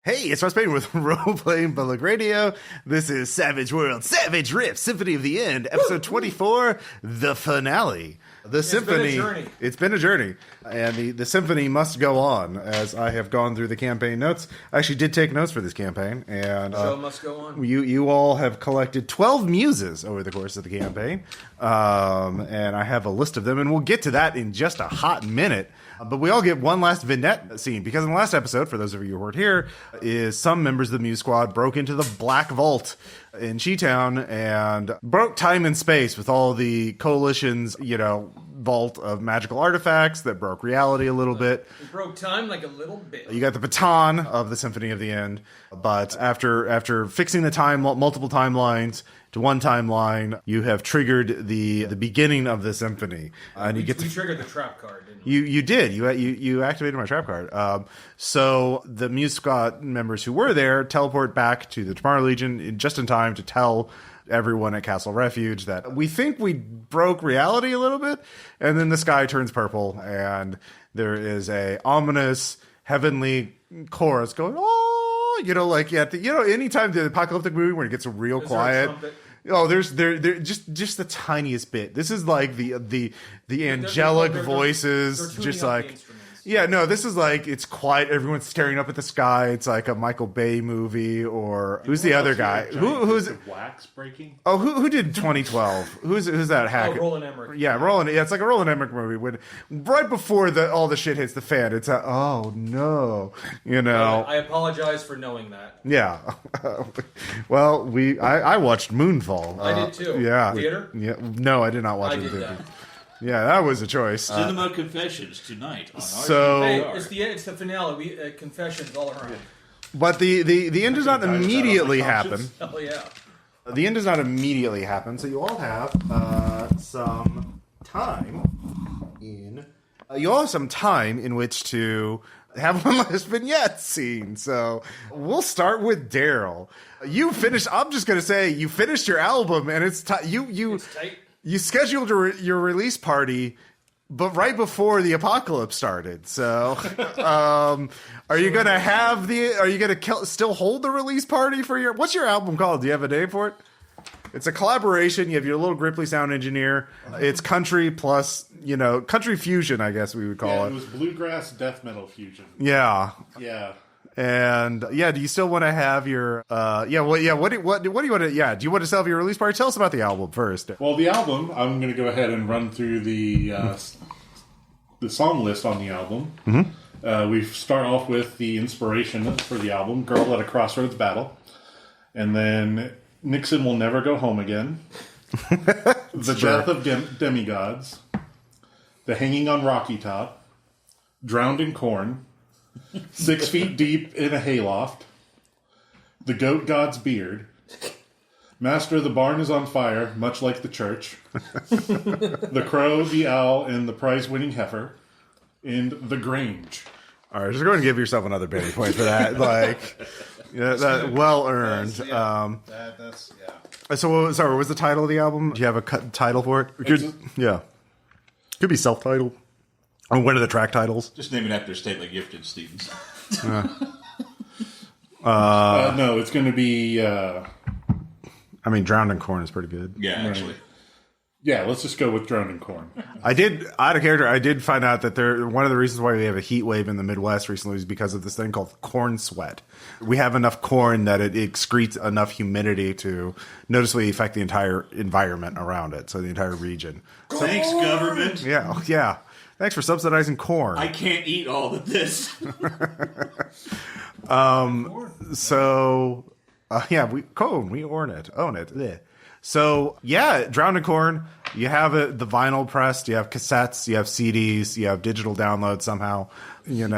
Hey, it's Ross Payne with Role Playing Public Radio. This is Savage World, Savage Rift, Symphony of the End, episode 24, the finale. Symphony. It's been a journey. And the symphony must go on, as I have gone through the campaign notes. I actually did take notes for this campaign. And the show must go on. You all have collected 12 muses over the course of the campaign. And I have a list of them, and we'll get to that in just a hot minute. But we all get one last vignette scene, because in the last episode, for those of you who weren't here, is some members of the Muse Squad broke into the Black Vault in Chi-Town and broke time and space with all the Coalition's, vault of magical artifacts that broke reality a little bit. It broke time like a little bit. You got the baton of the Symphony of the End, but after fixing the multiple timelines to one timeline, you have triggered the beginning of the symphony, and you triggered the trap card, didn't we? You did. You activated my trap card. So the Muse Squad members who were there teleport back to the Tomorrow Legion just in time to tell everyone at Castle Refuge that we think we broke reality a little bit, and then the sky turns purple, and there is a ominous heavenly chorus going, oh, anytime the apocalyptic movie when it gets real quiet. Oh, there's just the tiniest bit. This is like the angelic voices, just like. Yeah, no, this is like, it's quiet. Everyone's staring up at the sky. It's like a Michael Bay movie, or who's the other guy? Who's wax breaking? Oh, who did 2012? Who's that hack? Oh, Roland Emmerich. Yeah, Roland. Yeah, it's like a Roland Emmerich movie. When right before all the shit hits the fan, it's oh no, I apologize for knowing that. Yeah. Well, I watched Moonfall. I did too. Yeah. Theater? Yeah. No, I did not watch it. That. Yeah, that was a choice. Cinema Confessions tonight on RPPR. Hey, it's the finale. We confessions all around. But the end does not immediately happen. Hell yeah. The end does not immediately happen, so you all have some time in which to have one last vignette scene. So we'll start with Daryl. You finished. I'm just gonna say you finished your album, and it's tight. It's tight. You scheduled your release party, but right before the apocalypse started. So, are you gonna still hold the release party for your? What's your album called? Do you have a name for it? It's a collaboration. You have your little Gripply sound engineer. It's country plus, country fusion, I guess we would call it. It was bluegrass death metal fusion. Yeah. Yeah. And do you still want to have your what do you want to do you want to sell your release party? Tell us about the album first. Well, the album, I'm going to go ahead and run through the song list on the album. Mm-hmm. We start off with the inspiration for the album, Girl at a Crossroads Battle, and then Nixon Will Never Go Home Again, The Death of Demigods, The Hanging on Rocky Top, Drowned in Corn, 6 Feet Deep in a Hayloft, The Goat God's Beard, Master of the Barn is on Fire, much like the church, The Crow, the Owl, and the Prize-Winning Heifer, and The Grange. All right, just going to give yourself another penny point for that. That well earned. So, what was the title of the album? Do you have a title for it? Could be self-titled. Or one of the track titles. Just name it after state like gifted students. No, it's going to be... Drowned in Corn is pretty good. Yeah, actually. Yeah, let's just go with Drowned in Corn. I did find out that one of the reasons why we have a heat wave in the Midwest recently is because of this thing called corn sweat. We have enough corn that it excretes enough humidity to noticeably affect the entire environment around it, so the entire region. Thanks, government. Yeah. Thanks for subsidizing corn. I can't eat all of this. We own it. Yeah. So, Drowned in Corn, you have it, the vinyl pressed, you have cassettes, you have CDs, you have digital downloads somehow, it's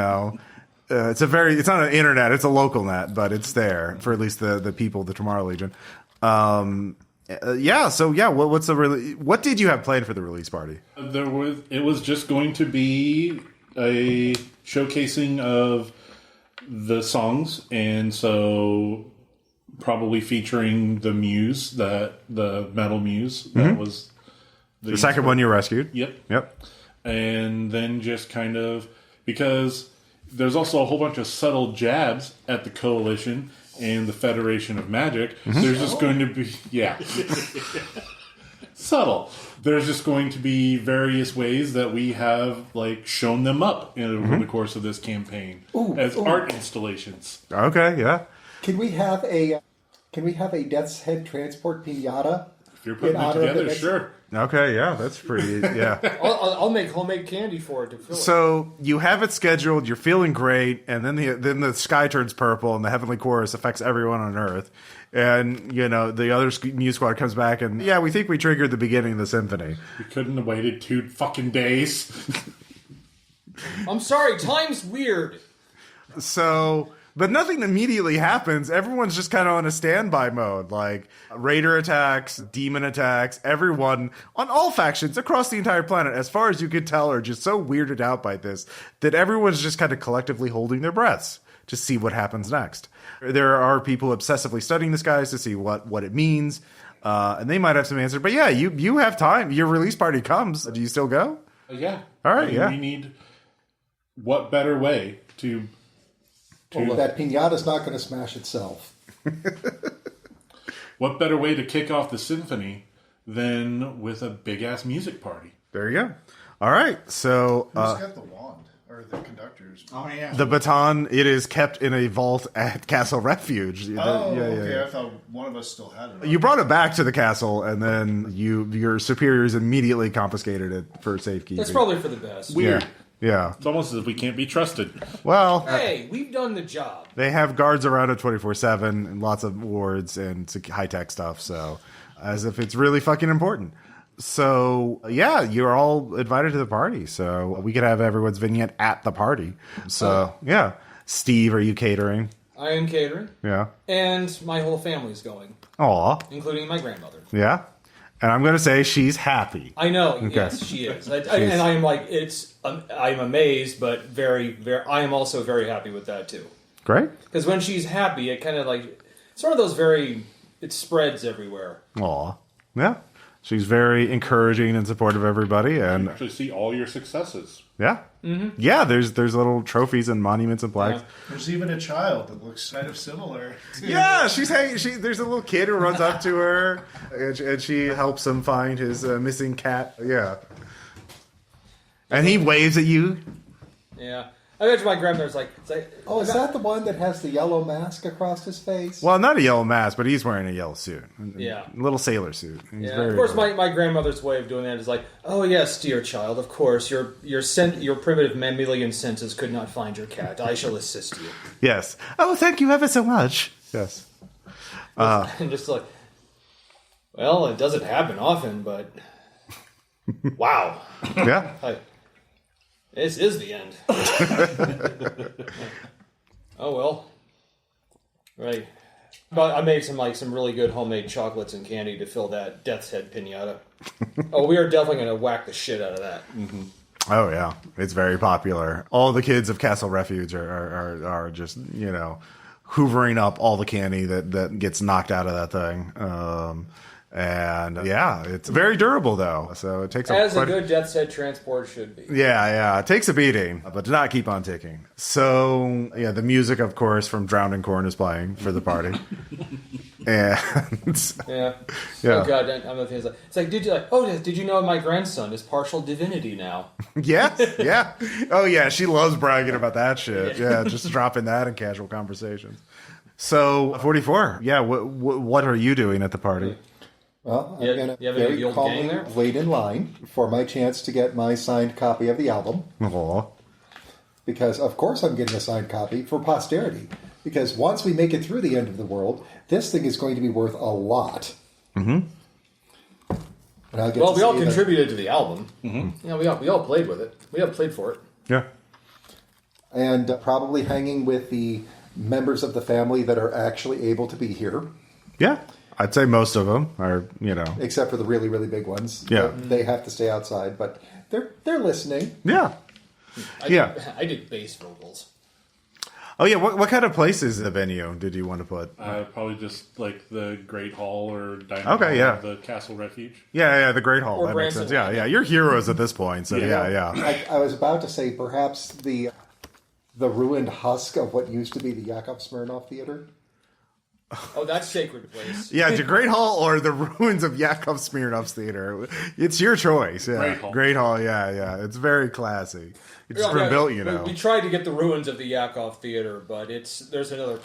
not an internet, it's a local net, but it's there for at least the people of the Tomorrow Legion. What did you have planned for the release party? It was just going to be a showcasing of the songs, and so probably featuring the Muse, the metal Muse that was the second one you rescued. Yep. And then just kind of, because There's also a whole bunch of subtle jabs at the Coalition and the Federation of Magic. There's just going to be... Yeah. Subtle. There's just going to be various ways that we have shown them up over the course of this campaign as art installations. Okay, yeah. Can we have a Death's Head transport pinata? If you're putting it together, sure. Okay, yeah, that's pretty, yeah. I'll make homemade candy for it to fill it. So you have it scheduled, you're feeling great, and then the sky turns purple and the Heavenly Chorus affects everyone on Earth. And, the other Muse Squad comes back and, yeah, we think we triggered the beginning of the symphony. We couldn't have waited 2 fucking days. I'm sorry, time's weird. So, but nothing immediately happens. Everyone's just kind of on a standby mode. Raider attacks, demon attacks, everyone on all factions across the entire planet, as far as you could tell, are just so weirded out by this that everyone's just kind of collectively holding their breaths to see what happens next. There are people obsessively studying the skies to see what it means, and they might have some answers. But yeah, you have time. Your release party comes. Do you still go? Yeah. All right, yeah. We need... What better way to... Well, that pinata's not going to smash itself. What better way to kick off the symphony than with a big-ass music party? There you go. All right, so... Who's got the wand? Or the conductor's? Oh, yeah. The baton, it is kept in a vault at Castle Refuge. Okay. I thought one of us still had it. You brought it back to the castle, and then your superiors immediately confiscated it for safekeeping. That's probably for the best. Weird. Yeah. It's almost as if we can't be trusted. Well, Hey, we've done the job. they have guards around it 24/7 and lots of wards and high-tech stuff, so as if it's really fucking important. So, yeah, you're all invited to the party, so we could have everyone's vignette at the party. So, yeah. Steve, are you catering? I am catering, Yeah. and my whole family's going, Aw. including my grandmother. Yeah. And I'm going to say she's happy. I know, yes, she is. And I'm I'm amazed, but very, very, I am also very happy with that, too. Great. Because when she's happy, it kind of sort of those it spreads everywhere. Aw. Yeah. She's very encouraging and supportive of everybody, and Actually see all your successes. yeah, yeah. There's little trophies and monuments and plaques. Yeah. There's even a child that looks kind of similar. Yeah, she's hanging. There's a little kid who runs up to her, and she helps him find his missing cat. Yeah, and he waves at you. Yeah. I bet my grandmother's Oh, is that the one that has the yellow mask across his face? Well, not a yellow mask, but he's wearing a yellow suit. Yeah. A little sailor suit. He's Yeah, very of course, cool. my grandmother's way of doing that is oh yes, dear child, of course, your primitive mammalian senses could not find your cat. I shall assist you. Yes. Oh, thank you ever so much. Yes. And just well, it doesn't happen often, but wow. Yeah. This is the end. Oh well. Right. But I made some really good homemade chocolates and candy to fill that Death's Head pinata. Oh, we are definitely going to whack the shit out of that. Oh yeah, it's very popular. All the kids of Castle Refuge are just hoovering up all the candy that gets knocked out of that thing. And yeah, it's very durable though, so it takes a good Death's Head transport should be. Yeah, it takes a beating, but do not keep on ticking. So yeah, the music, of course, from Drowning Corn is playing for the party. And yeah. Oh god, another thing is did you know my grandson is partial divinity now? Yes, yeah. Oh yeah, she loves bragging about that shit. Yeah, just dropping that in casual conversations. So 44. Yeah, what are you doing at the party? Well, I'm going to you have very the old calmly gang there? wait in line for my chance to get my signed copy of the album. Aww. Because, of course, I'm getting a signed copy for posterity. Because once we make it through the end of the world, this thing is going to be worth a lot. Mm-hmm. And we all contributed to the album. Mm-hmm. Yeah, we all played with it. We all played for it. Yeah. And probably hanging with the members of the family that are actually able to be here. Yeah. I'd say most of them are, except for the really, really big ones. Yeah. They have to stay outside, but they're listening. Yeah. I did bass vocals. Oh, yeah. What kind of place is the venue did you want to put? Probably just like the Great Hall or Dining Okay, Hall yeah. of the Castle Refuge. Yeah, the Great Hall. Or That makes Branson. sense. Yeah. You're heroes at this point, so yeah. I was about to say perhaps the the ruined husk of what used to be the Yakov Smirnoff Theater. Oh, that's sacred place. Yeah, the Great Hall or the ruins of Yakov Smirnov's theater. It's your choice. Yeah, Great Hall. Yeah. It's very classy. It's Yeah, been built, you know. We tried to get the ruins of the Yakov Theater, but there's another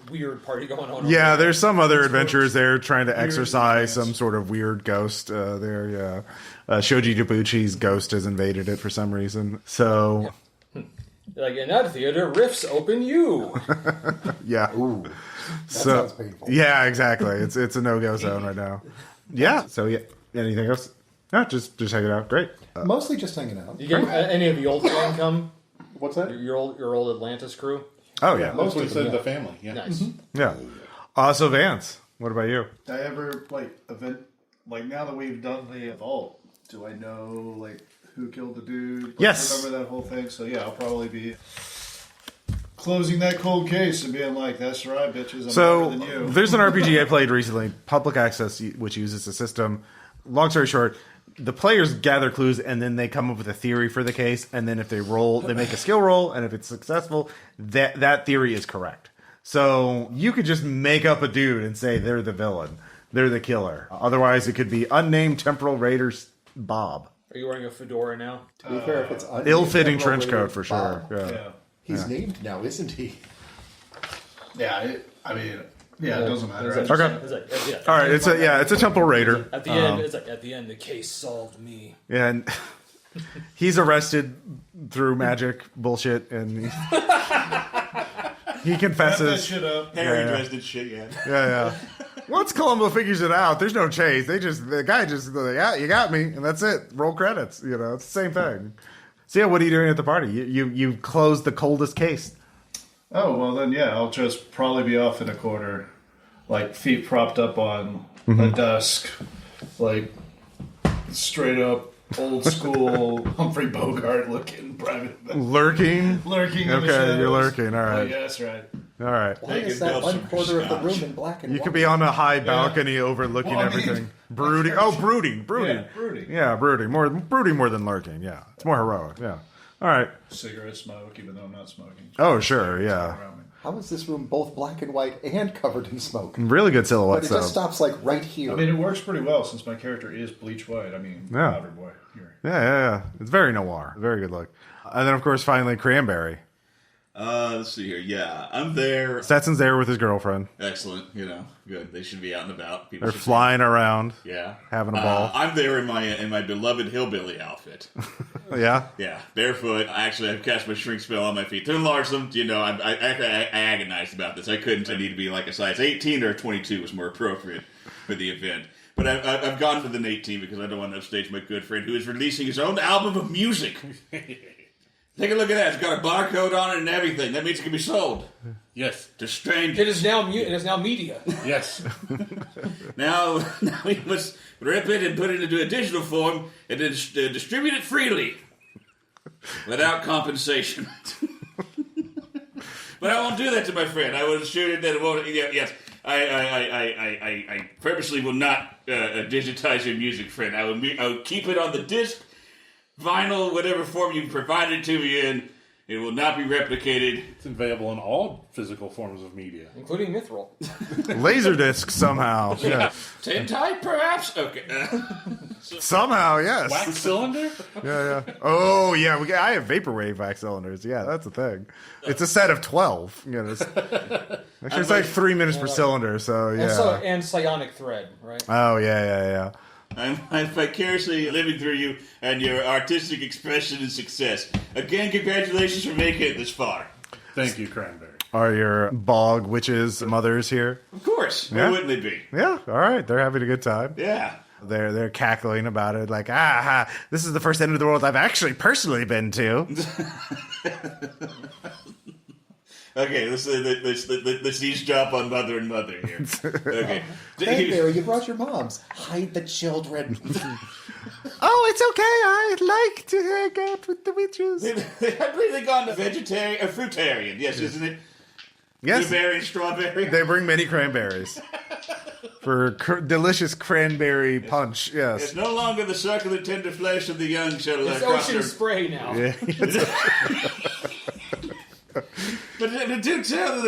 weird party going on. Yeah, over there. there's some other adventurers there trying to exorcise some sort of weird ghost there. Yeah, Shoji Tabuchi's ghost has invaded it for some reason. So, Like in that theater, rifts open you. yeah. Ooh, that sounds painful. Yeah, exactly. It's a no-go zone right now. Yeah. So yeah. Anything else? No, just hang it out. Great. Mostly just hanging out. You get any of the old clan come? What's that? Your old Atlantis crew? Oh yeah. That's what he said, the family. Yeah. Nice. Yeah. So Vance, what about you? Did I ever event now that we've done the vault? Do I know who killed the dude? Yes. Remember that whole thing? So yeah, I'll probably be closing that cold case and being like, "That's right, bitches. I'm So better than you." there's an RPG I played recently, Public Access, which uses the system. Long story short, the players gather clues and then they come up with a theory for the case. And then if they roll, they make a skill roll, and if it's successful, that theory is correct. So you could just make up a dude and say they're the villain, they're the killer. Otherwise, it could be unnamed temporal raiders Bob. Are you wearing a fedora now? To be fair, if it's Ill-fitting unnamed trench coat for sure. Bob, Yeah. He's named now, isn't he? Yeah, it doesn't matter. Okay. All right. It's a temple raider. At the end, it's like, at the end, the case solved me. And he's arrested through magic bullshit, and he confesses. Wrap that shit up. Harry Dresden shit, yeah. Yeah. Once Columbo figures it out, there's no chase. The guy just goes, yeah, you got me, and that's it. Roll credits. You know, it's the same thing. So yeah, what are you doing at the party? You closed the coldest case. Oh, well then, yeah, I'll just probably be off in a corner, feet propped up on a desk, straight up old school Humphrey Bogart looking private. Lurking? Lurking in the Okay, shadows. you're lurking. All right. Oh, yeah, that's right. All right. Why is that one quarter of the room in black and You white? could be on a high balcony overlooking Well, I mean- everything. Brooding. Oh, brooding. Yeah, brooding. Yeah, brooding. Brooding more than lurking. Yeah. It's more heroic. Yeah. All right. Cigarette smoke, even though I'm not smoking. Oh, sure. Yeah. Around me. How is this room both black and white and covered in smoke? Really good But silhouettes, it just though. stops right here. I mean, it works pretty well since my character is bleach white. I mean, Yeah. powder boy. Here. Yeah. It's very noir. Very good look. And then, of course, finally, Cranberry. Let's see here. Yeah, I'm there. Stetson's there with his girlfriend. Excellent. Good. They should be out and about. People They're should flying around, see- Yeah. having a ball. I'm there in my beloved hillbilly outfit. Yeah. Yeah, barefoot. Actually, I've cast my shrink spell on my feet to enlarge them. I agonized about this. I couldn't. I need to be a size 18 or 22 was more appropriate for the event. But I've gone for the 18 because I don't want to upstage my good friend who is releasing his own album of music. Take a look at that. It's got a barcode on it and everything. That means it can be sold Yes. to strangers. It is now media. Yes. Now we must rip it and put it into a digital form and then distribute it freely without compensation. But I won't do that to my friend. I will assure you that it won't. Yes, I purposely will not digitize your music, friend. I will keep it on the disc, vinyl, whatever form you provided to me in. It will not be replicated. It's available in all physical forms of media. Including Mithril. Laserdisc somehow. Yeah. Tintype, perhaps? Okay. Somehow, yes. Wax cylinder? Yeah. Oh, yeah. I have vaporwave wax cylinders. Yeah, that's a thing. It's a set of 12. Actually, it's like 3 minutes per cylinder. So yeah. And psionic thread, right? Oh yeah. I'm vicariously living through you and your artistic expression and success. Again, congratulations for making it this far. Thank you, Cranberry. Are your bog witches mothers here? Of course. Yeah. Why wouldn't they be? Yeah. All right. They're having a good time. Yeah. They're cackling about it, like, this is the first end of the world I've actually personally been to. Okay, let's eavesdrop on mother and mother here. Okay. Cranberry, you brought your moms. Hide the children. Oh, it's okay. I like to hang out with the witches. I believe they've gone to vegetarian or fruitarian. Yes, isn't it? Yes, Blueberry, strawberry. they bring many cranberries for delicious cranberry punch. Yes. It's no longer the succulent tender flesh of the young shall It's cross ocean their... spray now. Yeah. But do tell,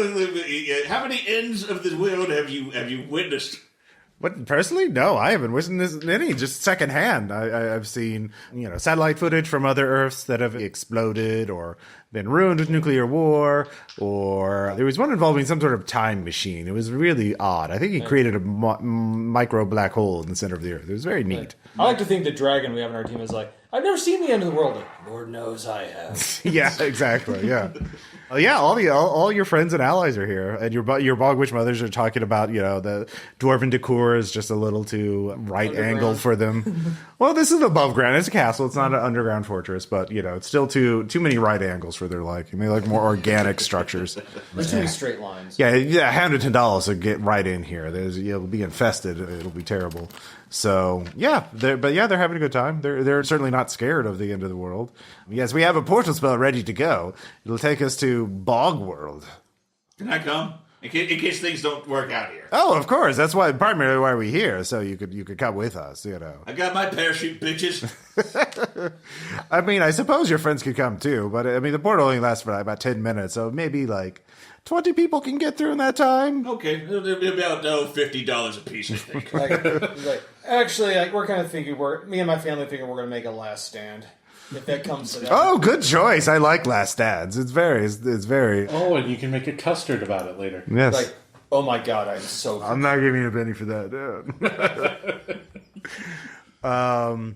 how many ends of the world have you witnessed? But personally, no, I haven't witnessed any, just secondhand. I've seen, satellite footage from other Earths that have exploded or been ruined with nuclear war, or there was one involving some sort of time machine. It was really odd. I think he created a micro black hole in the center of the Earth. It was very neat. I like to think the dragon we have in our team is like, I've never seen the end of the world. Lord knows I have. Yeah, exactly. Yeah. All your friends and allies are here, and your bog witch mothers are talking about the dwarven decor is just a little too right angled for them. Well, this is above ground. It's a castle. It's not an underground fortress, but it's still too many right angles for their liking. They like more organic structures. There's too many straight lines. Yeah, $110 to get right in here. You'll be infested. It'll be terrible. So they're having a good time. They're certainly not scared of the end of the world. Yes, we have a portal spell ready to go. It'll take us to Bog World. Can I come? In case things don't work out here. Oh, of course. That's primarily why we're here. So you could come with us. I got my parachute, bitches. I mean, I suppose your friends could come too, but I mean, the portal only lasts for about 10 minutes, so maybe 20 people can get through in that time. Okay, it'll be about $50 a piece, I think. Actually, we're kind of thinking me and my family thinking we're going to make a last stand. If that comes to that. Oh, good choice. I like last stands. It's very. Oh, and you can make a custard about it later. Yes. Oh my God, I'm not giving you a penny for that.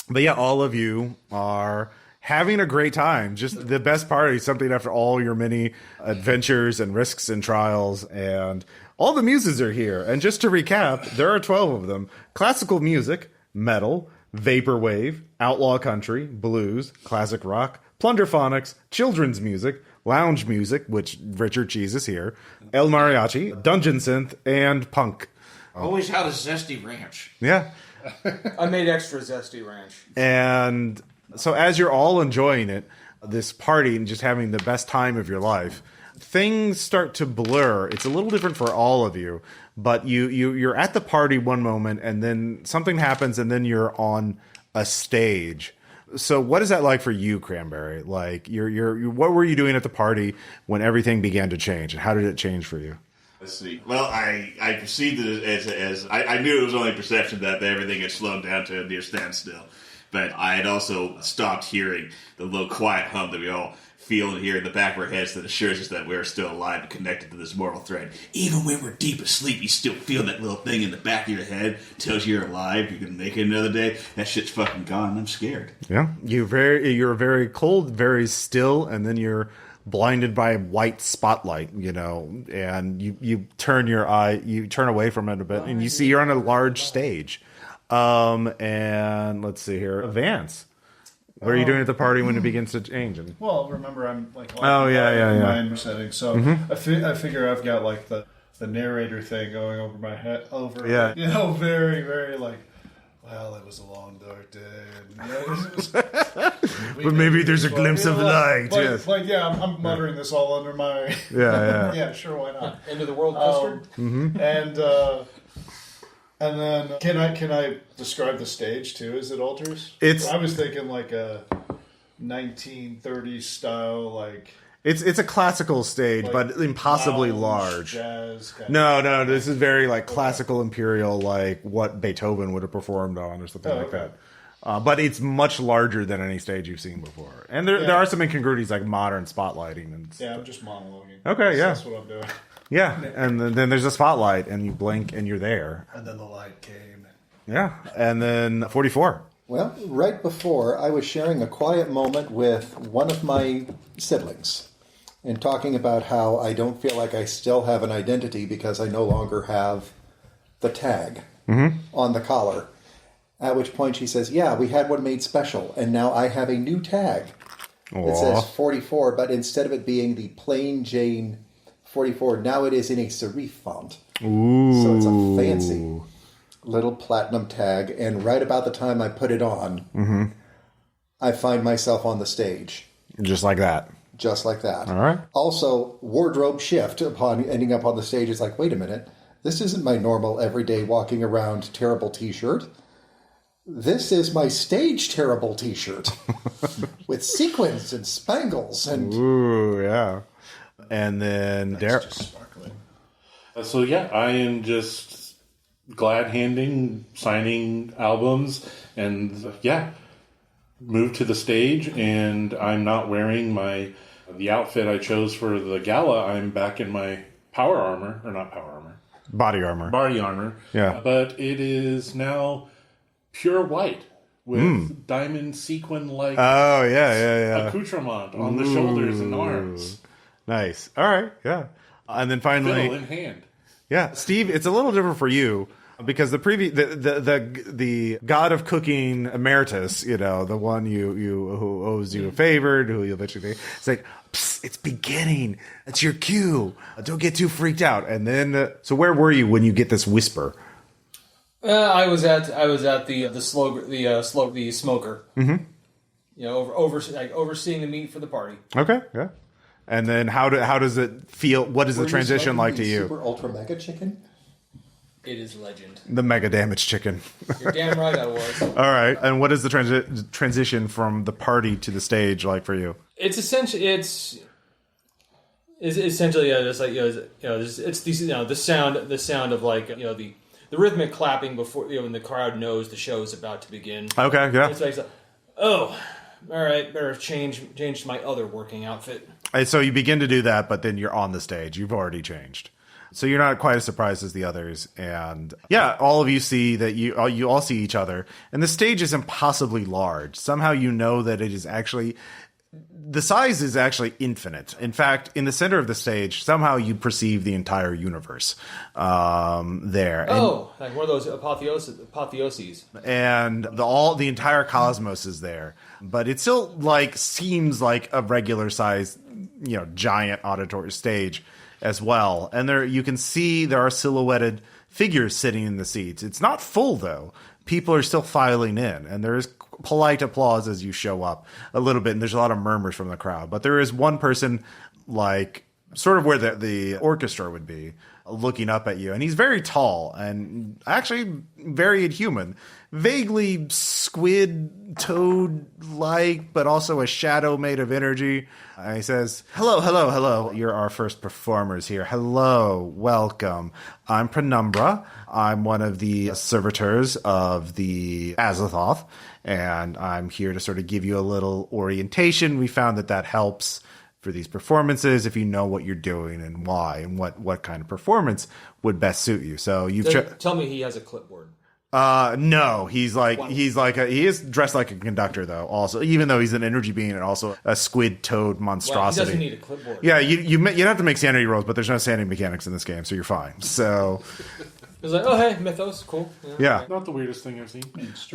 But yeah, all of you are having a great time. Just the best party, something after all your many adventures and risks and trials, and all the muses are here. And just to recap, there are 12 of them. Classical music, metal, vaporwave, outlaw country, blues, classic rock, plunderphonics, children's music, lounge music, which Richard Cheese is here, El Mariachi, dungeon synth, and punk. Always had a zesty ranch. Yeah. I made extra zesty ranch. And so as you're all enjoying it, this party and just having the best time of your life, things start to blur. It's a little different for all of you, but you're at the party one moment and then something happens and then you're on a stage. So what is that like for you, Cranberry? Like what were you doing at the party when everything began to change, and how did it change for you? Let's see. Well, I perceived it as I knew it was only perception that everything had slowed down to a near standstill. But I had also stopped hearing the low, quiet hum that we all feel and hear in the back of our heads that assures us that we're still alive and connected to this mortal thread. Even when we're deep asleep, you still feel that little thing in the back of your head tells you you're alive, you can make it another day. That shit's fucking gone. I'm scared. Yeah, you're very cold, very still, and then you're blinded by a white spotlight, and you turn away from it a bit, and you see you're on a large stage. And let's see here, Vance. What are you doing at the party when it begins to change? Well, remember, I'm mind setting, so I figure I've got the narrator thing going over my head, very, very well, it was a long, dark day, and but maybe there's a glimpse of light. Yes, I'm muttering this all under my yeah, sure, why not? End of the world custard. And then, can I describe the stage too as it alters? I was thinking like a 1930s style, It's a classical stage, but impossibly large. Jazz. No, this is very classical imperial, like what Beethoven would have performed on or something like that. But it's much larger than any stage you've seen before. And there are some incongruities like modern spotlighting and stuff. Yeah, I'm just monologuing. Okay, That's what I'm doing. Yeah, and then there's a spotlight, and you blink, and you're there. And then the light came. Yeah, and then 44. Well, right before, I was sharing a quiet moment with one of my siblings and talking about how I don't feel like I still have an identity because I no longer have the tag on the collar. At which point she says, yeah, we had one made special, and now I have a new tag. Aww. It says 44, but instead of it being the plain Jane 44, now it is in a serif font. Ooh. So it's a fancy little platinum tag, and right about the time I put it on, I find myself on the stage. Just like that. Just like that. All right. Also, wardrobe shift upon ending up on the stage is like, wait a minute, this isn't my normal everyday walking around terrible t-shirt. This is my stage terrible t-shirt with sequins and spangles and... Ooh, yeah. And then It's just sparkling. So yeah, I am just glad handing, signing albums, and moved to the stage, and I'm not wearing the outfit I chose for the gala. I'm back in my power armor, or not power armor. Body armor. Body armor. Yeah. But it is now pure white with diamond sequin-like Oh, yeah. accoutrement on the shoulders and arms. Nice. All right, yeah. And then finally... Fiddle in hand. Yeah, Steve, it's a little different for you because the god of cooking emeritus, the one who owes you a favor, who you'll eventually pay, it's like, psst, it's beginning. That's your cue. Don't get too freaked out. And then, so where were you when you get this whisper? I was at the smoker. Mm-hmm. Overseeing the meat for the party. Okay, yeah. And then how does it feel? What is the transition like to you? Super ultra mega chicken? It is legend. The mega damage chicken. You're damn right I was. All right. And what is the transition from the party to the stage like for you? It's essentially it's essentially just like it's the sound of like the rhythmic clapping before when the crowd knows the show is about to begin. Okay, yeah. It's like, oh, all right, better change my other working outfit. And so you begin to do that, but then you're on the stage. You've already changed. So you're not quite as surprised as the others. And yeah, all of you see that you all see each other. And the stage is impossibly large. Somehow you know that it is actually... The size is actually infinite. In fact, in the center of the stage, somehow you perceive the entire universe there. Like one of those apotheoses. And the entire cosmos is there. But it still seems like a regular size, giant auditory stage as well. And you can see there are silhouetted figures sitting in the seats. It's not full though. People are still filing in, and there is polite applause as you show up a little bit, and there's a lot of murmurs from the crowd. But there is one person, sort of where the orchestra would be, looking up at you, and he's very tall and actually very inhuman, vaguely squid toad-like, but also a shadow made of energy. And he says, hello, you're our first performers here. Hello, welcome. I'm Penumbra. I'm one of the servitors of the Azathoth, and I'm here to sort of give you a little orientation. We found that helps for these performances if you know what you're doing and why and what kind of performance would best suit you. So tell me he has a clipboard. No, he is dressed like a conductor though, also, even though he's an energy being and also a squid toad monstrosity. Well, he doesn't need a clipboard. Yeah, you have to make sanity rolls, but there's no sanity mechanics in this game, so you're fine. So it's like, oh hey, Mythos, cool. Yeah. Not the weirdest thing I've seen.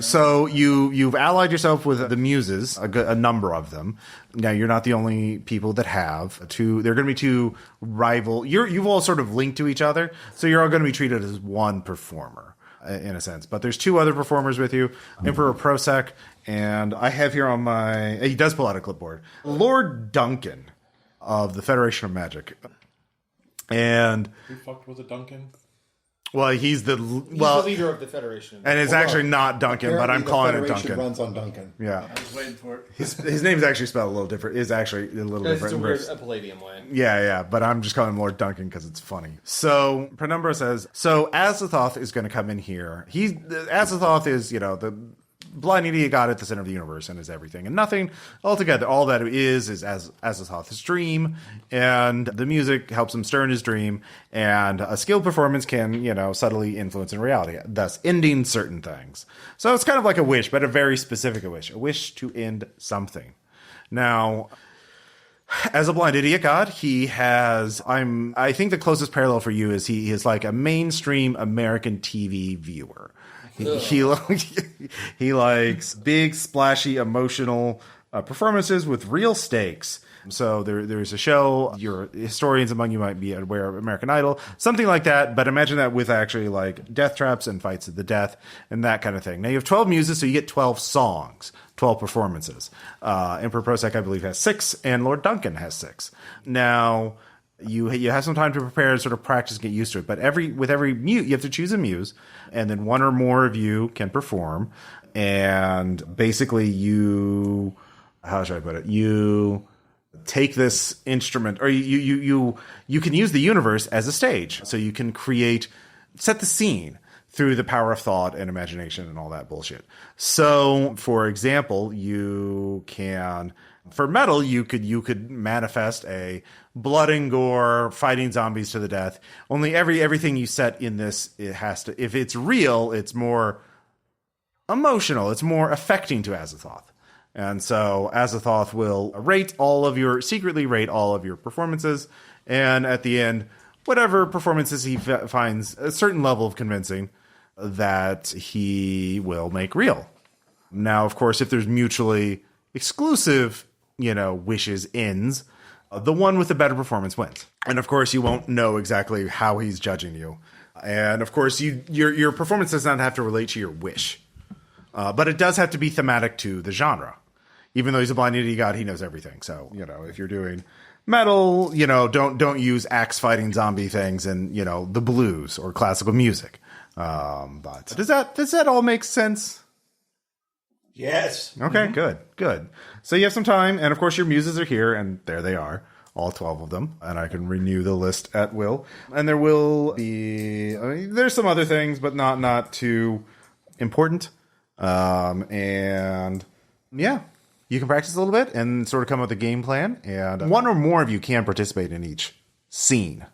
So you've allied yourself with the Muses, a number of them. Now you're not the only people that have two. There are going to be two rival. You've all sort of linked to each other, so you're all going to be treated as one performer in a sense. But there's two other performers with you, Emperor Prosek, and I have here on my. He does pull out a clipboard. Lord Duncan of the Federation of Magic, and Who fucked with a Duncan? well, he's the leader of the Federation. And it's actually not Duncan, but I'm calling it Duncan. Runs on Duncan. Yeah, I was waiting for it. his name's actually spelled a little different. Is actually a little different. It's a weird Palladium way. Yeah, but I'm just calling him Lord Duncan because it's funny. So Penumbra says, so Azathoth is going to come in here. Azathoth is, the blind idiot god at the center of the universe and is everything and nothing altogether. All that is Azathoth's dream, and the music helps him stir in his dream, and a skilled performance can, subtly influence in reality, thus ending certain things. So it's kind of like a wish, but a very specific a wish to end something. Now, as a blind idiot god, he has, I think the closest parallel for you is he is like a mainstream American TV viewer. He likes big, splashy, emotional performances with real stakes. So there's a show, your historians among you might be aware of American Idol, something like that, but imagine that with actually like death traps and fights to the death and that kind of thing. Now you have 12 muses, so you get 12 songs, 12 performances. Emperor Prosek, I believe, has 6, and Lord Duncan has 6. Now, you have some time to prepare and sort of practice and get used to it. But with every muse, you have to choose a muse, and then one or more of you can perform. And basically how should I put it? take this instrument, or you can use the universe as a stage. So you can set the scene through the power of thought and imagination and all that bullshit. So, for example, for metal, you could manifest a blood and gore, fighting zombies to the death. Only everything you set in this, if it's real, it's more emotional, it's more affecting to Azathoth. And so Azathoth will secretly rate all of your performances, and at the end, whatever performances he finds a certain level of convincing, that he will make real. Now, of course, if there's mutually exclusive, wishes ends, the one with the better performance wins. And of course, you won't know exactly how he's judging you. And of course, your performance does not have to relate to your wish. But it does have to be thematic to the genre. Even though he's a blind idiot god, he knows everything. So, if you're doing metal, don't use axe fighting zombie things and, the blues or classical music. But does that all make sense? Yes. Okay, good. So you have some time, and of course your muses are here, and there they are, all 12 of them, and I can renew the list at will. And there will be, there's some other things, but not too important. And yeah, you can practice a little bit and sort of come up with a game plan, and one or more of you can participate in each scene.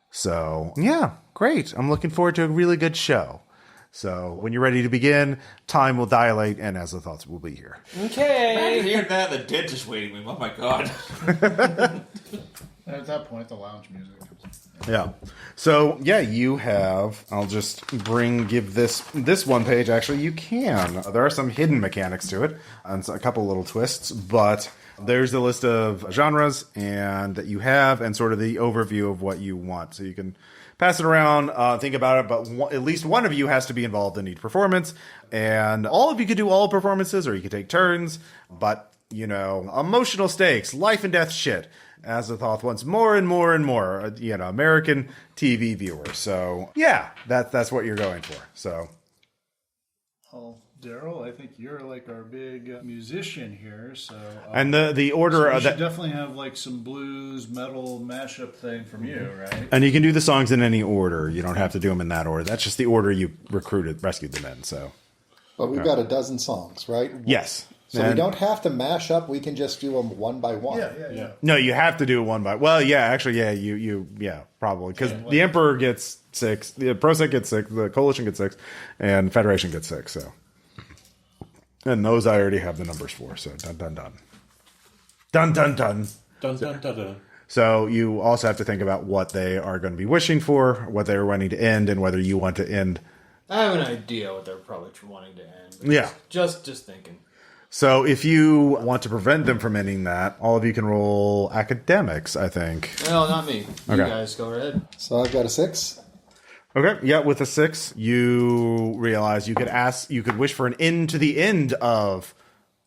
So yeah, great. I'm looking forward to a really good show. So when you're ready to begin, time will dilate, and Azathoth will be here. Okay. Hear that? The dentist waiting room. Oh my god. At that point, the lounge music comes in. Yeah. So yeah, you have. I'll just give this one page. Actually, you can. There are some hidden mechanics to it, and a couple little twists, but there's the list of genres and that you have, and sort of the overview of what you want. So you can pass it around, think about it, but at least one of you has to be involved in each performance. And all of you could do all performances, or you could take turns. But, emotional stakes, life and death shit. Azathoth wants more and more and more, American TV viewers. So, yeah, that's what you're going for. So, Well, Daryl, I think you're like our big musician here, so... and the order so of that... should definitely have like some blues, metal mashup thing from you, right? And you can do the songs in any order. You don't have to do them in that order. That's just the order you rescued them in, so... But we've got a dozen songs, right? Yes. So we don't have to mash up. We can just do them one by one. Yeah. No, you have to do it one by... Well, yeah, actually, yeah, probably. Because the Emperor gets 6, the Prosec gets 6, the Coalition gets 6, and Federation gets 6, so... And those I already have the numbers for, so dun dun dun. Dun dun dun. Dun dun dun dun. So you also have to think about what they are going to be wishing for, what they're wanting to end, and whether you want to end. I have an idea what they're probably wanting to end. Yeah. Just thinking. So if you want to prevent them from ending that, all of you can roll academics, I think. No, not me. You Okay. guys go ahead. So I've got a 6. Okay, yeah, with a 6, you realize you could wish for an end to the end of,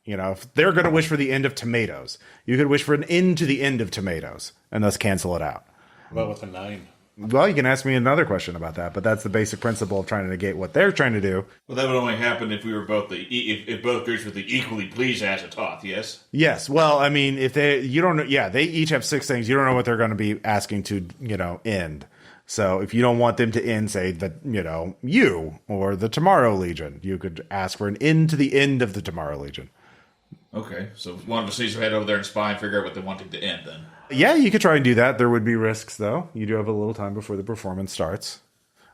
if they're going to wish for the end of tomatoes, you could wish for an end to the end of tomatoes, and thus cancel it out. What about with a 9? Well, you can ask me another question about that, but that's the basic principle of trying to negate what they're trying to do. Well, that would only happen if we were both if both groups were the equally pleased Azathoth, yes? Yes, well, I mean, if they each have 6 things, you don't know what they're going to be asking to, end. So if you don't want them to end, say, you or the Tomorrow Legion, you could ask for an end to the end of the Tomorrow Legion. Okay, so one of us needs to head over there and spy and figure out what they wanted to end, then. Yeah, you could try and do that. There would be risks, though. You do have a little time before the performance starts.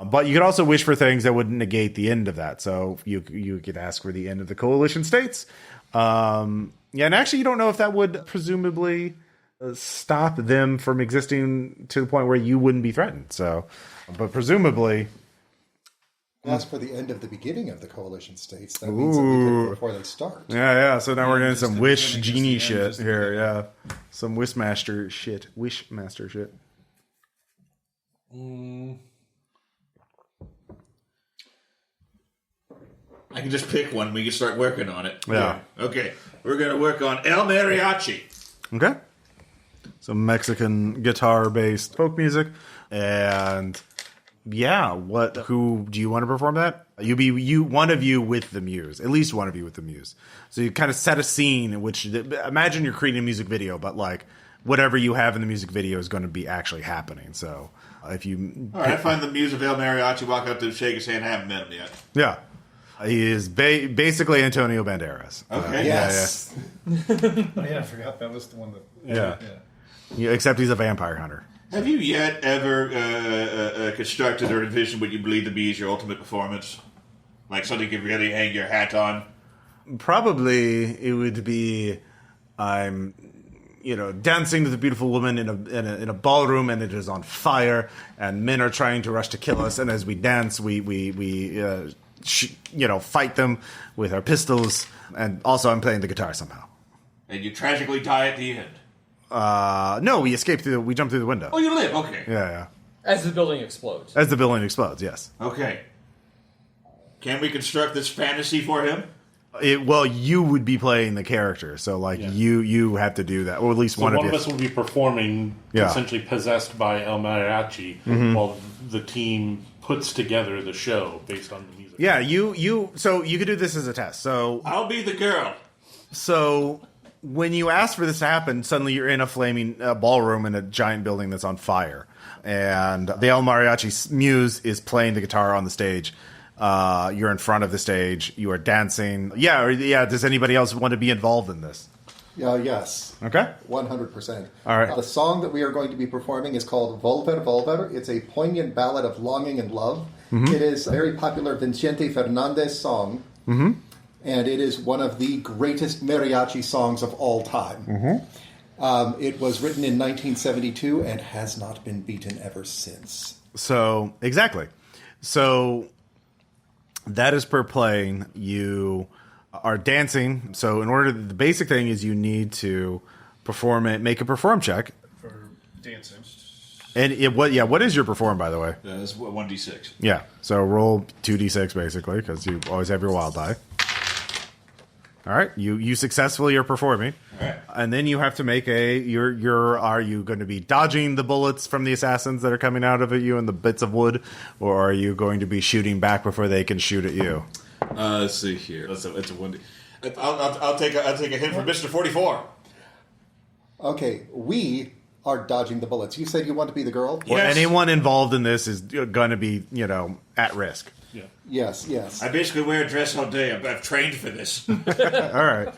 But you could also wish for things that wouldn't negate the end of that. So you could ask for the end of the coalition states. And actually, you don't know if that would presumably stop them from existing to the point where you wouldn't be threatened. So, but presumably... Ask for the end of the beginning of the coalition states. That means that we could before they start. Yeah. So now we're getting some wish genie shit here. Yeah, some wishmaster shit. Wishmaster shit. I can just pick one and we can start working on it. Yeah. Okay, we're going to work on El Mariachi. Okay. Some Mexican guitar-based folk music, and Yeah. Who do you want to perform that? One of you with the Muse, at least one of you with the Muse. So you kind of set a scene in which imagine you're creating a music video, but like whatever you have in the music video is going to be actually happening. So if you, all right, I find the Muse of El Mariachi, walk up to him, shake his hand. I haven't met him yet. Yeah, he is basically Antonio Banderas. Okay, Yes. Oh, yeah, I forgot that was the one that. Yeah, except he's a vampire hunter. Have you yet ever constructed or envisioned what you believe to be is your ultimate performance? Like something you could really hang your hat on? Probably it would be I'm dancing with a beautiful woman in a ballroom, and it is on fire, and men are trying to rush to kill us, and as we dance, we fight them with our pistols, and also I'm playing the guitar somehow. And you tragically die at the end. No, we escape we jump through the window. Oh, you live, okay. Yeah. As the building explodes. As the building explodes, yes. Okay. Can we construct this fantasy for him? Well, you would be playing the character, so you have to do that, or at least So one of of us will be performing, essentially possessed by El Mariachi, while the team puts together the show based on the music. Yeah, so you could do this as a test. So I'll be the girl. So when you ask for this to happen, suddenly you're in a flaming ballroom in a giant building that's on fire. And the El Mariachi Muse is playing the guitar on the stage. You're in front of the stage. You are dancing. Does anybody else want to be involved in this? Yes. Okay. 100%. All right. The song that we are going to be performing is called Volver, Volver. It's a poignant ballad of longing and love. Mm-hmm. It is a very popular Vicente Fernandez song. Mm-hmm. And it is one of the greatest mariachi songs of all time. Mm-hmm. It was written in 1972 and has not been beaten ever since. So, exactly. So, that is per playing. You are dancing. So, the basic thing is you need to perform it, make a perform check. For dancing. And what is your perform, by the way? It's 1d6. Yeah. So, roll 2d6, basically, because you always have your wild die. All right, you successfully are performing, all right. And then you have to make are you going to be dodging the bullets from the assassins that are coming out of you and the bits of wood, or are you going to be shooting back before they can shoot at you? Let's see here. It's a 1d. I'll take a hint from Mr. 44. Okay, we are dodging the bullets. You said you want to be the girl? Well, anyone involved in this is going to be at risk. Yeah. Yes. I basically wear a dress all day. I've trained for this. All right.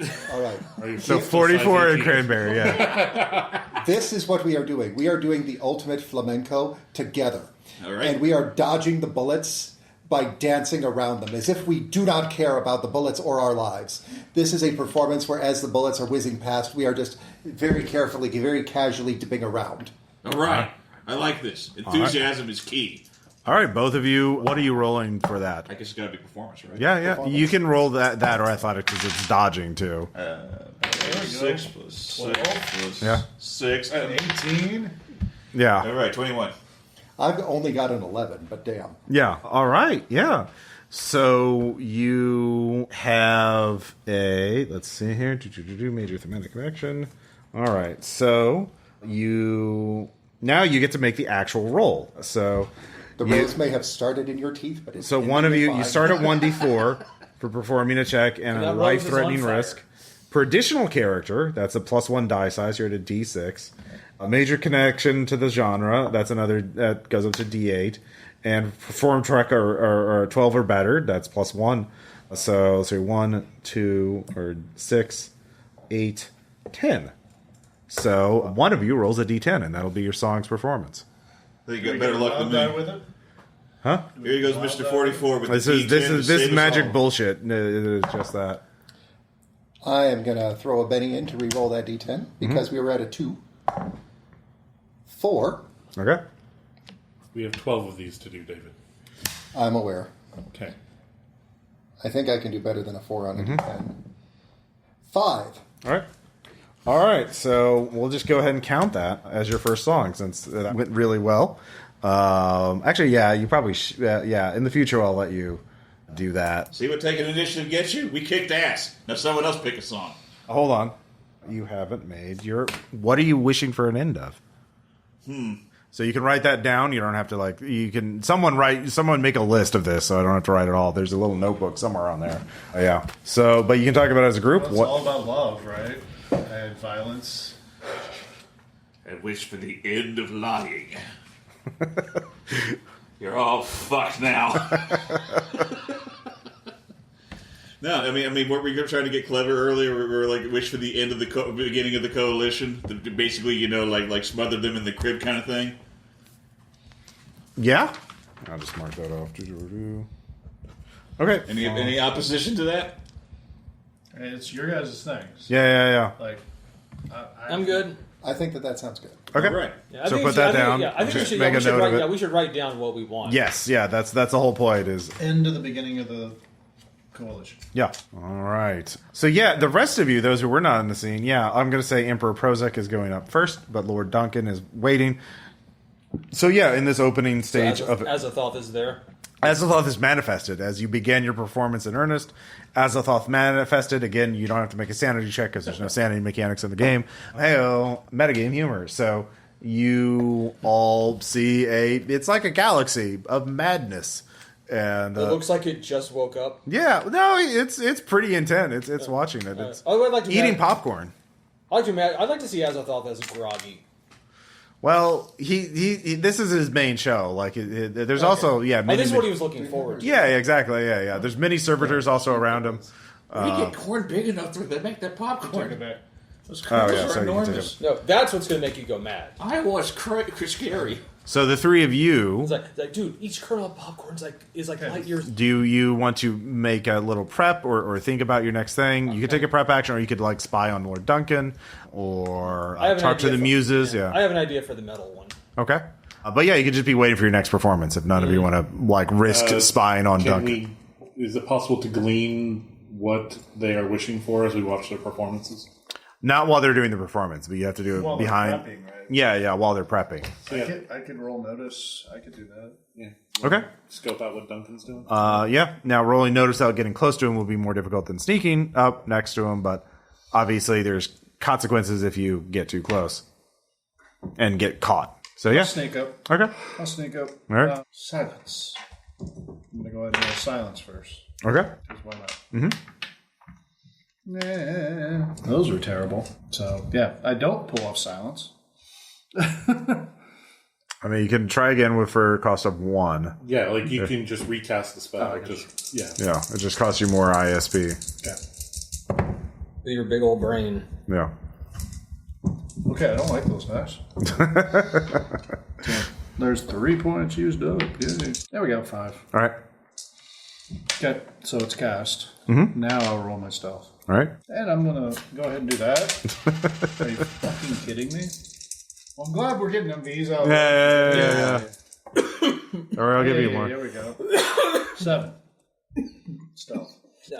So 44 and Cranberry, yeah. This is what we are doing. We are doing the ultimate flamenco together. All right. And we are dodging the bullets by dancing around them, as if we do not care about the bullets or our lives. This is a performance where, as the bullets are whizzing past, we are just very carefully, very casually dipping around. All right. I like this. Enthusiasm is key. All right, both of you, what are you rolling for that? I guess it's got to be performance, right? Yeah. Performance. You can roll that or athletics because it's dodging, too. 6 plus 6 plus 6. 18? Yeah. All right, 21. I've only got an 11, but damn. Yeah. All right. Yeah. So you have let's see here, major thematic connection. All right. So now you get to make the actual roll. So the rolls may have started in your teeth, but it's one of you start at 1d4 for performing a check and a life-threatening risk. Per additional character, that's a +1 die size. You're at a d6. A major connection to the genre, that's another that goes up to d8. And perform track or 12 or better, that's +1. So let's say 1, 2, or 6, 8, 10. So one of you rolls a d10, and that'll be your song's performance. You got better luck than me. With it? Huh? Here goes Mr. 44 with this the is this magic bullshit. It is just that. I am going to throw a Benny in to re-roll that d10 because we were at a 2. 4. Okay. We have 12 of these to do, David. I'm aware. Okay. I think I can do better than a 4 on a d10. 5. All right. So we'll just go ahead and count that as your first song since that went really well. Actually, yeah, you probably in the future I'll let you do that. See what taking initiative gets you? We kicked ass. Now someone else pick a song. Hold on. You haven't made your... What are you wishing for an end of? So you can write that down. You don't have to someone make a list of this so I don't have to write it all. There's a little notebook somewhere on there. Yeah. So, but you can talk about it as a group. Well, it's all about love, right? And violence. I wish for the end of lying. You're all fucked now. No, I mean, weren't we trying to get clever earlier? We were like, wish for the end of the beginning of the coalition. Basically, like smother them in the crib kind of thing. Yeah. I'll just mark that off. Okay. Any opposition to that? It's your guys' things. Yeah. Like, I'm good. I think that sounds good. Okay. All right. Yeah, So put that down. I think we should make a note of it. Yeah, we should write down what we want. Yes. Yeah. That's the whole point. Is end of the beginning of the coalition. yeah. All right. So yeah, the rest of you, those who were not in the scene, yeah, I'm going to say Emperor Prozac is going up first, but Lord Duncan is waiting. So yeah, in this opening stage Azathoth is there. Azathoth is manifested as you began your performance in earnest. Azathoth manifested. Again, you don't have to make a sanity check because there's no sanity mechanics in the game. Hey-oh, metagame humor. So you all see it's like a galaxy of madness. And It looks like it just woke up. yeah, no, it's pretty intense. It's watching it. It's I would like to eating popcorn. I'd like to see Azathoth as groggy. Well, he this is his main show. Like, there's also This is what he was looking forward to. Yeah, exactly. Yeah. There's many servitors also around him. We get corn big enough to make that popcorn. Those Oh, kernels yeah, are so you can enormous. take No, that's what's going to make you go mad. Iowa's scary. So the three of you, It's like, dude, each kernel of popcorn is like light years. do you want to make a little prep or think about your next thing? You could take a prep action, or you could like spy on Lord Duncan, or I have an talk to idea the muses. Yeah. I have an idea for the metal one. Okay. But yeah, you could just be waiting for your next performance if none of you want to like risk spying on Duncan. Is it possible to glean what they are wishing for as we watch their performances? Not while they're doing the performance, but you have to do it While they're behind. prepping, right? Yeah, while they're prepping. I could roll notice. I could do that. Yeah. Okay. Scope out what Duncan's doing. Yeah. Now, rolling notice out getting close to him will be more difficult than sneaking up next to him, but obviously there's consequences if you get too close and get caught. So yeah. Sneak up. Okay. I'll sneak up. All right. Silence. I'm going to go ahead and roll silence first. Okay. Because why not? Nah, those were terrible. So, yeah, I don't pull off silence. I mean, you can try again for a cost of 1. Yeah, like you can just recast the spell. Yeah, it just costs you more ISP. Okay. Your big old brain. Yeah. Okay, I don't like those dice. So, there's 3 points used up. Yay. There we go, 5. All right. Okay, so it's cast. Now I'll roll my stealth. All right. And I'm going to go ahead and do that. Are you fucking kidding me? Well, I'm glad we're getting them these out. Yeah. All right, I'll give you Hey, one. Here we go. 7. Stealth.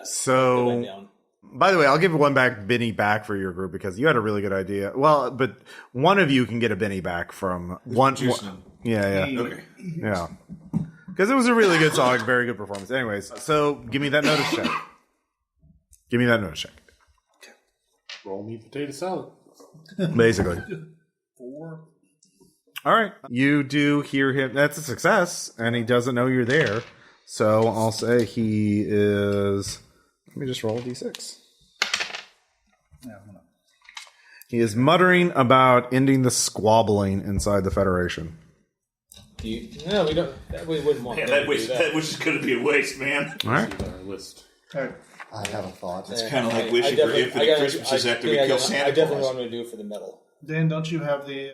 So, by the way, I'll give one Benny back for your group because you had a really good idea. Well, but one of you can get a Benny back from one. Yeah. Okay. Yeah. Because it was a really good song, very good performance. Anyways, so give me that notice check. Roll me potato salad. Basically. 4. All right. You do hear him. That's a success, and he doesn't know you're there. So I'll say he is. Let me just roll a d6. Yeah, hold on. He is muttering about ending the squabbling inside the Federation. No, we don't. We wouldn't want Yeah, them to do that wish is going to be a waste, man. All right. Our list. All right. I have a thought. It's kind of like wishing for infinite Christmases after we kill Santa I definitely Claus. want to do for the metal. Dan, don't you have the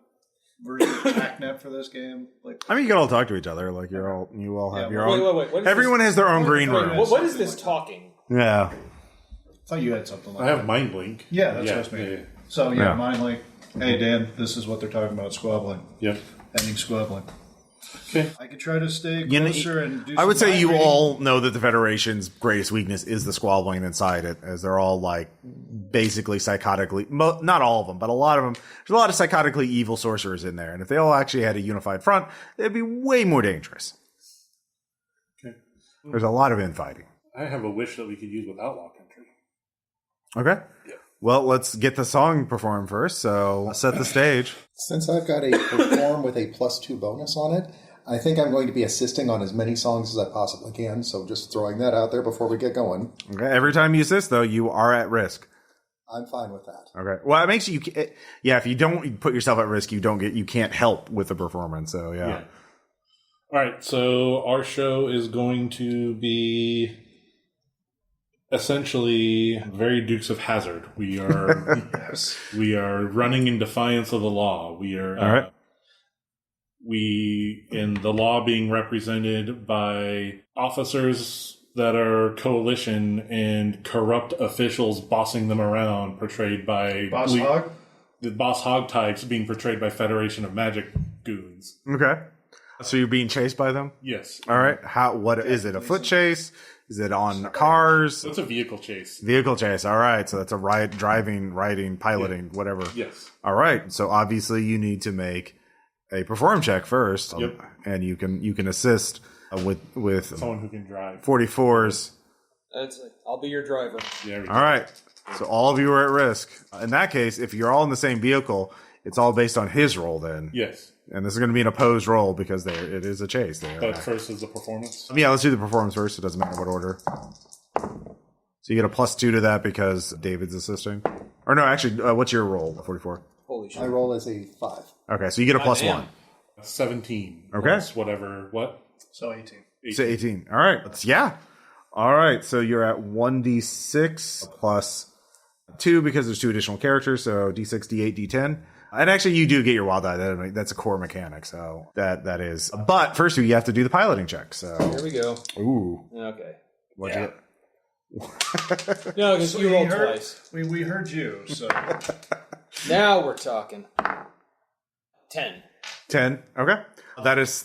version of TACnet for this game? Like, I mean, you can all talk to each other. Like you all have your own. Wait. What is Everyone this? has their own green room. What is this talking? Yeah. I thought you had something like I that. have Mind Blink. Yeah, that's what I was meaning. Yeah. So, Yeah. mine like, hey, Dan, this is what they're talking about, squabbling. Yep. Ending squabbling. Okay. I could try to stay You know, closer and do I would some say you mind reading. all know that the Federation's greatest weakness is the squabbling inside it, as they're all like basically psychotically, not all of them, but a lot of them. There's a lot of psychotically evil sorcerers in there, and if they all actually had a unified front, they'd be way more dangerous. Okay. There's a lot of infighting. I have a wish that we could use with Outlaw Country. Okay. Yeah. Well, let's get the song performed first, so set the stage. Since I've got a perform with a +2 bonus on it, I think I'm going to be assisting on as many songs as I possibly can, so just throwing that out there before we get going. Okay. Every time you assist, though, you are at risk. I'm fine with that. Okay. Well, it makes you, if you don't put yourself at risk, you can't help with the performance, so yeah. All right, so our show is going to be essentially very Dukes of Hazzard. We are we are running in defiance of the law. We are all right. We in the law being represented by officers that are coalition and corrupt officials bossing them around, portrayed by Boss Hog? The Boss Hog types being portrayed by Federation of Magic goons. Okay. So you're being chased by them? Yes. All right. What is it? A foot chase? Is it on cars? It's a vehicle chase. Vehicle chase. All right. So that's a riding, piloting, whatever. Yes. All right. So obviously you need to make a perform check first. Yep. And you can assist with Someone who can drive. 44s. I'll be your driver. Yeah. All right. So all of you are at risk. In that case, if you're all in the same vehicle, it's all based on his roll then. Yes. And this is going to be an opposed roll because it is a chase there. But first is the performance. Yeah, let's do the performance first. It doesn't matter what order. So you get a +2 to that because David's assisting. Or no, actually, what's your roll? 44. Holy shit. My roll is a 5. Okay, so you get a +1. 17. Okay. Plus whatever. What? So 18. So 18. All right. All right. So you're at 1d6 plus 2 because there's 2 additional characters. So d6, d8, d10. And actually, you do get your wild die. That's a core mechanic. So that is. But first, you have to do the piloting check. So Here we go. ooh, Okay. what'd you get? No, because you rolled twice. We heard you, so. Now we're talking. 10. 10. Okay.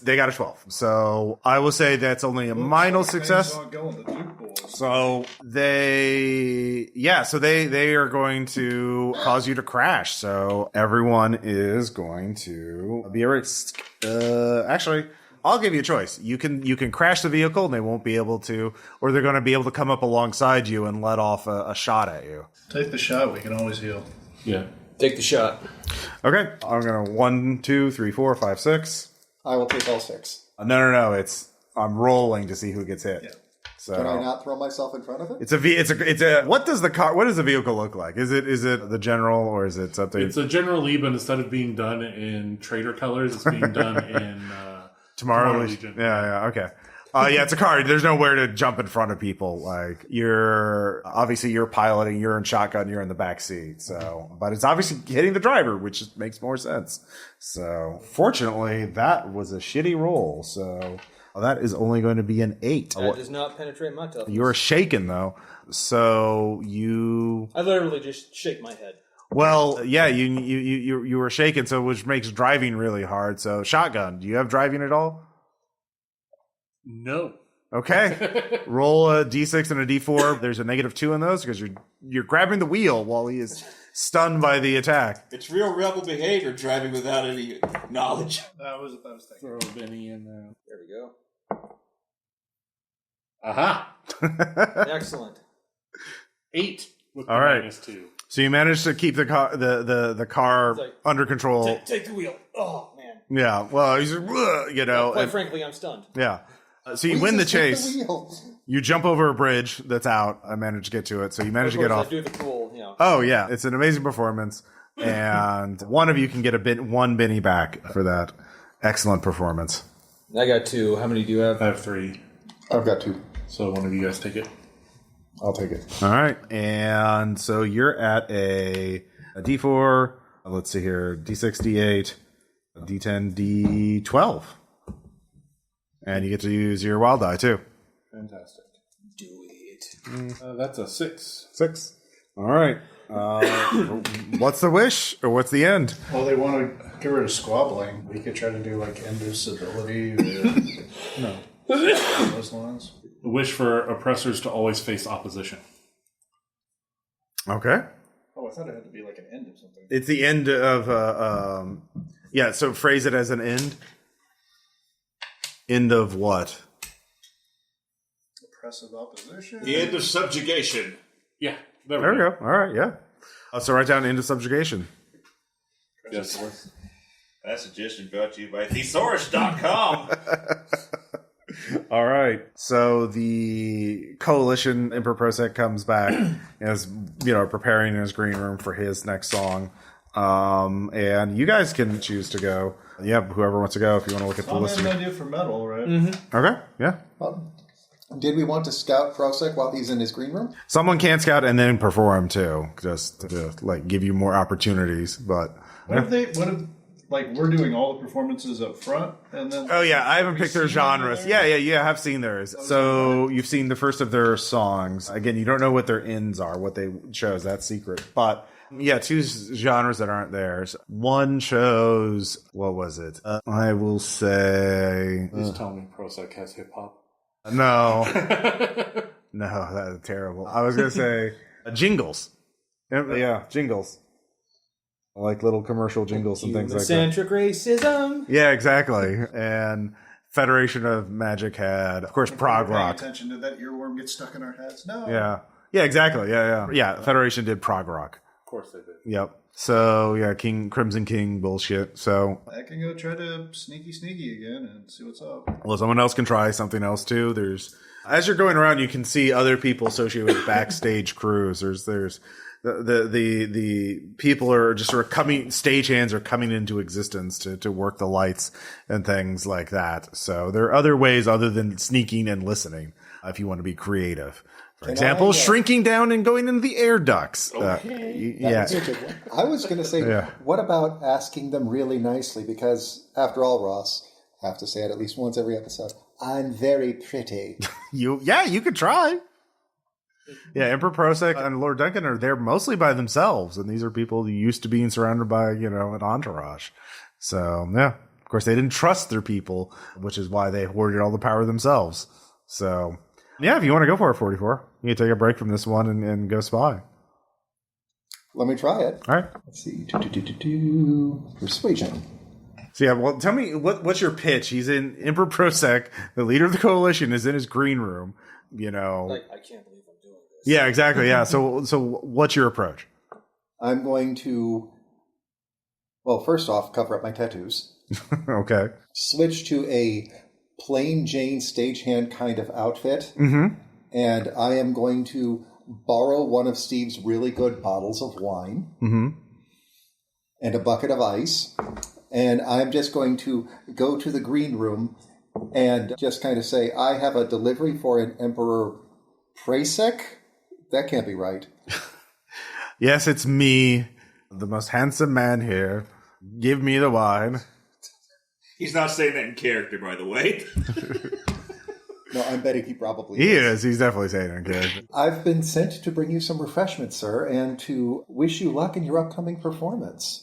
They got a 12. So I will say that's only a minor success. So they are going to cause you to crash. So everyone is going to be actually, I'll give you a choice. You can crash the vehicle and they won't be able to, or they're going to be able to come up alongside you and let off a shot at you. Take the shot. We can always heal. Yeah. Take the shot. Okay. I'm going to 1, 2, 3, 4, 5, 6. I will take all 6. No. I'm rolling to see who gets hit. Yeah. So Can I not throw myself in front of it? It's a. What does the vehicle look like? Is it the general or is it something? It's a General Lee, but instead of being done in Trader colors, it's being done in Tomorrow Legion. Yeah. Okay. Yeah, it's a car. There's nowhere to jump in front of people. Like you're piloting, you're in shotgun, you're in the back seat. So, but it's obviously hitting the driver, which makes more sense. So, fortunately, that was a shitty roll. So, that is only going to be an 8. That does not penetrate my toughness. You're shaken though. So I literally just shake my head. Well, yeah, you were shaken, so which makes driving really hard. So, shotgun. Do you have driving at all? No. Okay. Roll a d6 and a d4. There's a -2 in those because you're grabbing the wheel while he is stunned by the attack. It's real rebel behavior, driving without any knowledge. That was thinking. Throw Benny in there. There we go. Aha! Excellent. 8 with the All right. -2. So you managed to keep the car Like, under control. Take the wheel. Oh, man. Yeah. Well, he's Quite frankly, I'm stunned. Yeah. So you win the chase. The wheel. You jump over a bridge that's out. I managed to get to it. So you managed to get off. I do the cool, Oh, yeah. It's an amazing performance. And one of you can get one Benny back for that excellent performance. I got 2. How many do you have? I have 3. I've got 2. So one of you guys take it. I'll take it. All right. And so you're at a D4. Let's see here. D6, D8, D10, D12. And you get to use your wild die, too. Fantastic. Do it. That's a 6. 6. All right. What's the wish, or what's the end? Well, they want to get rid of squabbling. We could try to do like inducibility or No. those lines. The wish for oppressors to always face opposition. Okay. Oh, I thought it had to be like an end of something. It's the end of, yeah, so phrase it as an end. End of what? Oppressive opposition. The end of subjugation. Yeah. There we go. All right, yeah. So write down into subjugation. Yes. That suggestion brought to you by thesaurus.com. All right. So the coalition Emperor Prosek comes back and is, preparing in his green room for his next song. And you guys can choose to go. Yeah, whoever wants to go. If you want to look at the list. I have an idea for metal, right? Mm-hmm. Okay. Yeah. Did we want to scout Prosek while he's in his green room? Someone can scout and then perform too, just to give you more opportunities. But What if we're doing all the performances up front and then? Oh yeah, I haven't picked their genres. Yeah, I've seen theirs. So you've seen the first of their songs. Again, you don't know what their ends are, what they chose. That's secret. But yeah, 2 genres that aren't theirs. One chose, what was it? I will say. Please tell me Prosek has hip hop. No, that's terrible. I was gonna say jingles. Yeah, jingles. Like little commercial jingles and things like that. Centric racism. Yeah, exactly. And Federation of Magic had, of course, prog rock. Paying attention to that earworm gets stuck in our heads. No. Yeah, exactly. Yeah. Federation did prog rock. Of course they did. Yep. So yeah, Crimson King bullshit. So I can go try to sneaky again and see what's up. Well, someone else can try something else too. As you're going around, you can see other people associated with backstage crews. There's the people are just sort of stagehands are coming into existence to work the lights and things like that. So there are other ways other than sneaking and listening if you want to be creative. For example, shrinking down and going into the air ducts. Yeah. I was going to say, what about asking them really nicely? Because after all, Ross, I have to say it at least once every episode. I'm very pretty. You could try. Yeah, Emperor Prosek and Lord Duncan are there mostly by themselves, and these are people used to being surrounded by, an entourage. So, yeah, of course, they didn't trust their people, which is why they hoarded all the power themselves. So, yeah, if you want to go for it, 44, you can take a break from this one and go spy. Let me try it. All right. Let's see. Persuasion. So, yeah, well, tell me, what's your pitch? He's in Emperor Prosek, the leader of the coalition, is in his green room, I can't believe I'm doing this. Yeah, exactly. Yeah. So what's your approach? I'm going to, first off, cover up my tattoos. Okay. Switch to a plain Jane stagehand kind of outfit. Mm-hmm. And I am going to borrow one of Steve's really good bottles of wine. Mm-hmm. And a bucket of ice. And I'm just going to go to the green room and just kind of say, I have a delivery for an Emperor Prosek. That can't be right. Yes, it's me, the most handsome man here. Give me the wine. He's not saying that in character, by the way. No, I'm betting he probably is. He's definitely saying it in character. I've been sent to bring you some refreshments, sir, and to wish you luck in your upcoming performance.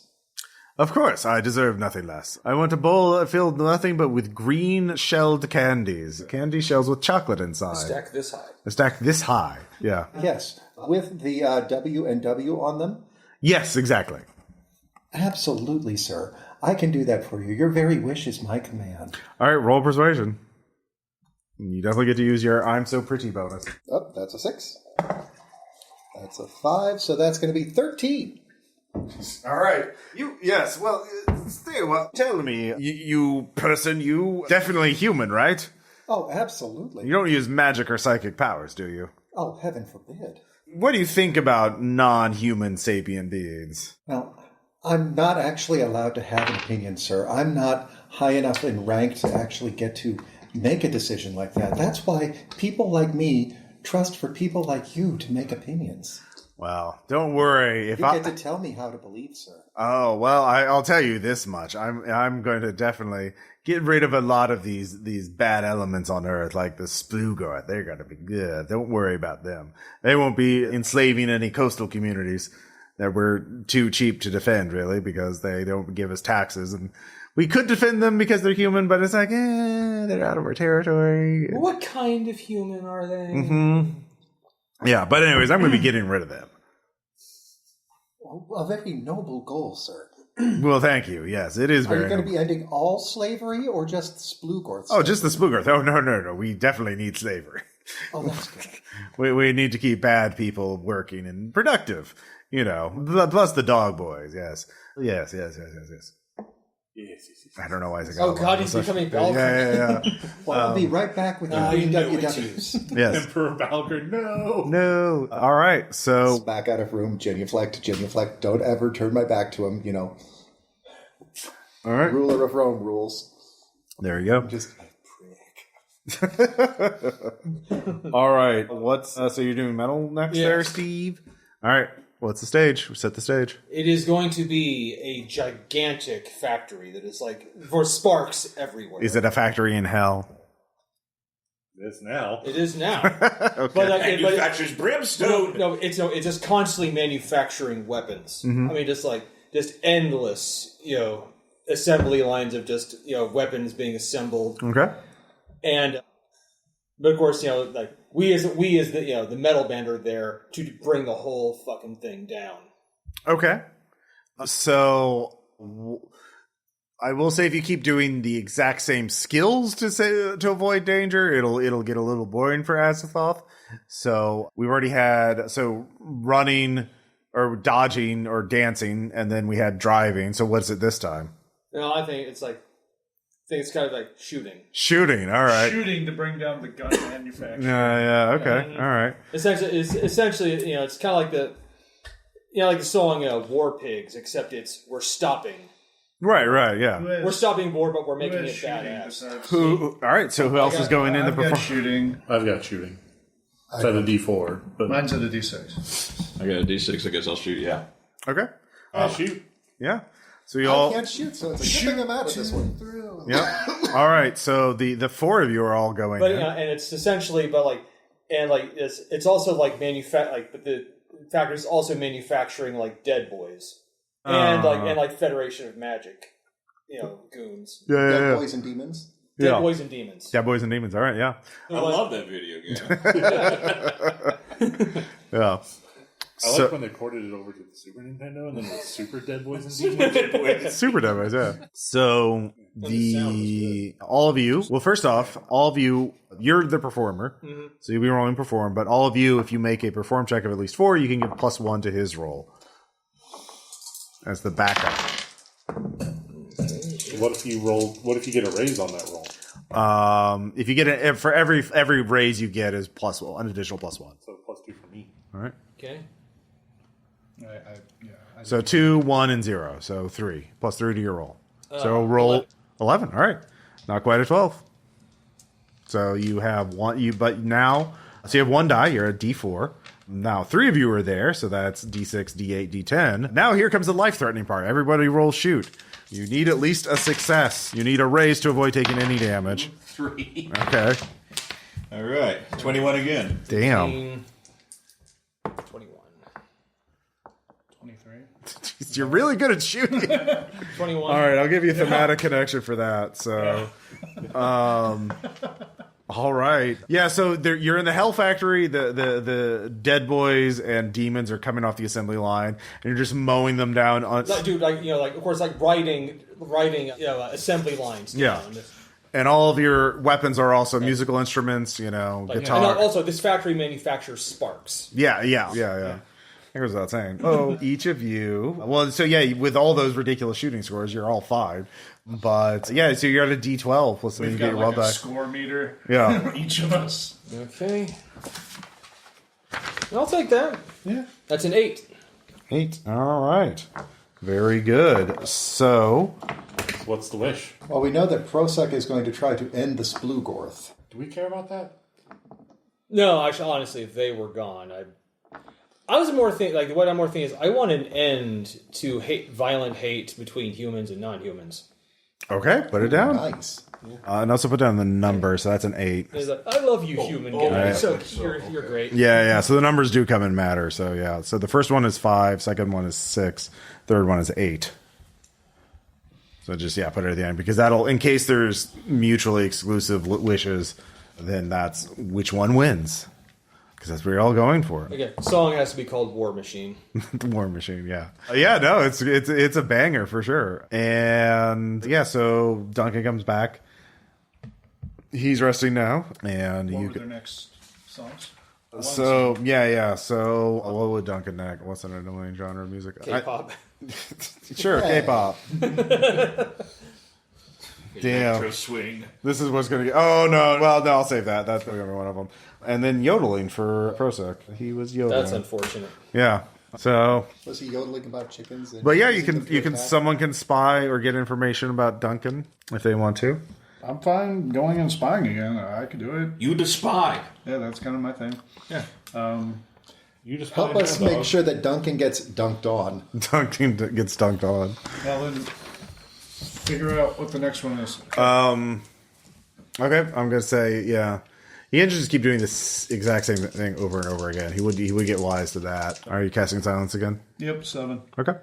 Of course, I deserve nothing less. I want a bowl filled nothing but with green shelled candies. Candy shells with chocolate inside. A stack this high. Yeah. Yes, with the W and W on them? Yes, exactly. Absolutely, sir. I can do that for you. Your very wish is my command. All right, roll persuasion. You definitely get to use your I'm so pretty bonus. Oh, that's a 6. That's a 5, so that's going to be 13. All right. Tell me, you definitely human, right? Oh, absolutely. You don't use magic or psychic powers, do you? Oh, heaven forbid. What do you think about non-human sapient beings? Well, I'm not actually allowed to have an opinion, sir. I'm not high enough in rank to actually get to make a decision like that. That's why people like me trust for people like you to make opinions. Well, don't worry. You get to tell me how to believe, sir. Oh, well, I'll tell you this much. I'm going to definitely get rid of a lot of these bad elements on Earth, like the Splugor. They're going to be good. Don't worry about them. They won't be enslaving any coastal communities that we're too cheap to defend, really, because they don't give us taxes. And we could defend them because they're human, but it's like, they're out of our territory. What kind of human are they? Mm-hmm. Yeah, but anyways, I'm going to be getting rid of them. A very noble goal, sir. Well, thank you. Yes, it is very Are you going noble. to be ending all slavery or just Splugorth? Oh, just the Splugorth. Oh, no. We definitely need slavery. Oh, that's good. We need to keep bad people working and productive. plus the dog boys. Yes. Yes. I don't know why I got Oh God, he's becoming Balgor. Yeah. Well, I'll be right back with the BWWs. Yes. Emperor Balgor, no. No. All right. So Back out of room, genuflect. Don't ever turn my back to him. all right. Ruler of Rome rules. There you go. Just All right. What's so you're doing metal next there, Steve? All right. What's the stage? We set the stage. It is going to be a gigantic factory that is for sparks everywhere. Is it a factory in hell? It is now. It is now. Okay. Manufactures brimstone. No, it's just constantly manufacturing weapons. Mm-hmm. I mean, just endless, assembly lines of just weapons being assembled. Okay. But of course, we as the metal band are there to bring the whole fucking thing down. Okay. So I will say, if you keep doing the exact same skills to avoid danger, it'll get a little boring for Azathoth. So we've already had running or dodging or dancing, and then we had driving. So what's it this time? No, I think it's kind of like shooting. Shooting, all right. Shooting to bring down the gun manufacturer. Yeah, okay, all right. Essentially, it's kind of like the song "War Pigs," except we're stopping. Right, yeah. We're stopping war, but we're making it badass. All right, so who else is going in the I've got performance? shooting. I've got shooting. It's at a D4. But Mine's at a D6. I got a D6. I guess I'll shoot. Yeah. Okay, I'll shoot. yeah. So you I all, can't shoot, so it's a good thing I'm out of this one. yeah. All right, so the four of you are all going But in. and it's essentially, it's also but the factory's also manufacturing Dead Boys and Federation of Magic, goons. Yeah. Dead Boys and Demons. Dead Boys and Demons. Dead Boys and Demons. All right, yeah. I love that video game. Yeah. I like when they ported it over to the Super Nintendo and then the Super Dead Boys and Demons. Super Dead Boys, yeah. So all of you, well, first off, all of you, you're the performer, so you'll be rolling perform, but all of you, if you make a perform check of at least 4, you can give +1 to his roll as the backup. What if you get a raise on that roll? If you get for every raise you get is an additional +1. So +2 for me. All right. Okay. So 2, 1, and 0. So 3 +3 to your roll. So roll 11. All right, not quite a 12. So you have one. You have one die. You're a D4. Now 3 of you are there, so that's D6, D8, D10. Now here comes the life-threatening part. Everybody roll shoot. You need at least a success. You need a raise to avoid taking any damage. 3. Okay. All right. 21 again. Damn. 21. 23. Jeez, you're really good at shooting. 21. All right, I'll give you a thematic connection for that. So, all right, yeah. So you're in the Hell Factory. The Dead Boys and Demons are coming off the assembly line, and you're just mowing them down. On Of course, writing, assembly lines. Yeah. And all of your weapons are also musical instruments. Guitar. And also, this factory manufactures sparks. Yeah. It goes without saying. Oh, each of you. Well, so yeah, with all those ridiculous shooting scores, you're all 5. But yeah, so you're at a D12 plus We've you got get your roll a back. score meter. Yeah. For each of us. Okay. I'll take that. Yeah. That's an 8. 8. All right. Very good. So, What's the wish? Well, we know that Prosek is going to try to end the Splugorth. Do we care about that? No, actually, honestly, if they were gone, I was more thinking, what I'm more thinking is I want an end to violent hate between humans and non-humans. okay, put it down. Nice. And also put down the number, so that's an 8. It's like, I love you, human guy. right. So you're great. Yeah. So the numbers do come and matter. So yeah. So the first one is 5, second one is 6, third one is 8. So just put it at the end because that'll, in case there's mutually exclusive wishes, then that's which one wins. Because that's what you're all going for. Okay, song has to be called War Machine. The War Machine, yeah. Yeah, no, it's a banger for sure. And yeah, so Duncan comes back. He's resting now, and What were their next songs? So, yeah. So, what would Duncan neck? What's an annoying genre of music? K-pop. Sure, K-pop. Damn. Electro swing. This is what's going to get... Oh, no. Well, no, I'll save that. That's going to be one of them. And then yodeling for Prosek. He was yodeling. That's unfortunate. Yeah. So... Was he yodeling about chickens? But yeah, you can. Someone can spy or get information about Duncan if they want to. I'm fine going and spying again. I could do it. You the spy. Yeah, that's kind of my thing. Yeah. You just Help us make sure that Duncan gets dunked on. Duncan gets dunked on. Well, then figure out what the next one is. Okay, I'm gonna say yeah. He can just keep doing this exact same thing over and over again. He would get wise to that. Are you casting silence again? Yep, 7. Okay.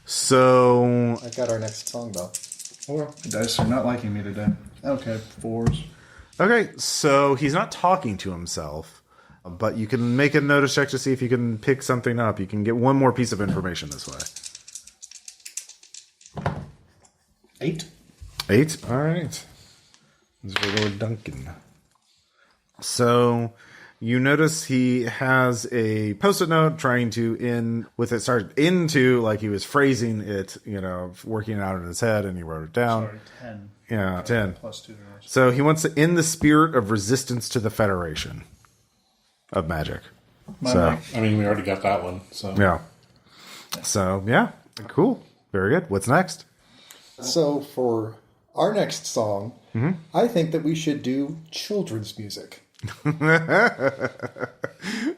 So I got our next song though. The dice are not liking me today. Okay, 4s. okay, so he's not talking to himself, but you can make a notice check to see if you can pick something up. You can get one more piece of information this way. 8. 8. All right. Let's go with Duncan. So you notice he has a post-it note trying to end with it started into like he was phrasing it, working it out in his head, and he wrote it down. Sorry, 10. Yeah, 10. Plus 2 to So he wants to end the spirit of resistance to the Federation of Magic. I mean, we already got that one. So Yeah. So, yeah. Cool. Very good. What's next? So for our next song, I think that we should do children's music.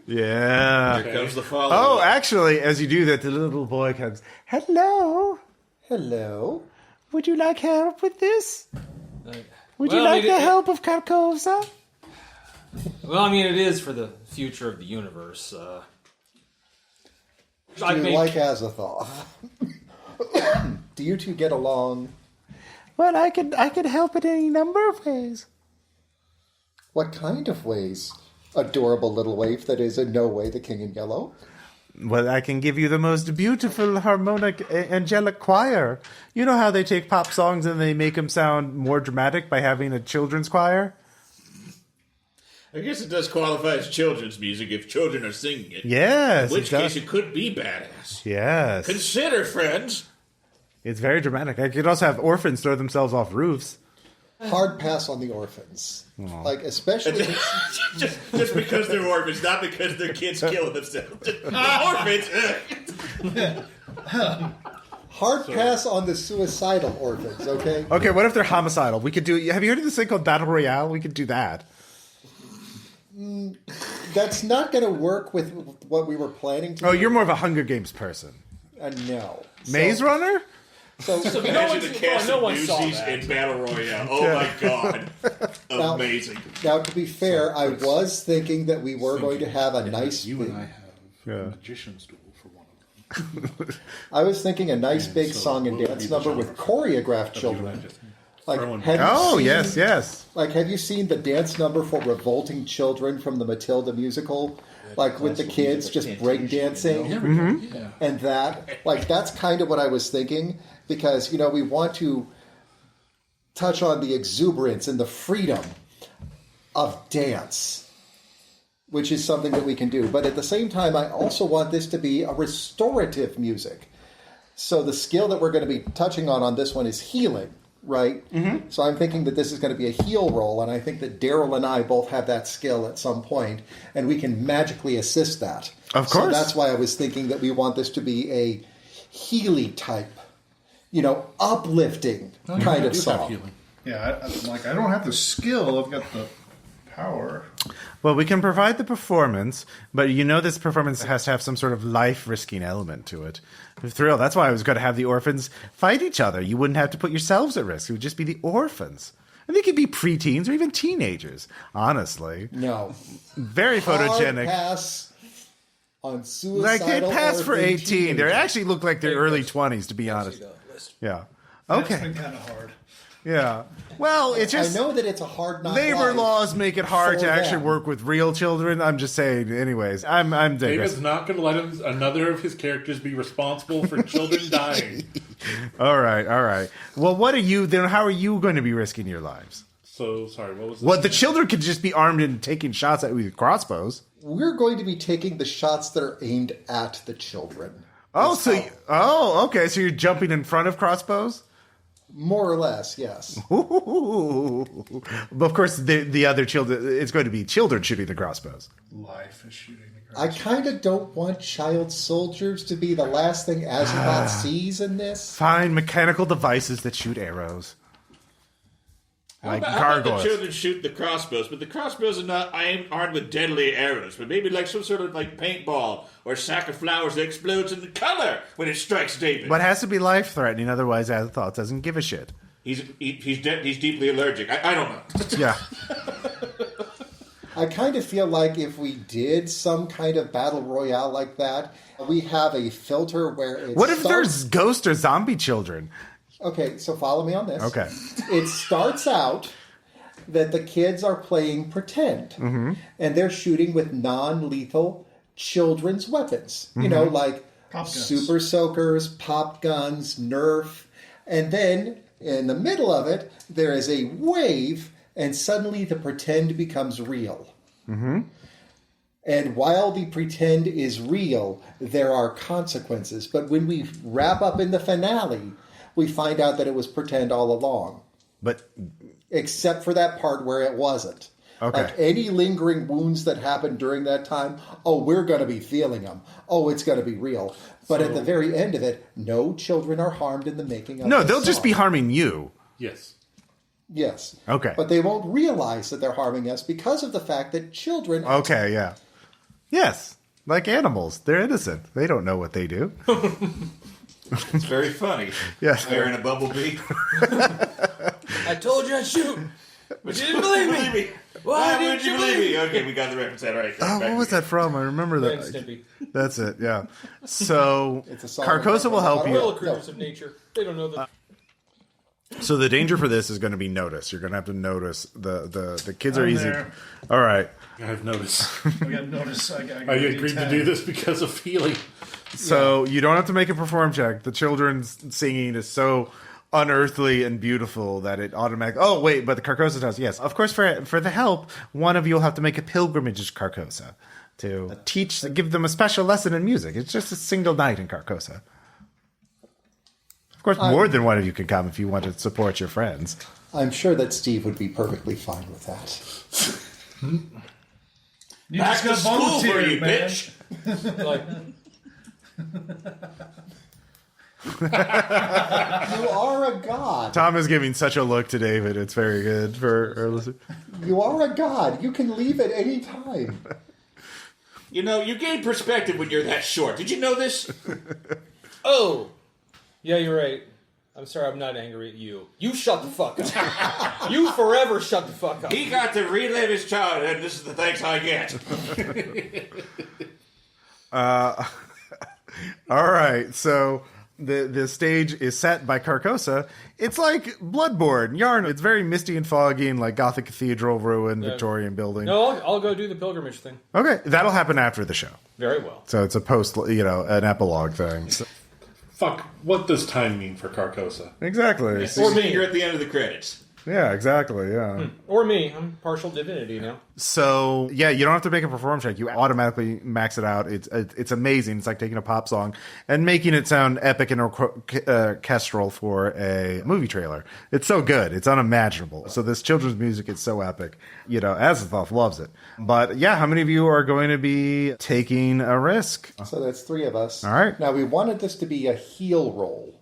Yeah. Here comes the follow. Oh, actually, as you do that, the little boy comes, hello. Hello. Would you like help with this? Would you Well, I like mean, the help of Karkovza? Well, I mean, it is for the future of the universe. Do you like Azathoth? Do you two get along? Well, I could help in any number of ways. What kind of ways? Adorable little waif that is in no way the king in yellow. Well, I can give you the most beautiful harmonic angelic choir. You know how they take pop songs and they make them sound more dramatic by having a children's choir? I guess it does qualify as children's music if children are singing it. Yes. In which case it could be badass. Yes. Consider, friends. It's very dramatic. I could also have orphans throw themselves off roofs. Hard pass on the orphans. Like, especially... just because they're orphans, not because their kids killing themselves. Orphans! Hard pass on the suicidal orphans, okay? Okay, what if they're homicidal? We could do... Have you heard of this thing called Battle Royale? We could do that. That's not going to work with what we were planning to Oh, do. you're more of a Hunger Games person. No. Maze Runner? Imagine the cast no of one saw Newsies that. in Battle Royale. Oh my god. Amazing. Now, to be fair, I was thinking that we were going to have a nice... You and I have a magician's duel for one of them. I was thinking a nice big so song and what would dance be the number with genre? choreographed children. Like, have Oh, you seen, yes. Like, have you seen the dance number for Revolting Children from the Matilda musical? Like, with the kids just breakdancing? Yeah. And that's kind of what I was thinking, because, we want to touch on the exuberance and the freedom of dance, which is something that we can do. But at the same time, I also want this to be a restorative music. So the skill that we're going to be touching on this one is healing, right? Mm-hmm. So I'm thinking that this is going to be a heal roll, and I think that Daryl and I both have that skill at some point, and we can magically assist that. Of course. So that's why I was thinking that we want this to be a Healy type, uplifting kind of song. Yeah, I don't have the skill. I've got the power. Well, we can provide the performance, but this performance has to have some sort of life-risking element to it. Thrill. That's why I was going to have the orphans fight each other. You wouldn't have to put yourselves at risk. It would just be the orphans. And they could be preteens or even teenagers, honestly. No. Very photogenic. Hard pass on suicidal Like, they pass for 18. teenagers. They actually look like they're early 20s, to be honest. Yeah. That's Okay. been kind of hard. Yeah. Well, it's just... I know that it's a hard knock Labor life laws make it hard for to actually them. work with real children. I'm just saying. Anyways, I'm David's digressing. not going to let another of his characters be responsible for children dying. All right. Well, how are you going to be risking your lives? So, sorry, what was this? Well, the children could just be armed and taking shots at you with crossbows. we're going to be taking the shots that are aimed at the children. Okay. So you're jumping in front of crossbows? More or less, yes. Ooh. But of course, the other children, it's going to be children shooting the crossbows. Life is shooting the I crossbows. kind of don't want child soldiers to be the last thing Azeroth sees in this. Find mechanical devices that shoot arrows. Like How about the gargoyles. children shoot the crossbows, but the crossbows are not armed with deadly arrows, but maybe like some sort of like paintball or sack of flowers that explodes in color when it strikes David. But it has to be life-threatening, otherwise Azathoth doesn't give a shit. He's deeply allergic. I don't know. Yeah. I kind of feel like if we did some kind of battle royale like that, we have a filter where it's... What if there's ghost or zombie children? Okay, so follow me on this. Okay. It starts out that the kids are playing pretend, and they're shooting with non-lethal children's weapons. You know, like Pop guns. super soakers, pop guns, Nerf. And then, in the middle of it, there is a wave, and suddenly the pretend becomes real. And while the pretend is real, there are consequences. But when we wrap up in the finale, we find out that it was pretend all along. But Except for that part where it wasn't. Okay. Like any lingering wounds that happened during that time, we're going to be feeling them. It's going to be real. But at the very end of it, no children are harmed in the making of no, this they'll just song. be harming you. Yes. Yes. Okay. But they won't realize that they're harming us because of the fact that children... Okay, yeah. Yes. Like animals. They're innocent. They don't know what they do. It's very funny. Yes. Wearing a bumblebee. I told you I'd shoot, but you didn't believe me. Why would you believe me? Okay, we got the reference. All right. What was that from? I remember Ren and that. Stimpy. That's it, yeah. So, It's a song Carcosa will help Real you. creatures of nature. They don't know that. So the danger for this is going to be notice. You're going to have to notice. The kids are I'm easy. there. All right. I've noticed. I got notice. I I agreed to do this because of feeling. So you don't have to make a perform check. The children's singing is so unearthly and beautiful that it automatically... Oh, wait, but the Carcosa does. Yes, of course, for the help, one of you will have to make a pilgrimage to Carcosa to give them a special lesson in music. It's just a single night in Carcosa. Of course, more than one of you can come if you want to support your friends. I'm sure that Steve would be perfectly fine with that. You Back just to got school for volunteered, you, man. bitch. Like, You are a god. Tom is giving such a look to David. It's very good for our listeners. You are a god. You can leave at any time. You know, you gain perspective when you're that short. Did you know this? oh, yeah, you're right. I'm sorry, I'm not angry at you. You shut the fuck up. You forever shut the fuck up. He got to relive his childhood, and this is the thanks I get. All right, so the stage is set by Carcosa. It's like Bloodborne, Yarn. It's very misty and foggy and like Gothic cathedral, ruin, Victorian building. No, I'll go do the pilgrimage thing. Okay, that'll happen after the show. Very well. So it's a post, an epilogue thing. So- Fuck, what does time mean for Carcosa? exactly. Or me. You're at the end of the credits. Yeah, exactly. Yeah. Or me. I'm partial divinity now. So yeah, you don't have to make a perform check. You automatically max it out. It's amazing. It's like taking a pop song and making it sound epic and orchestral for a movie trailer. It's so good. It's unimaginable. So this children's music is so epic. Azathoth loves it. But yeah, how many of you are going to be taking a risk? So that's 3 of us. All right. Now, we wanted this to be a heal roll.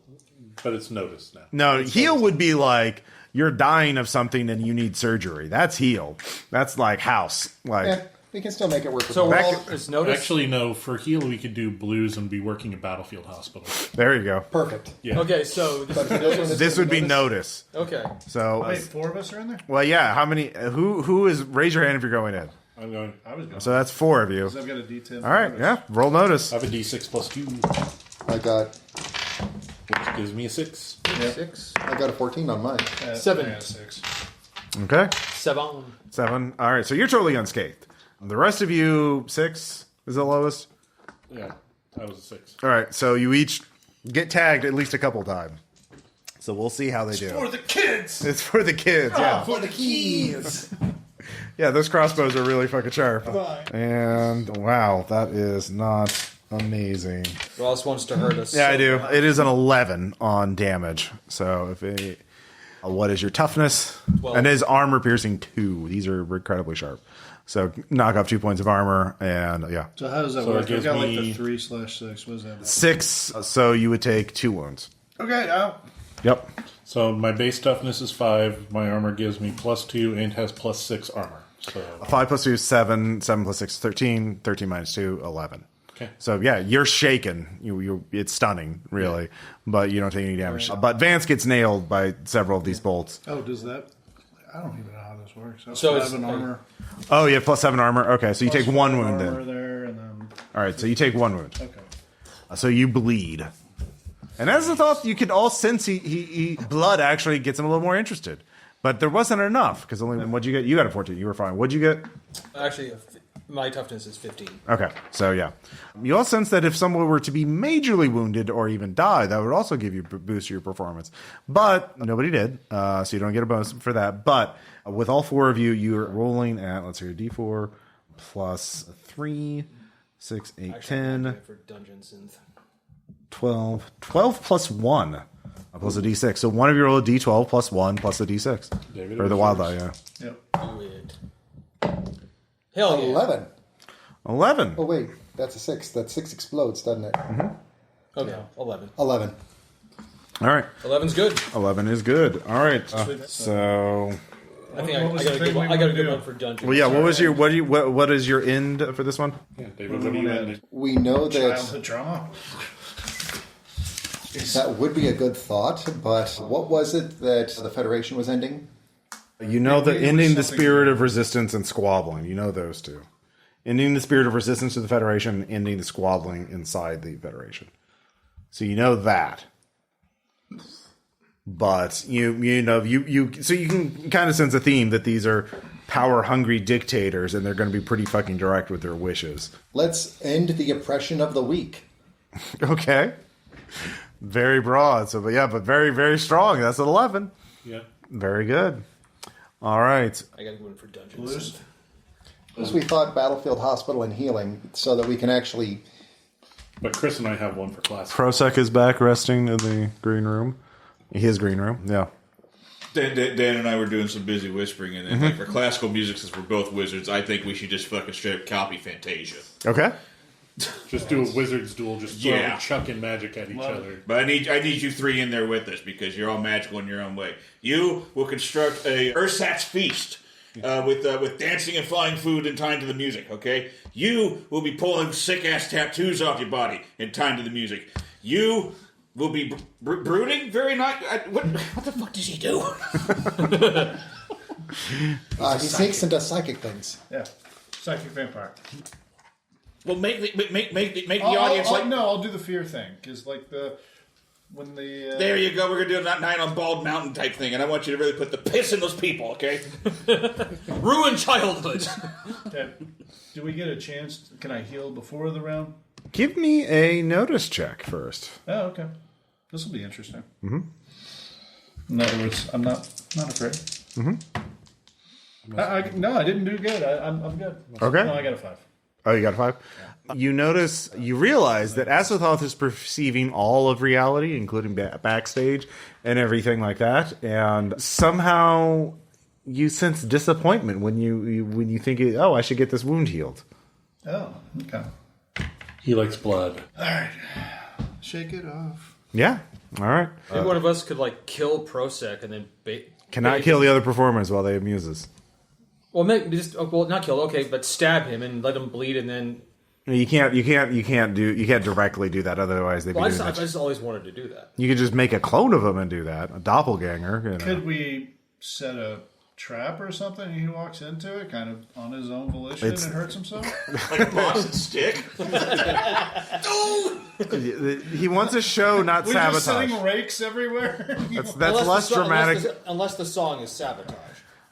But it's noticed now. No, heal would be like you're dying of something and you need surgery. That's heal. That's like house. Like We can still make it work. So Back- it's noticed. Actually, no. For heal, we could do blues and be working at Battlefield Hospital. there you go. Perfect. Yeah. Okay, so this is But noticed. This would be notice. Okay. So Wait, 4 of us are in there? well, yeah. How many? Who is? Raise your hand if you're going in. I'm going. I was going. So that's 4 of you. I've got a D10. All right. Yeah. Roll notice. I have a D6 plus 2, I got which gives me a 6. 6. I got a 14 on mine. 7. I got a 6. Okay. 7. 7. All right. So you're totally unscathed. The rest of you, 6 is the lowest. Yeah, that was a 6. All right. So you each get tagged at least a couple times. So we'll see how they do. For the kids! It's for the kids. Yeah. For the keys! Yeah, those crossbows are really fucking sharp. And wow, that is not amazing. Who else wants to hurt us? Yeah, I do. It is an 11 on damage. So what is your toughness? 12. And it is armor piercing 2. These are incredibly sharp. So knock off 2 points of armor, and yeah. So how does that work? I've got like the 3/6. What is that? 6, so you would take 2 wounds. Okay, Yep. So my base toughness is 5. My armor gives me +2 and has +6 armor. So 5 plus 2 is 7. 7 plus 6 is 13. 13 minus 2, 11. okay. So yeah, you're shaken. It's stunning, really, but you don't take any damage. But Vance gets nailed by several of these bolts. Oh, does that? I don't even know how this works. So it's 11 armor. Oh, you have +7 armor. Okay, so you take 1 wound armor then. there, and then All right, so you take 1 wound. okay. So you bleed. And as I thought, you could all sense he blood actually gets him a little more interested. But there wasn't enough, because only, what'd you get? You got a 14. You were fine. What'd you get? Actually, my toughness is 15. Okay, so yeah. You all sense that if someone were to be majorly wounded or even die, that would also give you boost your performance. But nobody did, so you don't get a bonus for that. But with all 4 of you, you're rolling at, let's see, D4 plus 3, 6, 8, Actually, 10. I'm doing it for dungeon synth. 12 plus 1 plus a d6. So one of you roll a d12 plus 1 plus a d6. David Or the was wild first. die, yeah. Do it. Hell yeah. 11. 11. Oh, wait. That's a 6. That 6 explodes, doesn't it? Okay, 11. 11. All right. 11's good. 11 is good. All right. So, I think What was I got the a thing good one. we I got a wanted good to one do? for dungeon. well, yeah. What is your end for this one? Yeah, David, what do you end? We know that Childhood drama. that would be a good thought, but what was it that the Federation was ending? You know that It was ending the something- spirit of resistance and squabbling. You know those two. Ending the spirit of resistance to the Federation, ending the squabbling inside the Federation. So you know that. But you so you can kind of sense a theme that these are power hungry dictators and they're going to be pretty fucking direct with their wishes. Let's end the oppression of the weak. Okay. Very broad. So, but very, very strong. That's an 11. Yeah. Very good. All right. I got a good one for dungeon synth. As we thought, Battlefield Hospital and Healing, so that we can actually... But Chris and I have one for class. Prosek is back resting in the green room. His green room, yeah. Dan and I were doing some busy whispering, and like for classical music, since we're both wizards, I think we should just fucking straight up copy Fantasia. Okay. Just do a wizard's duel, just chucking magic at each other. But I need you 3 in there with us because you're all magical in your own way. You will construct a ersatz feast with dancing and flying food in time to the music. Okay, you will be pulling sick ass tattoos off your body in time to the music. You will be brooding very nice. What the fuck does he do? he sneaks into psychic things. Yeah. Psychic vampire. Well, make the audience like. No, I'll do the fear thing. Because, like, when the... There you go. We're going to do that night on Bald Mountain type thing, and I want you to really put the piss in those people, okay? Ruin childhood. Okay. Do we get a chance? Can I heal before the round? Give me a notice check first. Oh, okay. This will be interesting. Mm-hmm. In other words, I'm not afraid. Mm-hmm. No, I didn't do good. I'm good. Okay. No, I got a 5. Oh, you got a 5? You realize that Azathoth is perceiving all of reality, including backstage and everything like that, and somehow you sense disappointment when you think, oh, I should get this wound healed. Oh, okay. He likes blood. All right. Shake it off. Yeah. All right. Maybe one of us could like kill Prosek and then Cannot kill the other performers while they have muses. Well, not kill. Okay, but stab him and let him bleed, and then. You can't directly do that. Otherwise, they'd be doing I that. just always wanted to do that. You could just make a clone of him and do that. A doppelganger. You know. Could we set a trap or something? He walks into it kind of on his own volition and hurts himself. Like a Boston stick. He wants a show, not We're sabotage. just setting rakes everywhere. That's less dramatic. Unless the song is sabotage.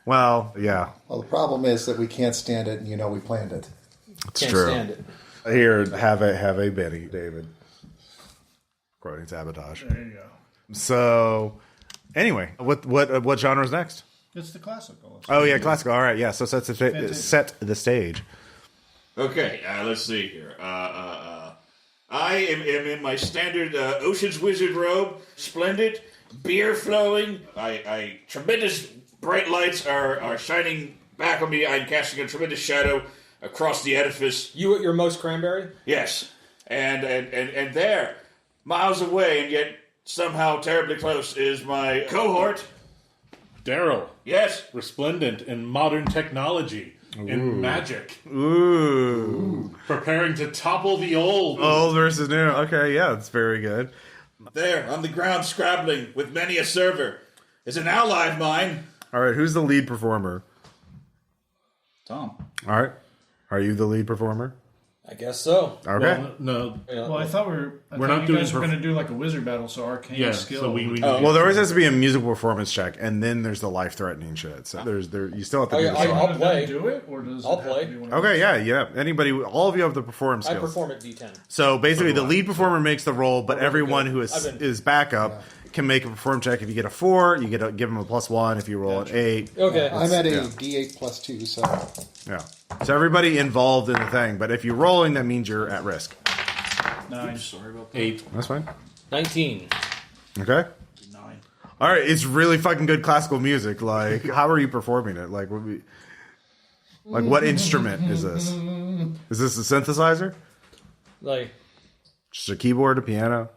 Well, yeah, Well, the problem is that we can't stand it, and you know we planned it. it's Can't true. stand it. Here, have a Benny, David. Quoting sabotage. There you go. So, anyway, what genre is next? It's the classical. Oh yeah, classical. All right, yeah. So set the stage. Okay, let's see here. I am in my standard Ocean's Wizard robe, splendid, beer flowing. I tremendous bright lights are shining back on me. I'm casting a tremendous shadow across the edifice. You at your most Cranberry? Yes, and there, miles away, and yet somehow terribly close, is my cohort. Daryl. Yes. Resplendent in modern technology. Ooh. In magic. Ooh. Preparing to topple the old. Old versus new. Okay, yeah, that's very good. There, on the ground, scrabbling with many a server, is an ally of mine. All right, who's the lead performer? Tom. All right. Are you the lead performer? I guess so. Okay. Well, no. Well, I thought we're not not doing guys were going to do like a wizard battle, so arcane skill. So we well, there always has to be a musical performance check, and then there's the life-threatening shit. So you still have to do the song. I'll play. Do it, or does I'll it have play. to be one of Okay, those? yeah. Anybody, all of you have the perform skills. I perform at D10. So basically, the lead performer makes the roll, but everyone who is backup can make a perform check. If you get a 4, you give them a +1. If you roll an 8, Okay. I'm at a D8 plus 2, so yeah. So everybody involved in the thing, but if you're rolling, that means you're at risk. 9. Sorry about that. 8. That's fine. 19. Okay. 9. All right, it's really fucking good classical music. Like, how are you performing it? Like, what instrument is this? Is this a synthesizer? Like, Just a keyboard, a piano?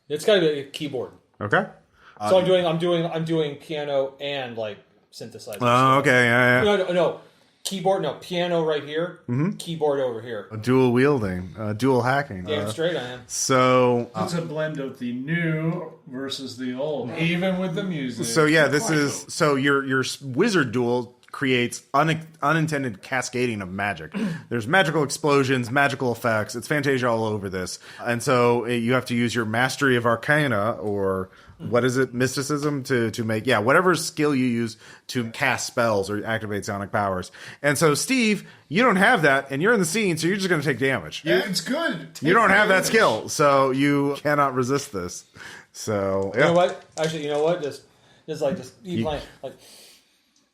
it's got to be a keyboard. Okay. So I'm doing piano and like synthesizer. Oh, okay, yeah. No. Keyboard, no. Piano right here. Keyboard over here. Dual wielding, dual hacking. Damn straight I am. So, It's a blend of the new versus the old, even with the music. so yeah, this is so your wizard duel creates unintended cascading of magic. There's magical explosions, magical effects. It's Fantasia all over this, and so you have to use your mastery of Arcana or what is it, mysticism to make whatever skill you use to cast spells or activate sonic powers. And so Steve, you don't have that, and you're in the scene, so you're just going to take damage. Yeah, it's good. You don't have that skill, so you cannot resist this. So You know what? Actually, you know what? Just keep playing. Like,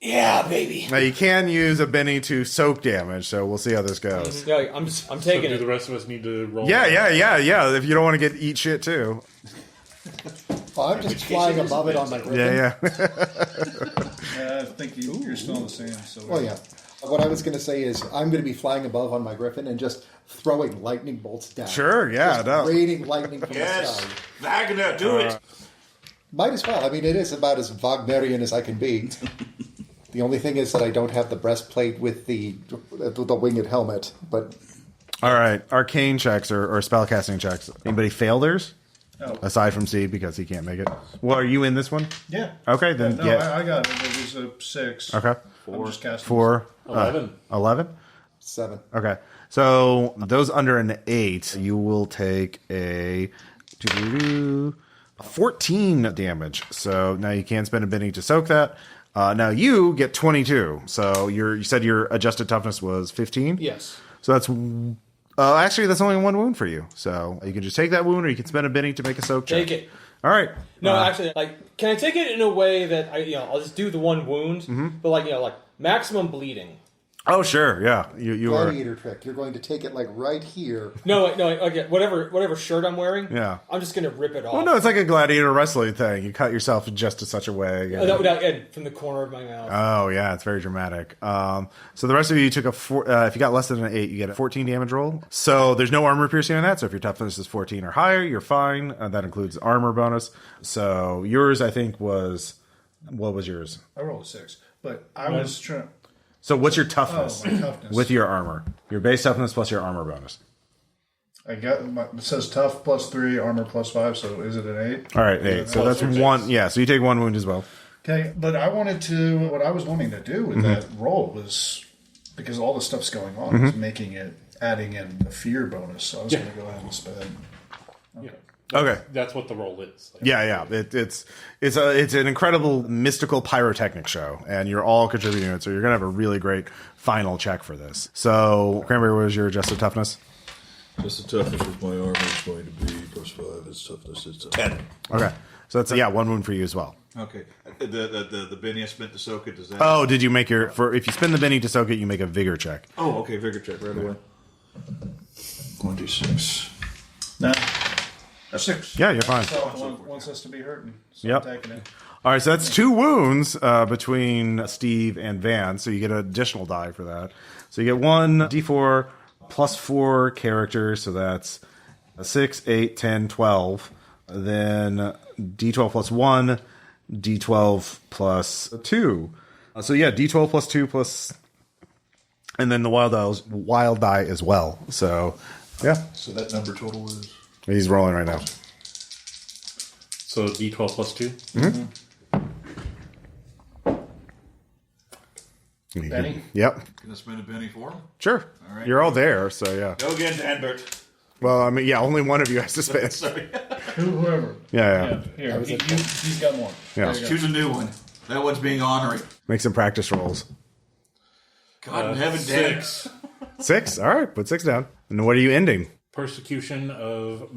yeah, baby. Now you can use a Benny to soak damage, so we'll see how this goes. Yeah, I'm So taking do it. the rest of us need to roll? Yeah. If you don't want to eat shit too. I'm just flying above it on my griffin. Yeah. I think you're still in the same. So Well, yeah. What I was going to say is I'm going to be flying above on my griffin and just throwing lightning bolts down. Sure, yeah, Just no. raining lightning from the Yes, sky. Wagner, do it. Might as well. I mean, it is about as Wagnerian as I can be. The only thing is that I don't have the breastplate with the winged helmet. But All right, arcane checks or spellcasting checks. Anybody fail theirs? Oh. Aside from Steve, because he can't make it. Well, are you in this one? Yeah. Okay, then No, I got it. It was a 6. Okay. I'm just casting 4. 11. 11? 7. Okay. So those under an 8, you will take a 14 damage. So now you can spend a Benny to soak that. Now you get 22. So you said your adjusted toughness was 15? Yes. So that's actually that's only one wound for you. So you can just take that wound, or you can spend a Benny to make a soak check. Take it. All right. No, actually, like, can I take it in a way that I'll just do the one wound, but like maximum bleeding. Oh, sure. Yeah. You are. Gladiator trick. You're going to take it like right here. No, okay. Whatever shirt I'm wearing. Yeah. I'm just gonna rip it off. Well, no, it's like a gladiator wrestling thing. You cut yourself in just such a way. Yeah. And from the corner of my mouth. Oh, yeah, it's very dramatic. So the rest of you took a 4. If you got less than an 8, you get a 14 damage roll. So there's no armor piercing on that. So if your toughness is 14 or higher, you're fine. That includes armor bonus. So yours, I think, was... What was yours? I rolled a 6. But I was trying... So what's your toughness? Oh, my toughness. With your armor. Your base toughness plus your armor bonus. It says tough plus 3, armor plus 5, so is it an 8? All right, 8. So that's 1. Yeah, so you take 1 wound as well. Okay, but what I was wanting to do with that roll was, because all the stuff's going on, is adding in the fear bonus, so I was going to go ahead and spend. Okay. Okay. That's what the roll is. Yeah. It's an incredible mystical pyrotechnic show, and you're all contributing to it, so you're gonna have a really great final check for this. So, Cranberry, what was your adjusted toughness? Just the toughness with my armor is going to be +5. Its toughness is 10. Okay, so that's 1 wound for you as well. Okay. the Benny I spent to soak it. Does that? Oh, did you make if you spin the Benny to soak it, you make a vigor check. Oh, okay. Vigor check right away. 1d6. No. A 6. Yeah, you're fine. So wants us to be hurting. So Yep. I'm taking it. All right, so that's 2 wounds between Steve and Vance, so you get an additional die for that. So you get 1 d4 plus 4 characters, so that's 6, 8, 10, 12. Then d12 plus 1, d12 plus 2. So yeah, d12 plus 2 plus... And then the wild die as well. So, yeah. So that number total is? He's rolling right now. So D12 plus 2? Mm-hmm. Benny? Yep. Can I spend a Benny for him? Sure. All right. You're all there, so yeah. Go again, Danbert. Well, I mean, yeah, only one of you has to spend. Sorry. Whoever. Yeah. Here, he's got more. Yeah. There you go. Choose a new one. That one's being honorary. Make some practice rolls. God in heaven, Dan. 6. 6? All right, put 6 down. And what are you ending? Persecution of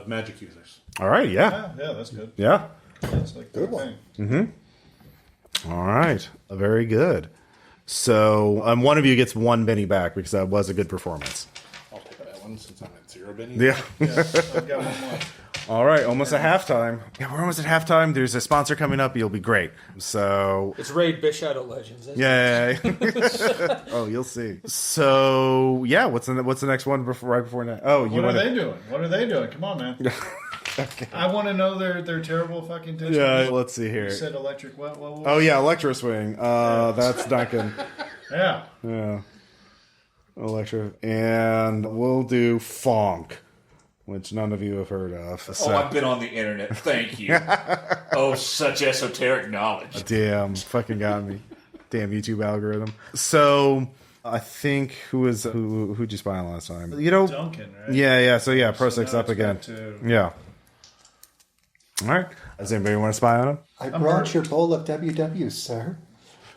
magic users. All right, yeah. Yeah, that's good. Yeah. That's like Good the one. thing. All right. Very good. So one of you gets 1 Benny back because that was a good performance. I'll take that one since I'm at 0 Benny. Yeah. Yeah, I've got one more. All right, almost at halftime. Yeah, we're almost at halftime. There's a sponsor coming up. You'll be great. So, It's Raid Shadow Legends. yay. Oh, you'll see. So, yeah, what's the next one right before now? Oh, you What are want they doing? What are they doing? Come on, man. Okay. I want to know their terrible fucking dishes. Yeah, let's see here. You said electric. What? Oh, yeah, Electro Swing. That's Duncan. Yeah. Yeah. Electro. And we'll do Fonk, which none of you have heard of. So. Oh, I've been on the internet. Thank you. Oh, such esoteric knowledge. Damn, fucking got me. Damn YouTube algorithm. So, I think who'd you spy on last time? You know, Duncan, right? yeah. So yeah, Pro 6 now up it's again. back to- Yeah. All right. Does anybody want to spy on him? I brought your bowl of WWs, sir.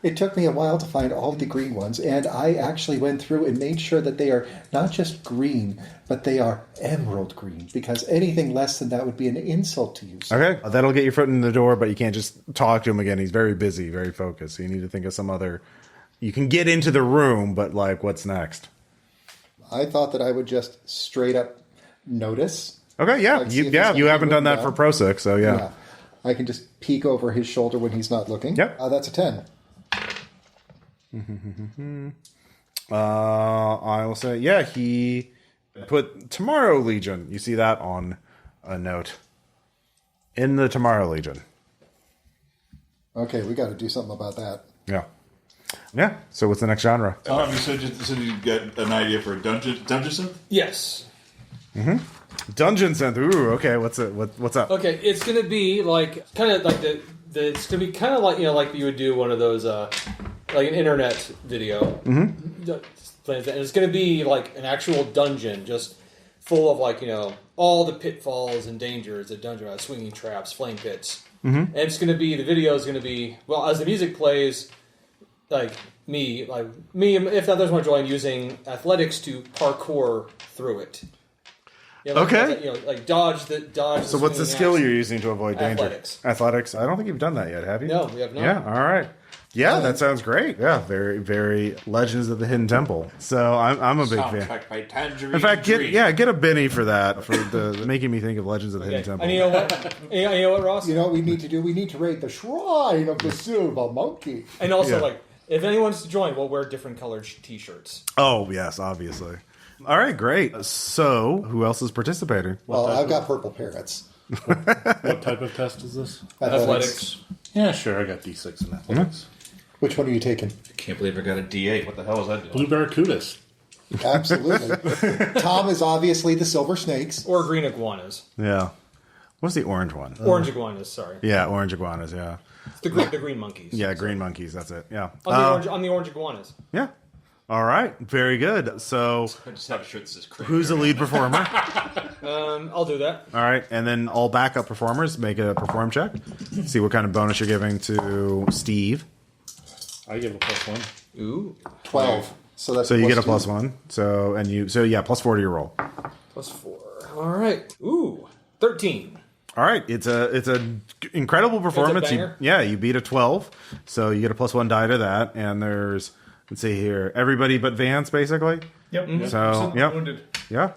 It took me a while to find all the green ones, and I actually went through and made sure that they are not just green, but they are emerald green, because anything less than that would be an insult to you, sir. Okay. That'll get your foot in the door, but you can't just talk to him again. He's very busy, very focused. So you need to think of some other... You can get into the room, but like, what's next? I thought that I would just straight up notice. Okay, yeah. Like, see if he's You got haven't done that down. for Pro 6, so yeah. I can just peek over his shoulder when he's not looking. Yep. That's a 10. I will say, yeah, he put Tomorrow Legion. You see that on a note. In the Tomorrow Legion. Okay, we got to do something about that. Yeah. Yeah. So what's the next genre? Tommy, so you got an idea for a dungeon synth? Yes. Dungeon Synth. Ooh, okay. What's it? What's up? Okay, it's gonna be like kind of like it's gonna be kind of like like you would do one of those like an internet video. Mm-hmm. And it's gonna be like an actual dungeon, just full of like all the pitfalls and dangers that dungeon has, swinging traps, flame pits. Mm-hmm. And it's gonna be the video is gonna be as the music plays, like me, if others want to join, using athletics to parkour through it. Okay. Like dodge the. So what's the skill you're using to avoid danger? Athletics. Athletics. I don't think you've done that yet, have you? No, we have not. Yeah. All right. Yeah, that sounds great. Yeah, very, very Legends of the Hidden Temple. So I'm a big fan. Soundtrack by Tangerine In fact, Dream. get a Benny for that, for the making me think of Legends of the Hidden Temple. And you know what? You know what, Ross? You know what we need to do? We need to raid the Shrine of the Silver Monkey. And also, Yeah. like, if anyone wants to join, we'll wear different colored T-shirts. Oh yes, obviously. All right, great. So who else is participating? Well, I've got purple parrots. What type of test is this? Athletics. Yeah, sure. I got D6 in athletics. Which one are you taking? I can't believe I got a D8. What the hell is that doing? Blue Barracudas. Absolutely. Tom is obviously the Silver Snakes. Or green iguanas. Yeah. What's the orange one? Orange iguanas, sorry. Yeah, orange iguanas. Yeah. The green monkeys. Yeah, green monkeys. That's it. Yeah. On the orange iguanas. Yeah. All right. Very good. So I just have a shirt that says Cranberry. who's the lead performer? I'll do that. All right, and then all backup performers make a perform check. See what kind of bonus you're giving to Steve. I give a +1. Ooh. 12. So that's So you get a +2. +1. So yeah, +4 to your roll. +4. All right. Ooh. 13. All right, it's a incredible performance. banger. You beat a 12, so you get a +1 die to that. And there's, let's see here, everybody but Vance, basically. Yep. So, yep. Wounded. Yeah.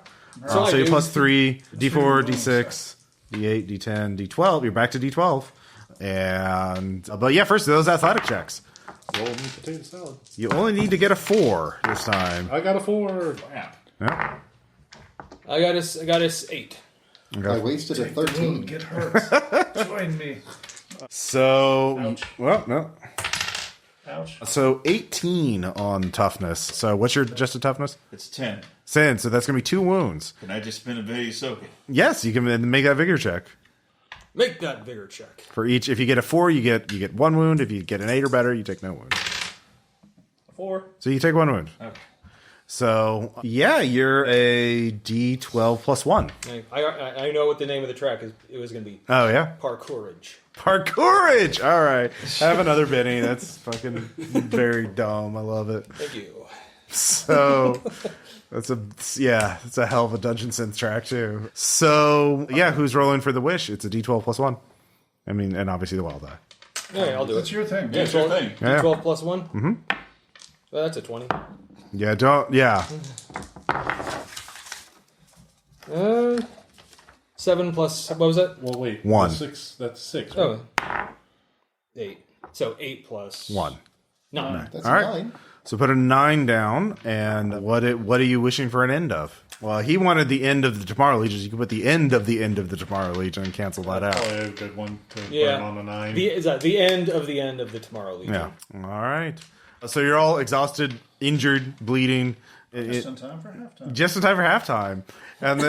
So So you're I do- +3, D4, D6, D8, D10, D12. You're back to D12. And but yeah, first those athletic checks. Roll me potato salad. You only need to get a 4 this time. I got a 4. Wow. Yeah. I got us 8. I wasted a 13. Get hurt. Join me. So, Ouch. well, no. Ouch. So 18 on toughness. So what's your just a toughness? It's 10. Sin. So that's gonna be 2 wounds. Can I just spin a video soaking? Yes, you can then make that vigor check. Make that vigor check. For each, if you get a 4, you get 1 wound. If you get an 8 or better, you take no wound. 4. So you take 1 wound. Okay. So yeah, you're a D12 +1. I know what the name of the track is. It was going to be Oh yeah, Parkourage. Parkourage. All right, have another Benny. That's fucking very dumb. I love it. Thank you. So that's a hell of a Dungeon Synth track too. So yeah, who's rolling for the wish? It's a D12 +1. I mean, and obviously the wild die. Yeah, I'll do That's it. your thing. Yeah, it's your thing. Yeah. D12 +1. Mm-hmm. Well, that's a 20. Yeah, don't. Yeah, 7 plus, what was that? Well, wait. 1. That's 6. Oh, 8. So 8 plus 1. 9. That's All right. 9. So put a 9 down, and what are you wishing for an end of? Well, he wanted the end of the Tomorrow Legion. You can put the end of the Tomorrow Legion and cancel that out. Probably a good one to Yeah. burn on a 9. The end of the Tomorrow Legion. Yeah. All right. So you're all exhausted, injured, bleeding. Just in time for halftime. Just in time for halftime. And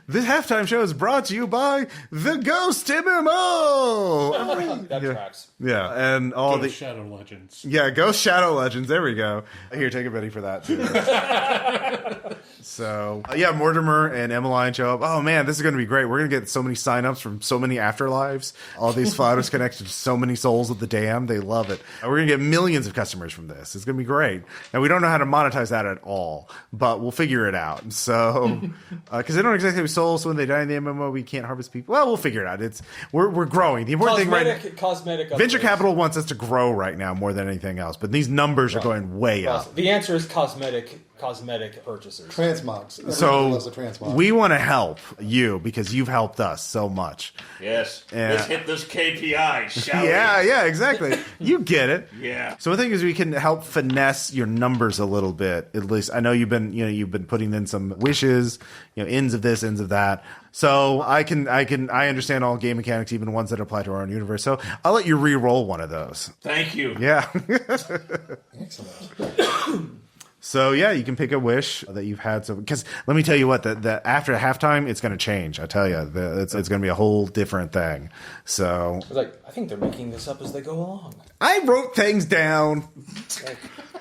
this halftime show is brought to you by the Ghost MMO. That tracks. Yeah, and all the Shadow Legends. yeah, Ghost Shadow Legends. There we go. Here, take a Betty for that too. So yeah, Mortimer and Emmeline show up. Oh man, this is going to be great. We're going to get so many signups from so many afterlives. All these flouters connected to so many souls of the damned. They love it. And we're going to get millions of customers from this. It's going to be great. And we don't know how to monetize that at all, but we'll figure it out. So because they don't exactly have souls, so when they die in the MMO, we can't harvest people. Well, we'll figure it out. We're growing. The important Cosmetic venture upgrades. capital wants us to grow right now more than anything else, but these numbers are going way up. The answer is cosmetic purchasers. Transmogs. Everybody So loves a transmog. we want to help you because you've helped us so much. Yes. Yeah. Let's hit this KPI, shall Yeah, exactly. You get it. Yeah. So the thing is, we can help finesse your numbers a little bit. At least I know you've been putting in some wishes, ends of this, ends of that. So I understand all game mechanics, even ones that apply to our own universe. So I'll let you re-roll one of those. Thank you. Yeah. Excellent. So yeah, you can pick a wish that you've had. So because let me tell you what, the after halftime, it's going to change. I tell you, it's going to be a whole different thing. So I was like, I think they're making this up as they go along. I wrote things down. Like,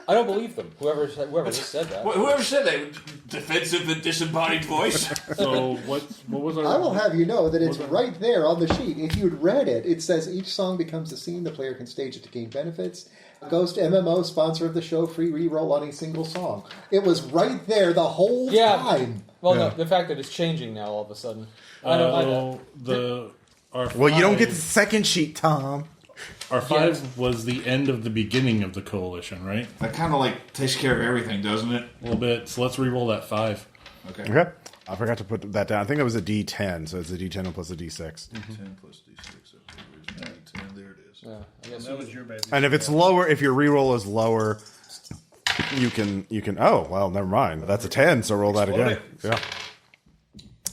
I don't believe them. Whoever just said that. Whoever said that? Defensive and disembodied voice? So what was our... I will have you know that it's right there on the sheet. If you'd read it, it says each song becomes a scene. The player can stage it to gain benefits. Ghost MMO, sponsor of the show, free reroll on a single song. It was right there the whole time. Well, no, the fact that it's changing now all of a sudden. I don't. Well, you don't get the second sheet, Tom. R5 was the end of the beginning of the coalition, right? That kind of takes care of everything, doesn't it? A little bit. So let's re-roll that 5. Okay. Okay. I forgot to put that down. I think it was a D10, so it's a D10 plus a D6. 10 plus D6. Okay, where's my D10? There it is. Yeah, I guess That was your baby. And if it's lower, if your reroll is lower, you can. Oh well, never mind. That's a 10, so roll that again. Yeah.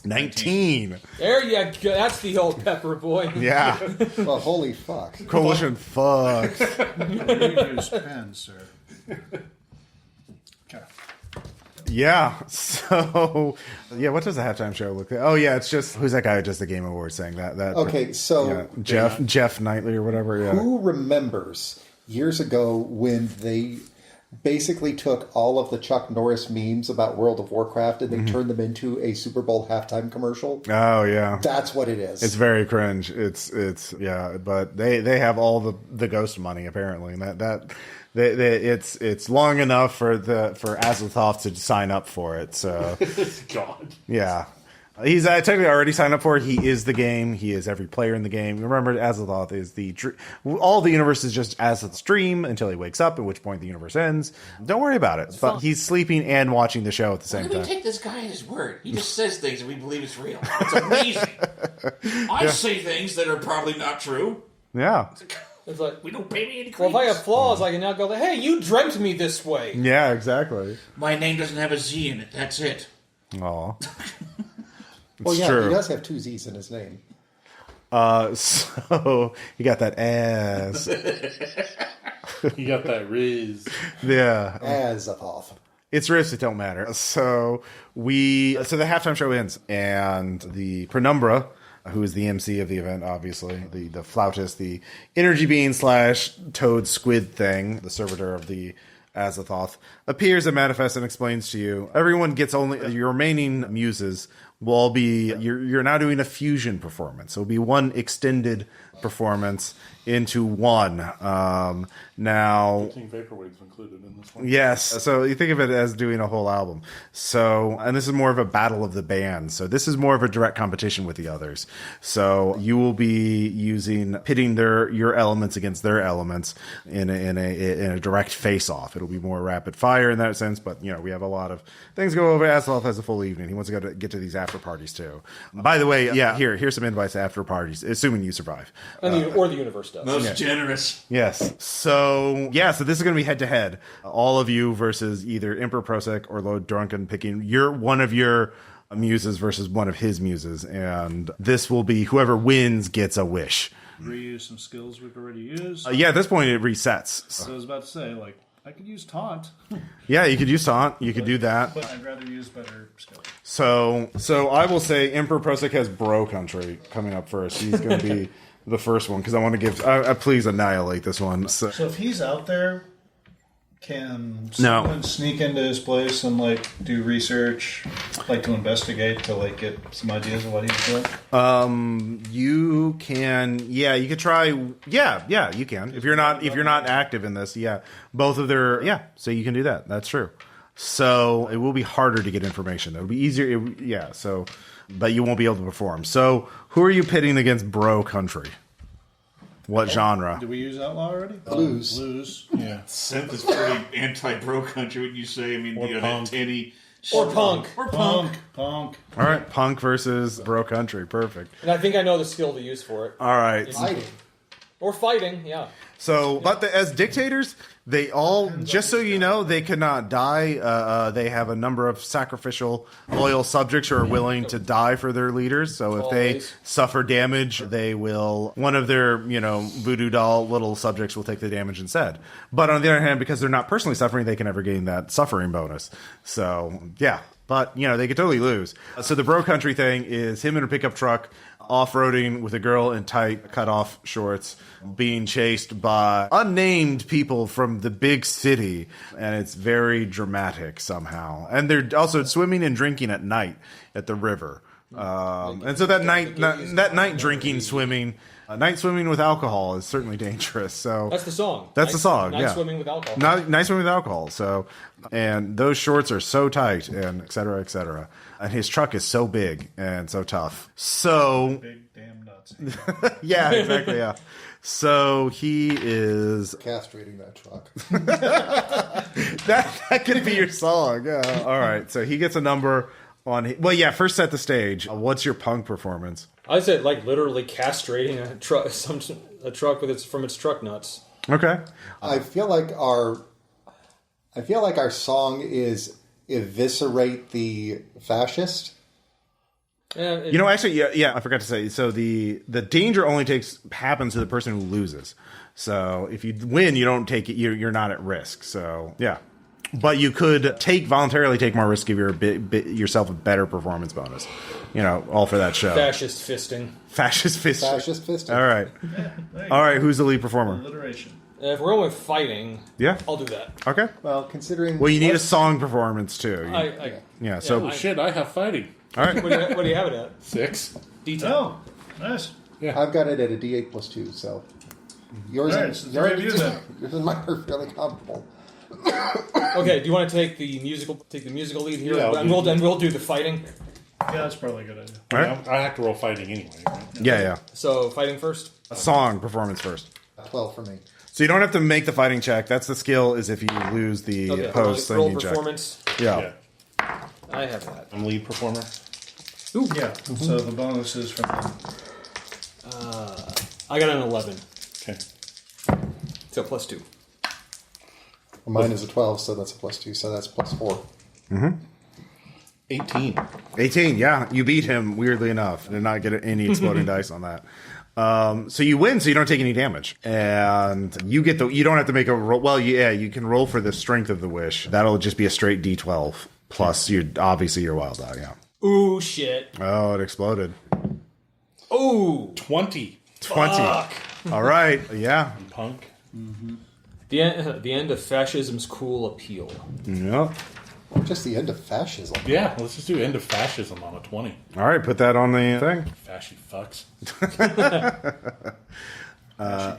19. There you go. That's the old pepper boy. Yeah. Well, holy fuck. Coalition fucked. You use pen, sir. Okay. Yeah. So, yeah, what does the halftime show look like? Oh, yeah, it's just, who's that guy who does the Game Awards saying that? Okay, so Jeff Knightley or whatever. Yeah. who remembers years ago when they basically took all of the Chuck Norris memes about World of Warcraft and they turned them into a Super Bowl halftime commercial? Oh, yeah. That's what it is. It's very cringe. It's yeah, but they have all the ghost money apparently, and it's long enough for Azathoth to sign up for it. So God. yeah. He's technically already signed up for it. He is the game. He is every player in the game. Remember, Azeroth is all the universe is just Azeroth's dream until he wakes up, at which point the universe ends. Don't worry about it. But he's sleeping and watching the show at the same time. We take this guy at his word. He just says things and we believe it's real. It's amazing. I say things that are probably not true. Yeah. It's like, we don't pay me any credit. well, if I have flaws, I can now go, hey, you dreamt me this way. Yeah, exactly. My name doesn't have a Z in it. That's it. Aw. Well, yeah, true. he does have 2 Z's in his name. So you got that ass. You got that Riz. Yeah. Azeroth. It's risks that don't matter. So the halftime show ends, and the Penumbra, who is the MC of the event, obviously, the flautist, the energy being / toad squid thing, the servitor of the Azathoth, appears and manifests and explains to you. Everyone gets only your remaining muses will all be. You're now doing a fusion performance. So it'll be one extended performance into one. Now, Vaporwave's included in this one. yes. So you think of it as doing a whole album. So, and this is more of a battle of the bands. So this is more of a direct competition with the others. So you will be pitting your elements against their elements in a direct face off. It'll be more rapid fire in that sense. But we have a lot of things go over. Azeroth has a full evening. He wants to get to these after parties too. By the way, here's some invites to after parties, assuming you survive. Or the universe does. Most generous. Yes. So this is going to be head to head. All of you versus either Emperor Prosek or Lord Drunken, picking one of your muses versus one of his muses. And this will be whoever wins gets a wish. Reuse some skills we've already used. At this point it resets. So I was about to say, I could use taunt. Yeah, you could use taunt. You could do that. But I'd rather use better skills. So I will say Emperor Prosek has Bro Country coming up first. He's going to be the first one because I want to give. Please annihilate this one. So if he's out there, can someone sneak into his place and do research, to investigate to get some ideas of what he's doing? You can. Yeah, you could try. Yeah, you can. If you're not active in this, both of their. Yeah, so you can do that. That's true. So it will be harder to get information. It'll be easier. But you won't be able to perform. So who are you pitting against Bro Country? What genre? Did we use Outlaw already? Blues. Blues. Yeah. Synth is pretty anti-bro country, wouldn't you say? I mean, punk. Tinny. Or punk. Punk. All right, punk versus Bro Country. Perfect. And I think I know the skill to use for it. All right. Fighting. Or fighting, yeah. So, but as dictators, they all, just so you know, they could not die. They have a number of sacrificial, loyal subjects who are willing to die for their leaders. So if they suffer damage, they will, one of their, voodoo doll little subjects will take the damage instead. But on the other hand, because they're not personally suffering, they can never gain that suffering bonus. So, yeah. But, they could totally lose. So the Bro Country thing is him in a pickup truck, off-roading with a girl in tight, cut-off shorts, being chased by unnamed people from the big city, and it's very dramatic somehow. And they're also swimming and drinking at night at the river. And so that night drinking, swimming, night swimming with alcohol is certainly dangerous. So that's the song. That's the song. Night swimming with alcohol. Night swimming with alcohol. So, and those shorts are so tight, and et cetera, et cetera. And his truck is so big and so tough. So big damn nuts. Yeah, exactly. Yeah. So he is castrating that truck. that could be your song. Yeah. All right. So he gets a number on. Well, yeah. First, set the stage. What's your punk performance? I said literally castrating a truck, truck from its truck nuts. Okay. I feel like our song is eviscerate the fascist. Actually, yeah, I forgot to say. So the danger only happens to the person who loses. So if you win, you don't take it. You're not at risk. So yeah, but you could voluntarily take more risk, give yourself a better performance bonus. All for that show. Fascist fisting. Fascist fisting. All right, all right. Who's the lead performer? Alliteration. If we're going with fighting, I'll do that. Okay. Well, considering you need a song performance too. So shit, I have fighting. All right. What do you have it at? 6. D10. Oh, nice. Yeah. I've got it at a D8 plus 2. So yours and mine are fairly comparable. Okay. Do you want to take the musical lead here, Yeah, and we'll do the fighting? Yeah, that's probably a good idea. All right. I have to roll fighting anyway, right? Yeah. So fighting first. Song performance first. 12 for me. So you don't have to make the fighting check. That's the skill. Is if you lose the Okay. post Roll singing check. performance. Yeah. I have that. I'm lead performer. Ooh. Yeah. So the bonus is from I got an 11. Okay. So +2. Well, mine is a 12, so that's a +2, so that's +4. 18. 18. Yeah, you beat him. Weirdly enough, did not get any exploding dice on that. So you win, so you don't take any damage, and you get the. You don't have to make a roll. Well, yeah, you can roll for the strength of the wish. That'll just be a straight D12 plus your obviously your wild die. Yeah. Ooh, shit. Oh, it exploded. Ooh. 20. 20. Fuck. All right. Yeah. Punk. The end of fascism's cool appeal. Yep. Just the end of fascism. Yeah, let's just do end of fascism on a 20. All right. Put that on the thing. Fashy fucks.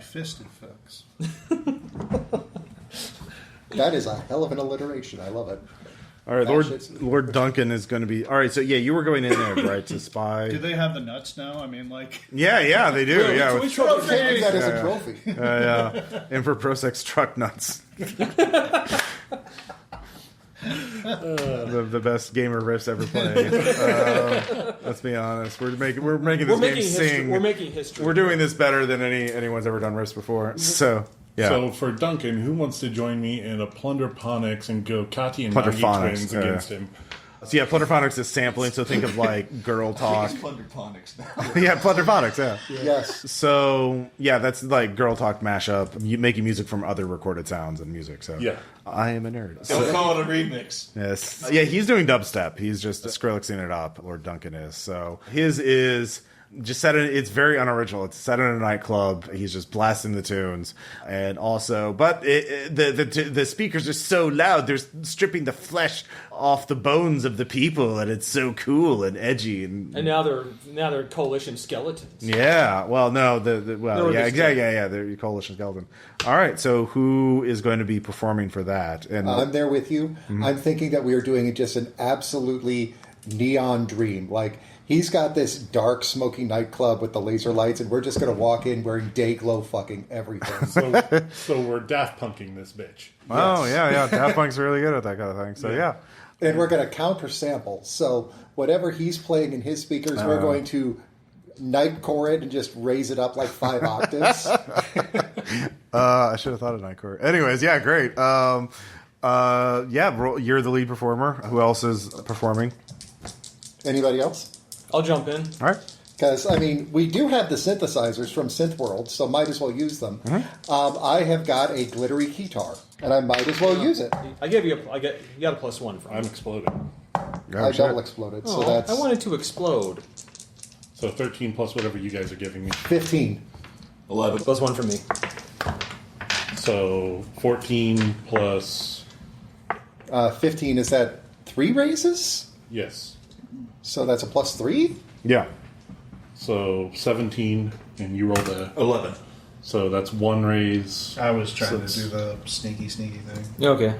fisted fucks. That is a hell of an alliteration. I love it. All right. Fascists. Lord Duncan is going to be. All right. So yeah, you were going in there, right, to spy. Do they have the nuts now? I mean, like... Yeah, they do. Yeah. we with- tried to Carry that as a trophy. yeah. Emperor Prosek's truck nuts. The best gamer riffs ever played. Let's be honest. We're making this game sing. We're making history. We're doing this better than anyone's ever done riffs before. So yeah. So for Duncan, who wants to join me in a Plunderphonics and go Kati and Nagi Plunderphonics, twins yeah. against him? So yeah, Plunderphonics is sampling. So think of like girl talk. Plunderphonics now. Yeah, Plunderphonics. Yeah. Yes. So yeah, that's like girl talk mashup. You making music from other recorded sounds and music. So Yeah. I am a nerd. Don't call it a remix. Yes. Yeah, he's doing dubstep. He's just Skrillexing it up. Lord Duncan is. So his is just set in. It's very unoriginal. It's set in a nightclub. He's just blasting the tunes, and also, but the speakers are so loud. They're stripping the flesh off the bones of the people, and it's so cool and edgy. And now they're coalition skeletons. yeah. Well, no. They're Yeah. just- Exactly. Yeah. They're coalition skeleton. All right. So who is going to be performing for that? And I'm there with you. I'm thinking that we are doing just an absolutely neon dream. Like, he's got this dark, smoky nightclub with the laser lights, and we're just going to walk in wearing day glow fucking everything. So we're Daft Punking this bitch. oh yeah. Daft Punk's really good at that kind of thing. So yeah. And we're going to counter sample. So whatever he's playing in his speakers, we're going to nightcore it and just raise it up like 5 octaves. I should have thought of Nightcore. Anyways, yeah, great. You're the lead performer. Who else is performing? Anybody else? I'll jump in. All right. Because, I mean, we do have the synthesizers from Synth World, so might as well use them. I have got a glittery guitar, and I might as well use it. I gave you you got a +1 from I'm me. exploding. I double exploded, so that's I wanted to explode. So 13 plus whatever you guys are giving me. 15. 11. +1 from me. So 14 plus... 15, is that 3 raises? Yes. So that's a +3? Yeah. So 17, and you rolled a... 11. So that's 1 raise. I was trying So to do the sneaky thing. Okay.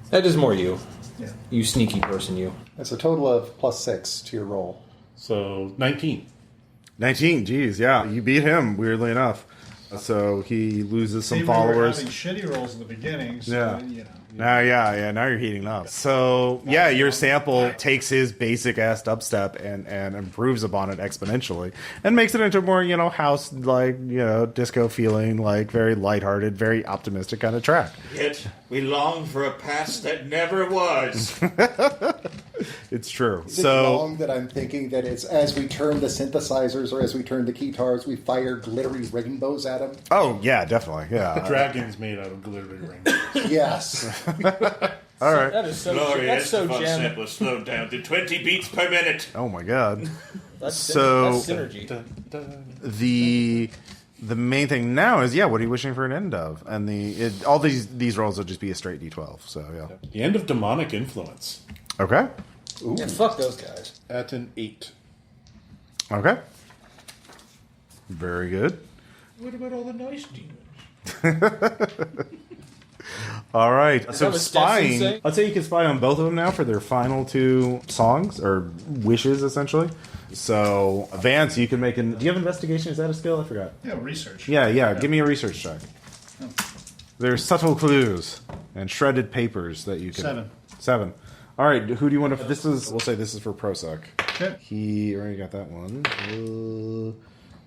That is more you. Yeah. You sneaky person, you. That's a total of +6 to your roll. So 19. 19. Geez, yeah. You beat him, weirdly enough. So he loses some See, we were followers. having shitty rolls in the beginning, so, Yeah. you know. Now you're heating up. So, yeah, your sample takes his basic-ass dubstep and improves upon it exponentially and makes it into more, house, disco feeling, like very lighthearted, very optimistic kind of track. Yet we long for a past that never was. It's true. Is it So, wrong that I'm thinking that it's as we turn the synthesizers or as we turn the guitars, we fire glittery rainbows at them? oh, yeah, definitely. Yeah. Dragons made out of glittery rings. Yes. All right. That is so. Glorious, That's so the fun jam. sample slowed down to 20 beats per minute. Oh, my God. That's So- that's synergy. The main thing now is, what are you wishing for an end of? And all these rolls will just be a straight D12. So, yeah. The end of demonic influence. Okay. Yeah, fuck those guys. At an 8. Okay. Very good. What about all the nice demons? All right. that So what Stetson spying. say? I'd say you can spy on both of them now for their final 2 songs or wishes, essentially. So Vance, you can make an. Do you have investigation? Is that a skill? I forgot. Yeah, research. Yeah. Give me a research check. There's subtle clues and shredded papers that you can. 7. All right. Who do you want to? We'll say this is for Prosec. Okay. He already got that one.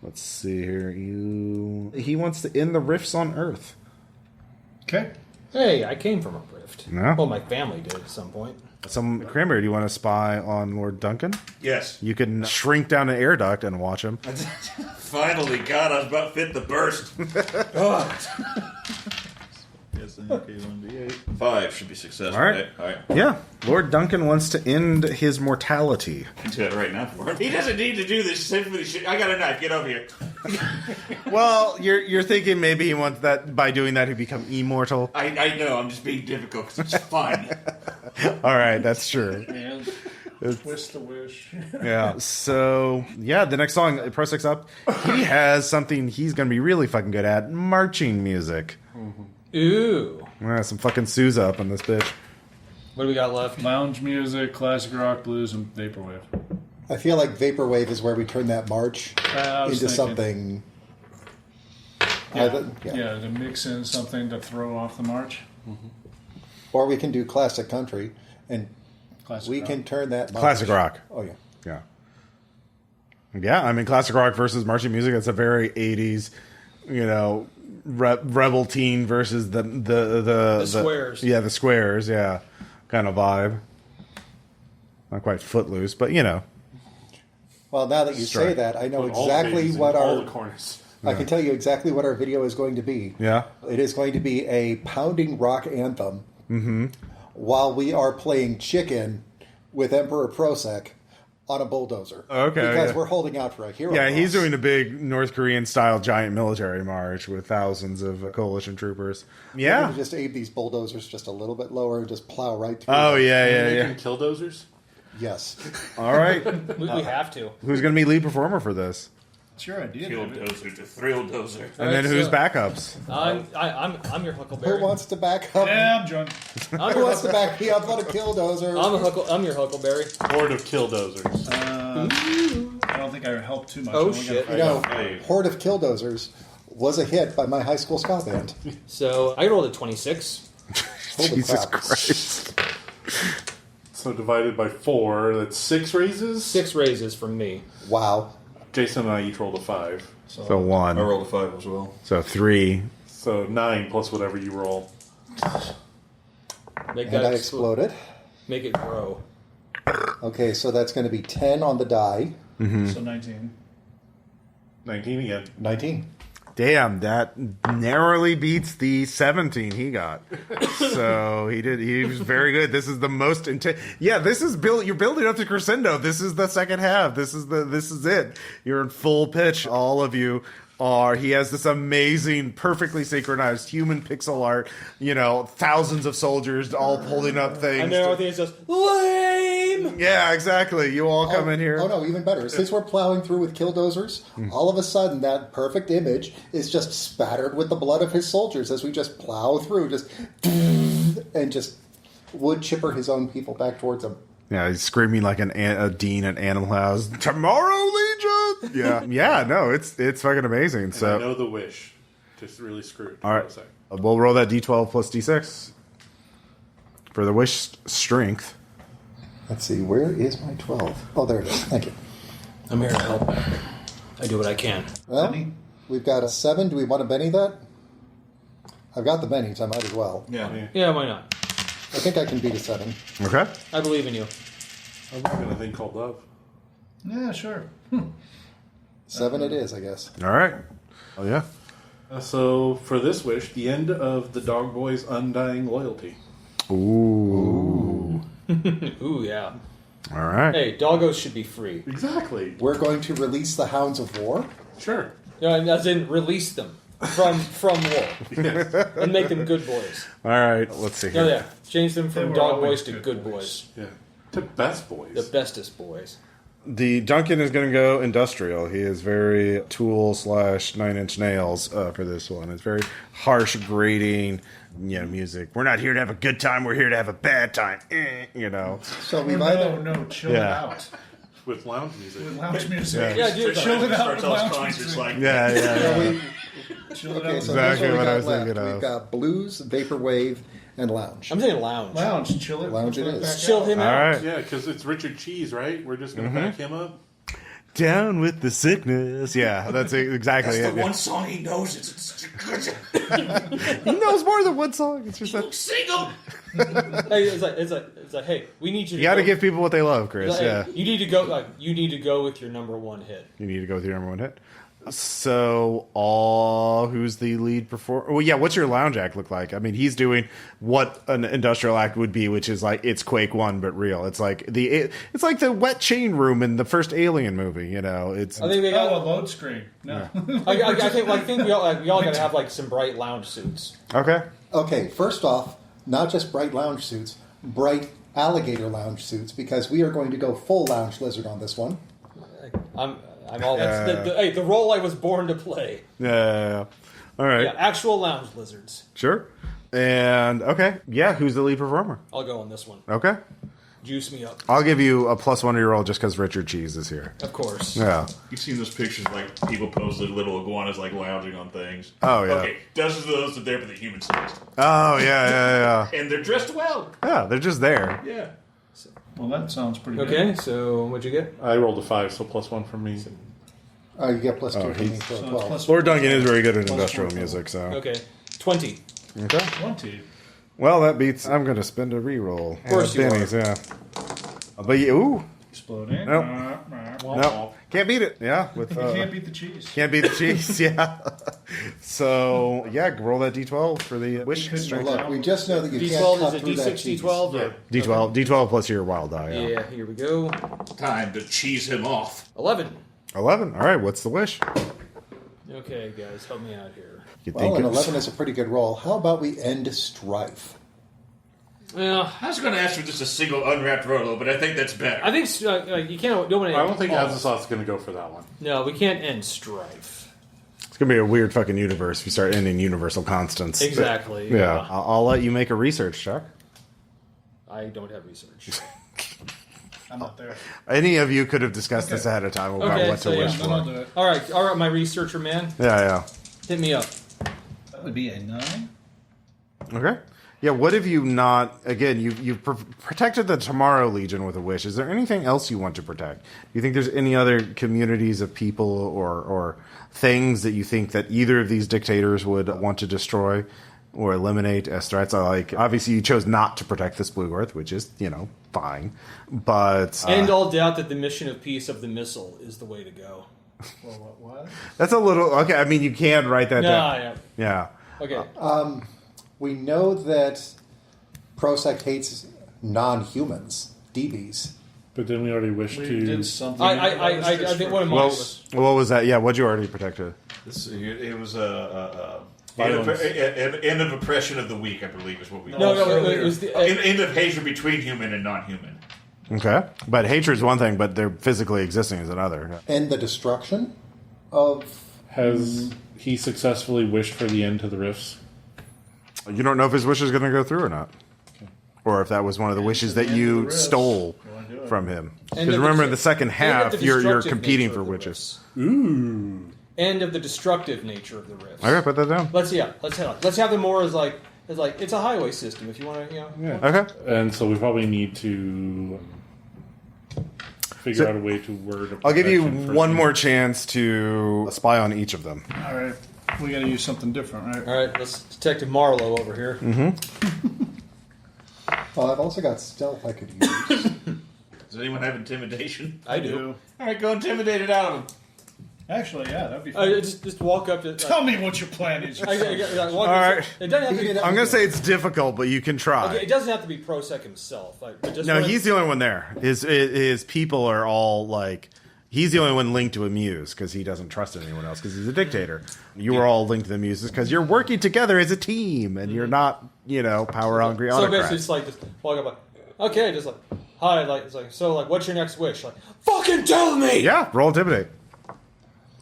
Let's see here. He wants to end the rifts on Earth. Okay. Hey, I came from a rift. Yeah. Well, my family did at some point. Cranberry, do you want to spy on Lord Duncan? Yes. You can shrink down an air duct and watch him. Finally, God, I was about fit the burst. Oh. Yes, okay, 1d8. 5 should be successful. All right. All right. Yeah, Lord Duncan wants to end his mortality. I can do that right now for him. He doesn't need to do this Symphony shit. I got a knife. Get over here. Well, you're thinking maybe he wants that by doing that he'd become immortal. I know. I'm just being difficult because it's fun. All right, that's true. And twist the wish. Yeah. So yeah, the next song, Prosec's up. He has something he's going to be really fucking good at: marching music. Ooh. Some fucking Sousa up on this bitch. What do we got left? Lounge music, classic rock, blues, and vaporwave. I feel like vaporwave is where we turn that march I was into thinking- something. Yeah, to mix in something to throw off the march. Or we can do classic country, and Classic we rock. can turn that march. Classic rock. Oh yeah. Yeah. Yeah, I mean, classic rock versus marching music. That's a very 80s, rebel teen versus the squares. Yeah, the squares. Yeah, kind of vibe. Not quite Footloose, but Well, now that you say Strike. that, I know Put all the exactly babies in what all our. the corners. I can tell you exactly what our video is going to be. Yeah. It is going to be a pounding rock anthem while we are playing chicken with Emperor Prosec on a bulldozer. Okay, Because yeah. we're holding out for a hero. Yeah, he's boss. doing a big North Korean style giant military march with thousands of coalition troopers. We're Yeah. going to just aim these bulldozers just a little bit lower and just plow right through. Oh them. yeah. Making killdozers? Yes. All right. We have to. Who's going to be lead performer for this? It's your idea, Kill David. dozer to thrill dozer. And then who's backups? I'm your Huckleberry. Who wants to back up? Yeah, I'm drunk. Who wants to back me up on a killdozer? I'm your Huckleberry. Horde of killdozers. I don't think I helped too much. Oh, I only got shit. five. You know, Hey. Horde of Killdozers was a hit by my high school ska band. So I rolled a 26. Holy Jesus crap. Christ. So divided by 4, that's 6 raises? 6 raises from me. Wow. Jason and I each rolled a 5. So 1. I rolled a 5 as well. So 3. So 9 plus whatever you roll. Make And I exploded. Make it grow. Okay, so that's going to be 10 on the die. So 19. 19 again. 19. Damn, that narrowly beats the 17 he got. So he was very good. This is the most intense. Yeah, this is you're building up to crescendo. This is the second half. This is it. You're in full pitch. All of you are. He has this amazing, perfectly synchronized human pixel art. Thousands of soldiers all holding up things. And then everything is just lame. Yeah, exactly. You all come in here. Oh, no, even better. Since we're plowing through with killdozers, all of a sudden that perfect image is just spattered with the blood of his soldiers as we just plow through, and just wood chipper his own people back towards him. Yeah, he's screaming like a dean at Animal House. Tomorrow, Legion. Yeah. No, it's fucking amazing. And So I know the wish. Just really screwed. all right, we'll roll that d12 plus d6 for the wish strength. Let's see, where is my 12? Oh, there it is. Thank you. I'm here to help. I do what I can. Well, Benny? we've got a 7. Do we want to Benny that? I've got the Bennies. I might as well. Yeah. Yeah, why not? I think I can beat a 7. Okay. I believe in you. I'm working on a thing called love. Yeah, sure. 7 it is, I guess. All right. Oh yeah. So for this wish, the end of the Dog Boy's undying loyalty. Ooh. Ooh, yeah. All right. Hey, doggos should be free. Exactly. We're going to release the Hounds of War. Sure. As in, release them from war and make them good boys. All right. Let's see here. Yeah. Change them They from were dog always boys to good good boys. boys. Yeah. To best boys. The bestest boys. The Duncan is going to go industrial. He is very tool / 9-inch nails for this one. It's very harsh, grating, music. We're not here to have a good time. We're here to have a bad time. So we've either... No, chill it out. With lounge music. With lounge music. Yeah, dude. Chill it out with lounge Just music. like Chill it Okay, out. so Exactly here's what I we was got left. thinking of. We've got blues, vaporwave, and lounge. I'm saying lounge. Lounge, chill it. Lounge it is. back Chill out. him All out. right. Yeah, because it's Richard Cheese, right? We're just going to back him up. Down with the sickness. Yeah, that's exactly that's it. the one song he knows. It's He knows more than one song. It's just that sing them. Hey, it's like, hey, we need you. you got to give people what they love, Chris. Like, Yeah, hey, you need to go. You need to go with your number one hit. you need to go with your number one hit. So, who's the lead performer? Well, yeah, what's your lounge act look like? I mean, he's doing what an industrial act would be, which is like it's Quake 1 but real. It's like the wet chain room in the first Alien movie. It's I think they got. Oh, a load screen. No. I think we all got to have like some bright lounge suits. okay. Okay, first off, not just bright lounge suits, bright alligator lounge suits, because we are going to go full lounge lizard on this one. I'm all. Hey, the role I was born to play. Yeah. All right. Yeah, actual lounge lizards. Sure. And okay, yeah. Who's the lead performer? I'll go on this one. Okay. Juice me up. I'll give you a +1 to your roll just because Richard Cheese is here. Of course. Yeah. You've seen those pictures like people posted little iguanas like lounging on things. Oh, yeah. Okay, dozens of those are there for the human size, Oh yeah. and they're dressed well. Yeah, they're just there. Yeah. Well, that sounds pretty good. Okay, so what'd you get? I rolled a 5, so +1 from me. You get +2 from me he's- for a So 12. plus Lord Duncan is very good at plus industrial one. music, so. Okay, 20. Okay. 20. Well, that beats. I'm going to spend a reroll. Of course you Benny's, yeah. But ooh, Exploding. Nope. no, can't beat it. Yeah, with You can't beat the cheese. can't beat the cheese. Yeah. So yeah, roll that D12 for the wish couldn't strength. Look, we just know that you can't D12 cut is a through that D6, cheese. D12? Or? D12 plus your wild die. Yeah. Yeah, here we go. Time to cheese him off. 11. 11. All right. What's the wish? Okay, guys, help me out here. You Well, an it's- 11 is a pretty good roll. How about we end strife? Well, I was going to ask for just a single unwrapped Rolo, but I think that's better. I think you can't. Don't want to. I don't think Azazot's going to go for that one. No, we can't end strife. It's gonna be a weird fucking universe if you start ending universal constants. Exactly. Yeah. I'll let you make a research check. I don't have research. I'm not there. Any of you could have discussed this ahead of time about Okay, what to so yeah, wish Then I'll for. do it. all right, my researcher man, Yeah. hit me up. That would be a 9. Okay. Yeah, what have you not... Again, you've protected the Tomorrow Legion with a wish. Is there anything else you want to protect? Do you think there's any other communities of people or things that you think that either of these dictators would want to destroy or eliminate as threats? Obviously, you chose not to protect this Blue Earth, which is, fine. But... End all doubt that the mission of peace of the missile is the way to go. Well, what? that's a little... Okay, I mean, you can write that down. Yeah. Yeah. Okay. We know that Prosec hates non-humans, DBs. But then we already wished We to. did something. I think one of Well, mine was. what was that? Yeah, what'd you already protect? It was a Violence. end of oppression of the weak, I believe, is what we. No, it was the. End of hatred between human and non-human. Okay. But hatred's one thing, but they're physically existing is another. And the destruction of... Has he successfully wished for the end to the rifts? You don't know if his wish is going to go through or not. Or if that was one of the wishes that you stole from him. Because remember, in the second half, you're competing for witches. Ooh. End of the destructive nature of the rifts. Okay, put that down. Let's have them more as like it's a highway system. If you want to, Yeah. Okay. And so we probably need to figure out a way to word. I'll give you protection for one him. more chance to spy on each of them. All right. We got to use something different, right? All right, let's Detective Marlowe over here. Well, I've also got stealth I could use. Does anyone have intimidation? I do. All right, go intimidate it out of him. Actually, yeah, that'd be fun. Just walk up to. Tell me what your plan is. Walk All right. It doesn't have to be. I'm going to say it's difficult, but you can try. Okay, it doesn't have to be Prosec himself. But just No, he's the only one there. His people are all like... He's the only one linked to a muse because he doesn't trust anyone else because he's a dictator. You are all linked to the muses because you're working together as a team and you're not, power hungry So autocrats. basically, it's like just walk up. Okay, just like, hi, like, it's like, so, like, what's your next wish? Like, fucking tell me! Yeah, roll intimidate.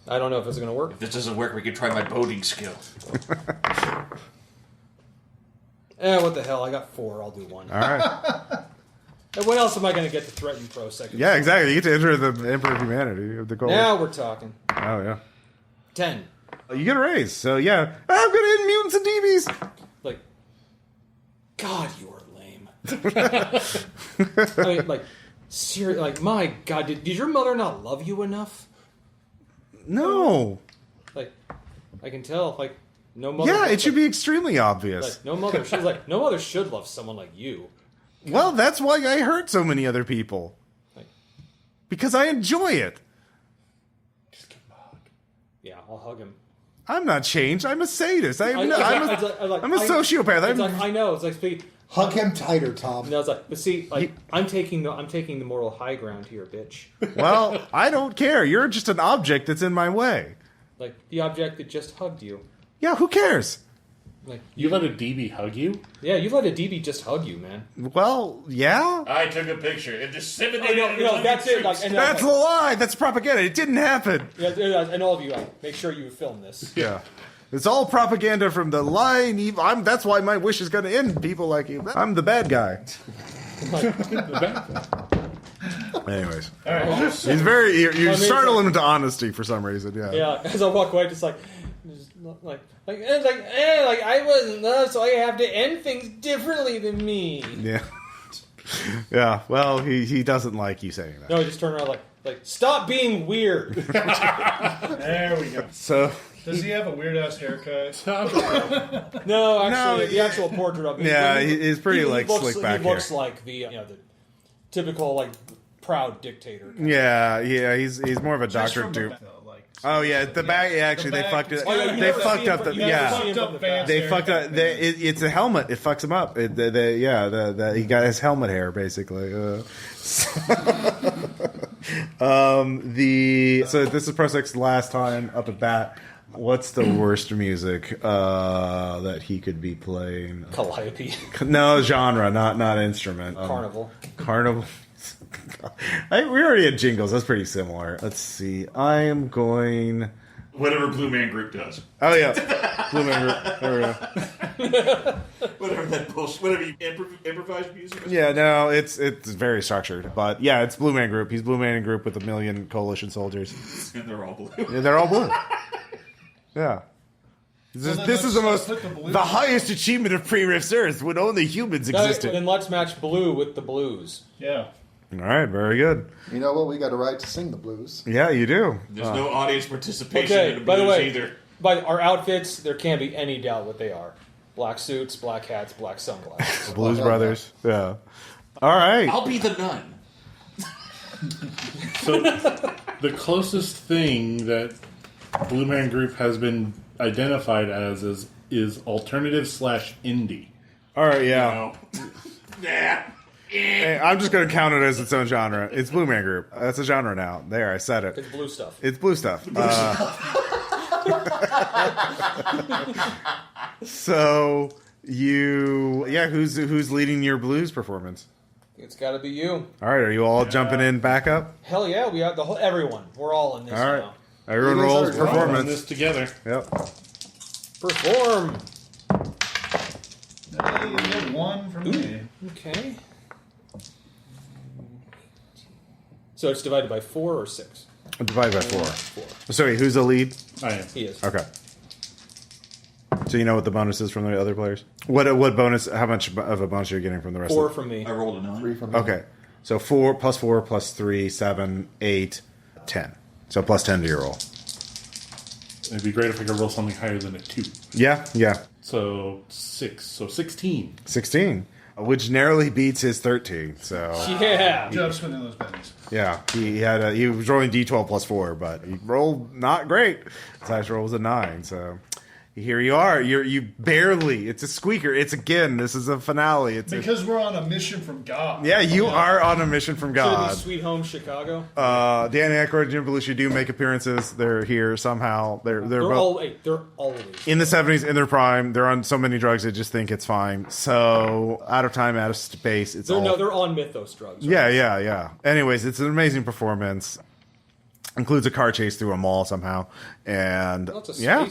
I don't know if it's gonna work. If this doesn't work, we can try my boating skill. What the hell? I got 4. I'll do 1. All right. And what else am I gonna get to threaten Pro Second? Yeah, exactly. You get to enter the Emperor of Humanity of the goal. Now we're talking. Oh yeah. 10. You get a raise, so yeah. I'm gonna hit mutants and DBs. Like, God, you are lame. I mean, like, seriously, like, my God, did your mother not love you enough? No. Like, I can tell, like, no mother. Yeah, it should be extremely obvious. Like, no mother. She's like, no mother should love someone like you. Well, that's why I hurt so many other people. Like, Because I enjoy it. just give him a hug. Yeah, I'll hug him. I'm not changed. I'm a sadist. I'm a I sociopath. It's like, I know. It's like, see, Hug him tighter, Tom. no, it's like, but see, like, I'm taking the moral high ground here, bitch. Well, I don't care. You're just an object that's in my way. Like, the object that just hugged you. Yeah, who cares? Like, You let a DB hug you? yeah, you let a DB just hug you, man. Well, yeah. I took a picture and disseminated it. That's it. Like, and That's a lie. That's propaganda. It didn't happen. and all of you, like, make sure you film this. Yeah. It's all propaganda from the lying evil. That's why my wish is going to end people like you. I'm the bad guy. Anyways. He's very... You startle him into honesty for some reason, yeah. Yeah, as I walk away, just I wasn't loved, so I have to end things differently than me. Yeah. Yeah, well, he doesn't like you saying that. No, I just turn around like stop being weird. There we go. So... Does he have a weird ass haircut? No, actually, the actual portrait of him. Yeah, he's pretty slick back He looks here. like the the typical like proud dictator. Yeah, he's more of a Doctor Doom. Oh yeah, the back. Actually, they fucked it. They fucked up the. Yeah, they fucked up. It's a helmet. It fucks him up. He got his helmet hair basically. So this is Prosek's last time up at bat. What's the worst music that he could be playing? Calliope. No, genre, not instrument. Carnival. Carnival. We already had jingles. That's pretty similar. Let's see. I am going... Whatever Blue Man Group does. Oh, yeah. Blue Man Group. There we go. Whatever that bullshit. Whatever you improvised music is. Yeah, no, it's very structured. But, yeah, it's Blue Man Group. He's Blue Man Group with 1 million coalition soldiers. And they're all blue. Yeah, they're all blue. Yeah. This is the highest achievement of pre-Rift Earth when only humans existed. Then let's match blue with the blues. Yeah. All right, very good. You know what? We got a right to sing the blues. Yeah, you do. There's no audience participation Okay, in the by the blues way, either. by our outfits, there can't be any doubt what they are. Black suits, black hats, black sunglasses. Blues Brothers. Yeah. All right. I'll be the nun. So, the closest thing that Blue Man Group has been identified as is alternative / indie. All right, yeah. Yeah. Hey, I'm just going to count it as its own genre. It's Blue Man Group. That's a genre now. There, I said it. It's blue stuff. It's blue stuff. So who's leading your blues performance? It's got to be you. All right, are you all jumping in backup? Hell yeah, we have everyone. We're all in this All right, now. everyone rolls We're all in performance. this together. Yep. Perform. Hey, you get 1 from me. Okay. So it's divided by 4 or 6? Divided by 4. Sorry, who's the lead? I am. He is. Okay. So you know what the bonus is from the other players? What bonus? How much of a bonus are you getting from the rest? 4 of from me. I rolled a 9. 3 from me. Okay, so 4 plus 3, 7, 8, 10. So plus 10 to your roll. It'd be great if I could roll something higher than a 2. Yeah. So 6. So 16. 16, which narrowly beats his 13. So Yeah. Good job spending those pennies. yeah, he was rolling D12 plus 4, but he rolled not great. His highest roll was a 9. So Here you are. You barely. It's a squeaker. It's again. This is a finale. Because we're on a mission from God. Yeah, you are on a mission from Should it God. be Sweet Home Chicago? Danny Aykroyd and Jim Belushi do make appearances. They're here somehow. They're both they're always in the 70s, in their prime. They're on so many drugs they just think it's fine. So out of time, out of space. They're on Mythos drugs. Right? Yeah. Anyways, it's an amazing performance. Includes a car chase through a mall somehow, and yeah.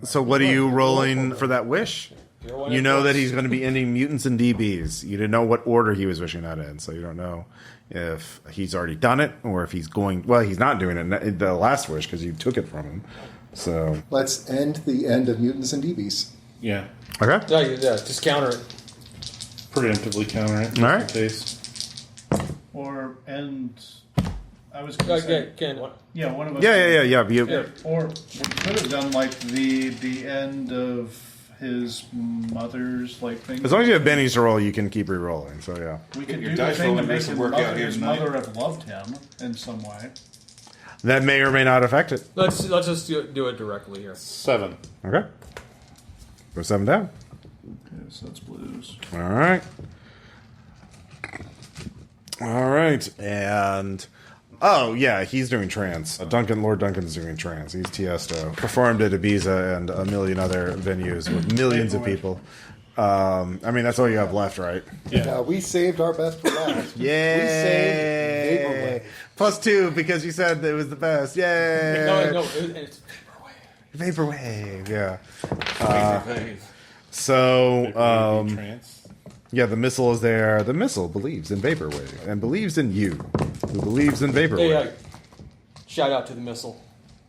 So what are you rolling for that wish? You know that he's going to be ending mutants and DBs. You didn't know what order he was wishing that in, so you don't know if he's already done it or if he's going. Well, he's not doing it in the last wish because you took it from him. So let's end the end of mutants and DBs. Yeah. Okay. Yeah, just counter it. Preemptively counter it. All right. Case. Or end. I was going to say, one of us. Yeah. Or we could have done like the end of his mother's thing. As long as you have bennies to roll, you can keep re-rolling. So yeah, we could do the thing to make his mother have loved him in some way. That may or may not affect it. Let's just do it directly here. 7. Okay. Go 7 down. Okay, so that's blues. All right, and. Oh, yeah, he's doing trance. Lord Duncan's doing trance. He's Tiesto. Performed at Ibiza and a million other venues with millions of people. That's all you have left, right? Yeah. We saved our best for last. Yay! We saved Vaporwave. +2 because you said it was the best. Yay! No, it's Vaporwave, yeah. Vaporwave. So, Trance. yeah, the missile is there. The missile believes in Vaporwave and believes in you, who believes in Vaporwave. Hey, shout out to the missile.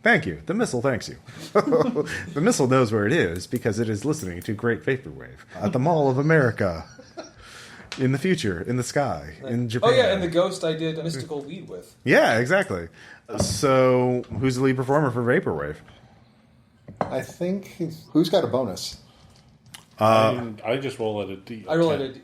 Thank you. The missile thanks you. The missile knows where it is because it is listening to Great Vaporwave at the Mall of America. In the future, in the sky, in Japan. Oh, yeah, and the ghost I did Mystical Weed with. Yeah, exactly. So, who's the lead performer for Vaporwave? I think who's got a bonus? I just roll at a D.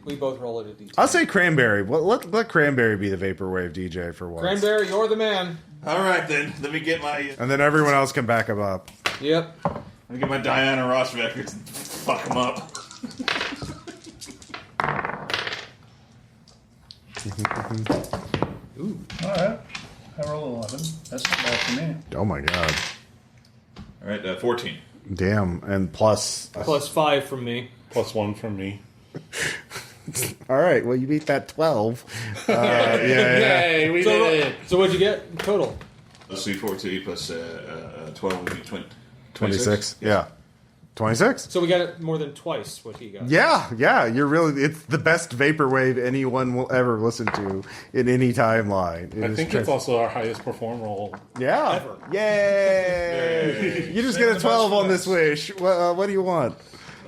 We both roll at a D. I'll say Cranberry. Well, let Cranberry be the Vaporwave DJ for once. Cranberry, you're the man. All right, then. Let me get my... And then everyone else can back him up. Yep. Let me get my Diana Ross records and fuck them up. Ooh. All right. I roll 11. That's not bad for me. Oh, my God. All right, 14. Damn. And plus... +5 from me. +1 from me. All right. Well, you beat that 12. Yay, we did it. So what'd you get total? Let's see, 14 plus 12 would be 26. Yeah. 26? So we got it more than twice what he got. Yeah. It's the best Vaporwave anyone will ever listen to in any timeline. I think it's also our highest perform roll. Yeah. Ever. Yay! You just get a 12 on this wish. What do you want?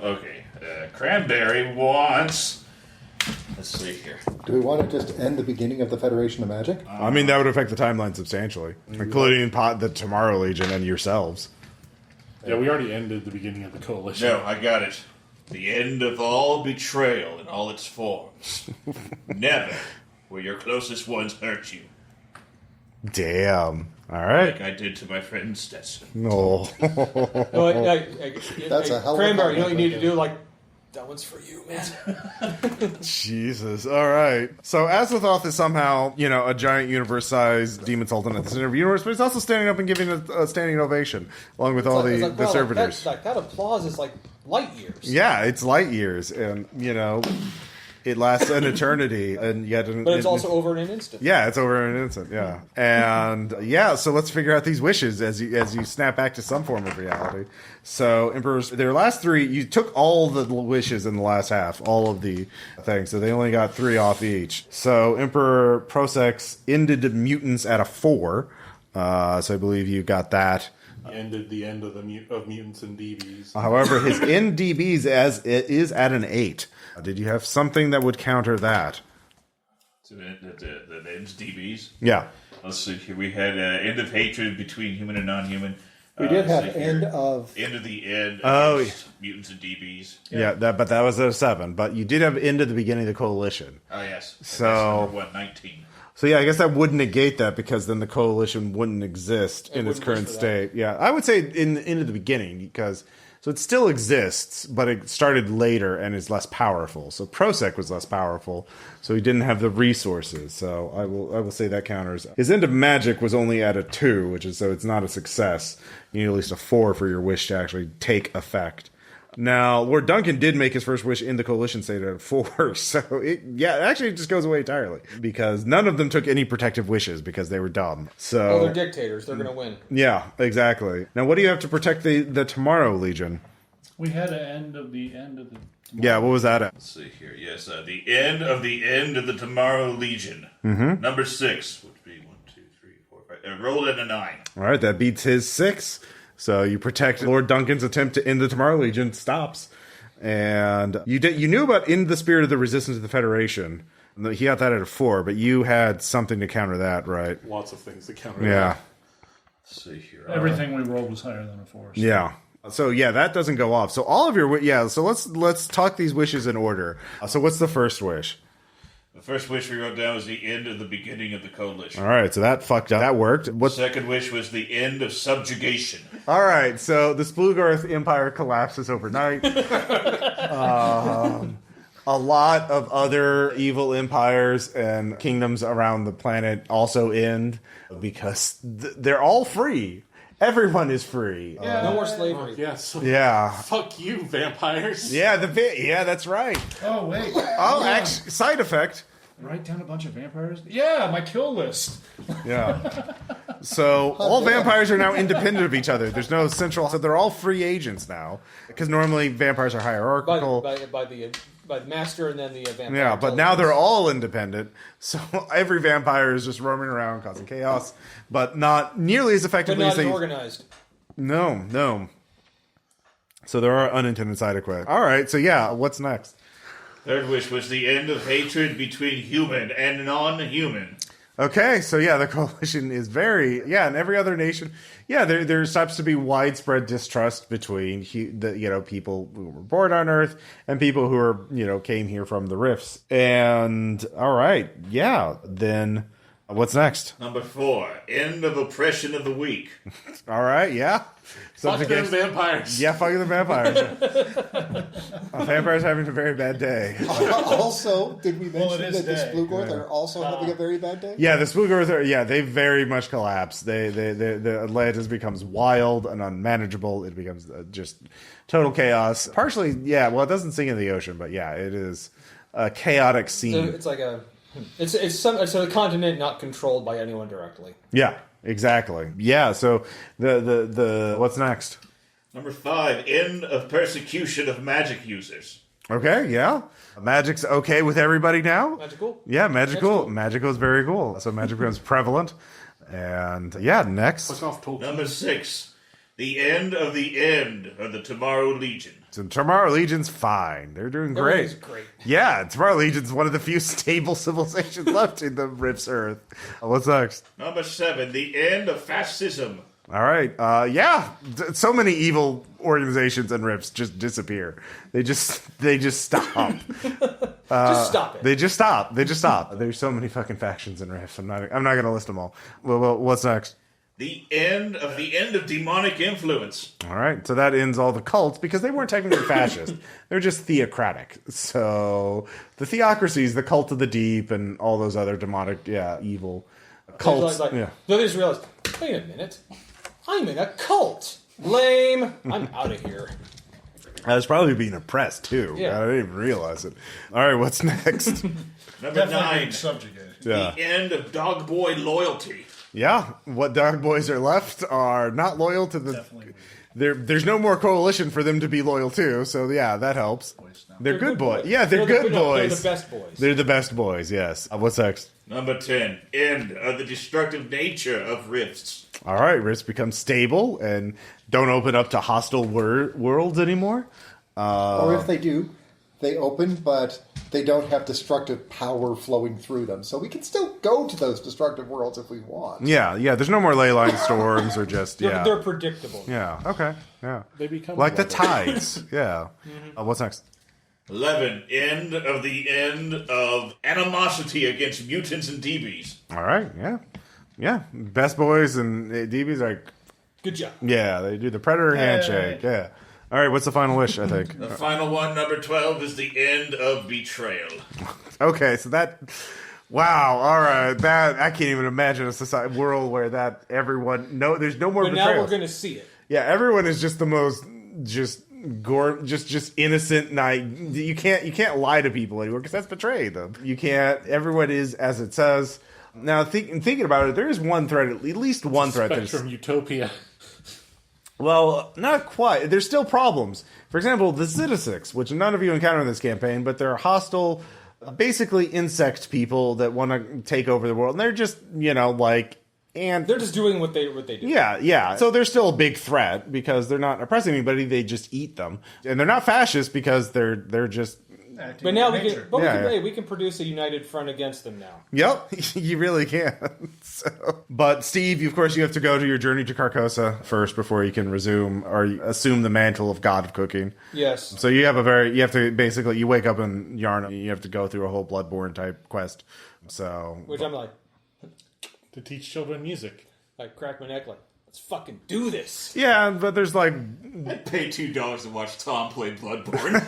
Okay. Cranberry wants... Let's see here. Do we want to just end the beginning of the Federation of Magic? I mean, that would affect the timeline substantially, including the Tomorrow Legion and yourselves. Yeah, we already ended the beginning of the coalition. No, I got it. The end of all betrayal in all its forms. Never will your closest ones hurt you. Damn. All right. Like I did to my friend Stetson. No. That's a hell of a Cranberry, you know what you need comment to do? Like, that one's for you, man. Jesus. All right. So Azathoth is somehow, a giant universe-sized demon sultan at the center of the universe, but he's also standing up and giving a standing ovation, along with all the servitors. That applause is like light years. Yeah, it's light years, and, it lasts an eternity, and yet... But it's also over in an instant. Yeah, it's over in an instant, yeah. And, so let's figure out these wishes as you snap back to some form of reality. So, Emperors, their last 3, you took all the wishes in the last half, all of the things, so they only got 3 off each. So, Emperor Prosex ended mutants at a 4, so I believe you got that. Ended the end of mutants and DBs. However, his end DBs is at an 8. Did you have something that would counter that? So the ends DBs? Yeah. Let's see here. We had end of hatred between human and non-human. We did have end of the end. Oh, mutants and DBs. Yeah, but that was a 7. But you did have end of the beginning of the coalition. Oh yes. So That's number 19. So yeah, I guess that would negate that because then the coalition wouldn't exist in its current state. Yeah, I would say into the beginning because So it still exists, but it started later and is less powerful. So Prosec was less powerful, so he didn't have the resources. So I will say that counters. His End of Magic was only at a 2, which is so it's not a success. You need at least a 4 for your wish to actually take effect. Now, Lord Duncan did make his first wish in the Coalition state at a 4, so it actually just goes away entirely, because none of them took any protective wishes because they were dumb. So, well, they're dictators. They're going to win. Yeah, exactly. Now, what do you have to protect the Tomorrow Legion? We had an end of the Tomorrow. Yeah, what was that at? Let's see here. Yes, the end of the Tomorrow Legion. Mm-hmm. Number 6 would be 1, 2, 3, 4, 5. Rolled at a 9. All right, that beats his 6. So you protect Lord Duncan's attempt to end the Tomorrow Legion stops. And you knew about In the Spirit of the Resistance of the Federation. He got that at a 4, but you had something to counter that, right? Lots of things to counter Yeah. that. Let's see here. Everything we rolled was higher than a 4. So. Yeah. So yeah, that doesn't go off. So all of your so let's talk these wishes in order. So what's the first wish? The first wish we wrote down was the end of the beginning of the Coalition. All right, so that fucked up. That worked. What? Second wish was the end of subjugation. All right, so the Splugorth Empire collapses overnight. A lot of other evil empires and kingdoms around the planet also end because they're all free. Everyone is free. Yeah, no more slavery. Yes. Yeah. Fuck you, vampires. Yeah, that's right. Oh, wait. Oh, actually, side effect. Write down a bunch of vampires? Yeah, my kill list. Yeah. So all vampires are now independent of each other. There's no central. So they're all free agents now. Because normally vampires are hierarchical. By the master and then the vampire. Yeah, but now they're all independent. So every vampire is just roaming around causing chaos, but not nearly as effectively but as not they. as organized. No. So there are unintended side effects. All right. So yeah, what's next? Third wish was the end of hatred between human and non-human. Okay, so yeah, the coalition is and every other nation, there starts to be widespread distrust between people who were born on Earth and people who are came here from the rifts. And all right, then what's next? Number 4, end of oppression of the weak. All right, yeah. Fuck them vampires. Yeah, fucking the vampires. A vampire's having a very bad day. Also, did we mention that the day. Splugorth are also having a very bad day? Yeah, the Splugorth they very much collapse. The Atlantis becomes wild and unmanageable. It becomes just total chaos. Partially, it doesn't sink in the ocean, but it is a chaotic scene. So it's like it's a continent not controlled by anyone directly. Yeah, exactly. Yeah, so the what's next? Number 5, end of persecution of magic users. Okay, yeah. Magic's okay with everybody now. Magical? Yeah, magical. Cool. Magical is very cool. So magic becomes prevalent. And next. Fuck off, Tolkien. Number 6, the end of the Tomorrow Legion. So Tomorrow Legion's fine. They're doing Everything's great. great. Yeah, Tomorrow Legion's one of the few stable civilizations left in the Rift's Earth. What's next? Number 7, the end of fascism. All right. So many evil organizations and Rifts just disappear. They just stop. Just stop it. They just stop. There's so many fucking factions in Rift. I'm not going to list them all. Well, what's next? The end of demonic influence. All right, so that ends all the cults because they weren't technically fascist. They're just theocratic. So the theocracies, the cult of the deep, and all those other demonic, evil cults. They just realized, wait a minute, I'm in a cult. Lame. I'm out of here. I was probably being oppressed too. Yeah. I didn't even realize it. All right, what's next? Number 9, Subjugated. Yeah. the end of dog boy loyalty. Yeah, what dog boys are left are not loyal to the. Definitely. There's no more coalition for them to be loyal to, so that helps. They're good boys. Yeah, they're good boys. They're the best boys. They're the best boys. Yes. What's next? Number 10, end of the destructive nature of rifts. All right, rifts become stable and don't open up to hostile worlds anymore. Or if they do, they open, but they don't have destructive power flowing through them. So we can still go to those destructive worlds if we want. Yeah. There's no more ley line storms or just They're predictable. Yeah. Okay. Yeah. They become like the level. tides. Yeah. What's next? 11, end of animosity against mutants and DBs. All right. Yeah. Best boys and DBs are like. Good job. Yeah, they do the predator handshake. Yeah. All right, what's the final wish, I think? The final one, number 12, is the end of betrayal. Okay, so that... Wow, all right. That I can't even imagine a society world where that everyone... No, there's no more But betrayals. now we're going to see it. Yeah, everyone is just the most... just innocent you can't lie to people anymore because that's betraying them. You can't. Everyone is as it says. Now thinking about it, there is one threat, at least one threat Spectrum utopia. Well, not quite. There's still problems. For example, the Citizens, which none of you encounter in this campaign, but they're hostile, basically insect people that want to take over the world. And they're just, and they're just doing what they do. Yeah. So they're still a big threat because they're not oppressing anybody. They just eat them, and they're not fascist because they're just. But now we can produce a united front against them now. Yep, you really can. But Steve, of course, you have to go to your journey to Carcosa first before you can resume or assume the mantle of God of Cooking. Yes. So you have to basically you wake up in Yarn, you have to go through a whole Bloodborne type quest. So which I'm like to teach children music. Like crack my neck, like let's fucking do this. Yeah, but there's like I'd pay $2 to watch Tom play Bloodborne.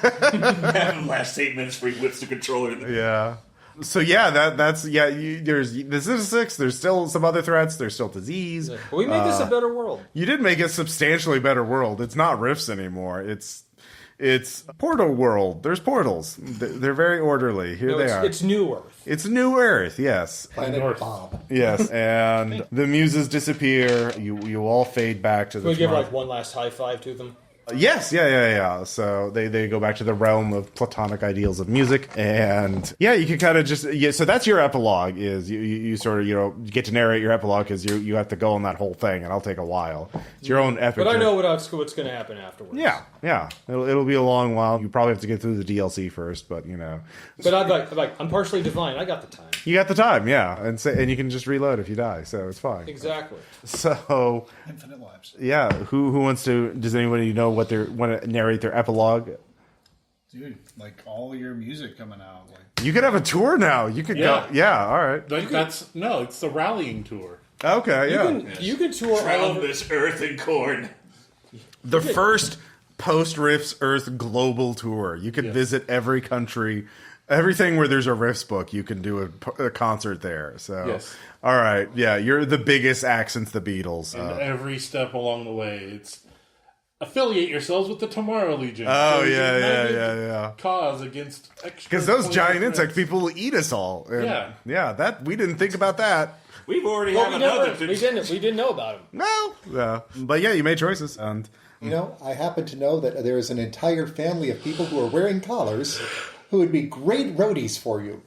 Have him last 8 minutes before he whips the controller. Yeah. So there's the Citizens. There's still some other threats. There's still disease. We made this a better world. You did make a substantially better world. It's not Rifts anymore. It's Portal World. There's portals. They're very orderly. Here they are. It's New Earth. It's New Earth, yes. Planet Bob. Yes, and the muses disappear. You all fade back to the... We give like one last high five to them. Yes, yeah. So they go back to the realm of platonic ideals of music, and you can kind of just so that's your epilogue. Is you sort of get to narrate your epilogue because you have to go on that whole thing, and it'll take a while. It's your own epic. But I know what's going to happen afterwards. Yeah. It'll be a long while. You probably have to get through the DLC first, but But I'm partially divine. I got the time. You got the time, yeah, and you can just reload if you die, so it's fine. Exactly. So infinite lives. Yeah, who wants to? Does anybody know want to narrate their epilogue? Dude, like all your music coming out. Like you could have a tour now. You could go. Yeah, all right. It's the rallying tour. Okay, you can tour all over this earth and corn. The first post-Rifts Earth global tour. You could visit every country. Everything where there's a Rifts book, you can do a concert there. So, all right, you're the biggest act since the Beatles. And every step along the way, it's affiliate yourselves with the Tomorrow Legion. Oh yeah. Cause against because those giant insect people will eat us all. And that we didn't think about that. We've already had another. We didn't know about him. No, but you made choices, and I happen to know that there is an entire family of people who are wearing collars. Who would be great roadies for you.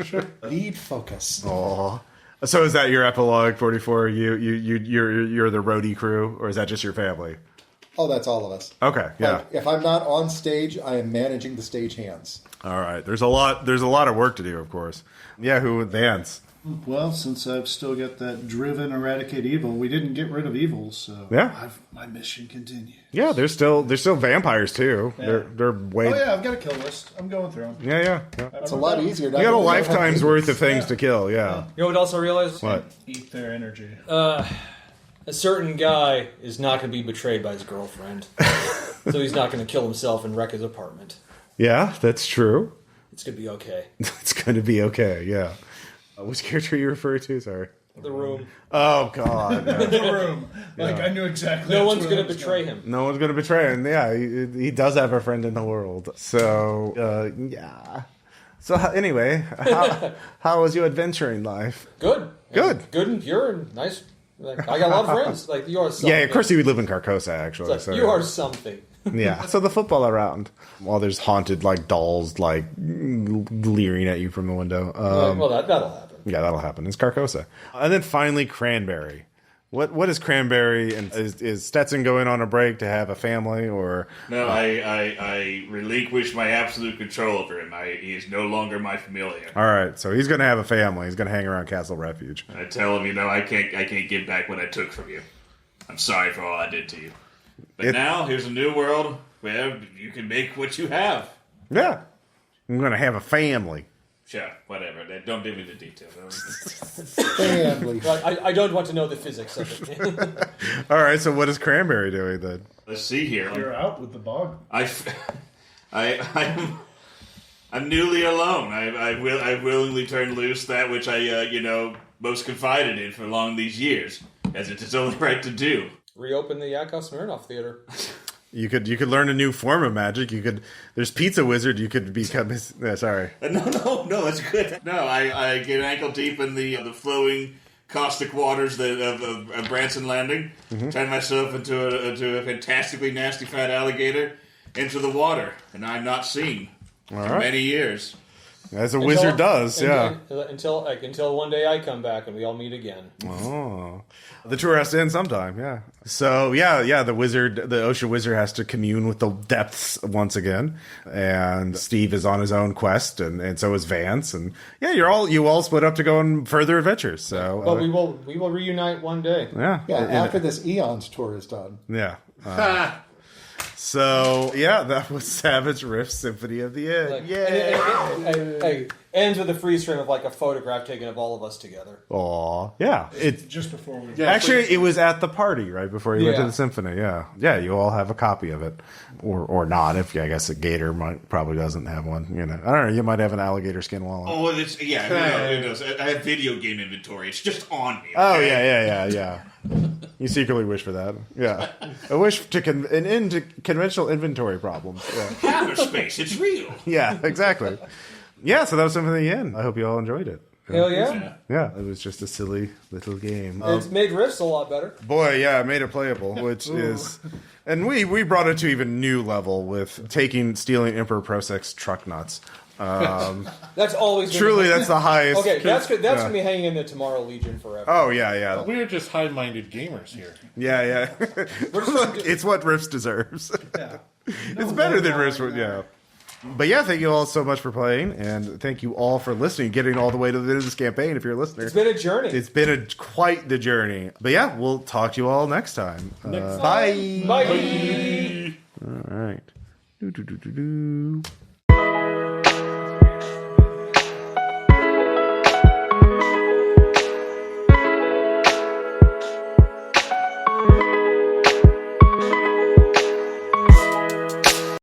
Sure. Lead focus. Aww. So is that your epilogue, 44? You're the roadie crew, or is that just your family? Oh, that's all of us. Okay, yeah. But if I'm not on stage, I am managing the stage hands. All right. There's a lot of work to do, of course. Yeah, who would Vance? Well, since I've still got that driven eradicate evil, we didn't get rid of evil, so my mission continues. Yeah, there's still vampires too. Yeah. They're way. Oh yeah, I've got a kill list. I'm going through them. Yeah. It's a lot easier. You got a lifetime's worth of things to kill. Yeah. You know what else I realized? What? Eat their energy. A certain guy is not going to be betrayed by his girlfriend, so he's not going to kill himself and wreck his apartment. Yeah, that's true. It's going to be okay. It's going to be okay. Yeah. Which character are you referring to? Sorry. The Room. Oh, God. No. The Room. Like, I knew exactly. No one's going to betray him. No one's going to betray him. Yeah, he does have a friend in the world. So, yeah. So, anyway, how was your adventuring life? Good. Good And pure and nice. Like, I got a lot of friends. Like, you are something. Yeah, of course you would live in Carcosa, actually. Like, so. You are something. Yeah. So the football around. While there's haunted, dolls, leering at you from the window. Well, that'll happen. Yeah, that'll happen. It's Carcosa. And then finally, Cranberry. What is Cranberry? And is Stetson going on a break to have a family, or no? I relinquish my absolute control over him. He is no longer my familiar. All right, so he's going to have a family. He's going to hang around Castle Refuge. I tell him, I can't give back what I took from you. I'm sorry for all I did to you. But now here's a new world where you can make what you have. Yeah, I'm going to have a family. Sure, whatever. Don't give me the details. Family. I don't want to know the physics of it. All right, so what is Cranberry doing then? Let's see here. You're out with the bog. I'm newly alone. I willingly turned loose that which I most confided in for long these years, as it's its only right to do. Reopen the Yakov Smirnoff Theater. You could learn a new form of magic. There's Pizza Wizard. You could become his. Sorry. No, that's good. No, I get ankle deep in the flowing caustic waters of Branson Landing. Turn myself into a fantastically nasty fat alligator into the water, and I'm not seen for many years. As a wizard does, yeah. Until one day I come back and we all meet again. Oh, the tour has to end sometime, yeah. So the ocean wizard has to commune with the depths once again, and Steve is on his own quest, and so is Vance, and you all split up to go on further adventures. So, but we will reunite one day. Yeah, After this Eons tour is done. Yeah. So, that was Savage Riff's Symphony of the End. Yay! Ends with a freeze frame of a photograph taken of all of us together. Aw, yeah. It's just before we... Actually, it was at the party, right before you went to the symphony, yeah. Yeah, you all have a copy of it. Or not, I guess a gator probably doesn't have one, I don't know, you might have an alligator skin wallet. Oh, it does. I have video game inventory. It's just on me. Okay? Oh, yeah. You secretly wish for that. Yeah. A wish to an end to conventional inventory problems. Yeah. Cyberspace, it's real. Yeah, exactly. Yeah, so that was Symphony of the End. I hope you all enjoyed it. Hell yeah. Yeah, it was just a silly little game. It's made Rifts a lot better. Boy, yeah, it made it playable, which is... And we brought it to even new level with stealing Emperor Prosek's truck nuts. That's always truly that's the highest. Okay, that's gonna be hanging in the Tomorrow Legion forever. Oh yeah. We're just high-minded gamers here. Yeah. Look, it's what Riffs deserves. Yeah. It's better than Riffs would. Yeah. But thank you all so much for playing, and thank you all for listening, getting all the way to the end of this campaign. If you're a listener, it's been a journey. It's been quite the journey. But we'll talk to you all next time. Bye. All right.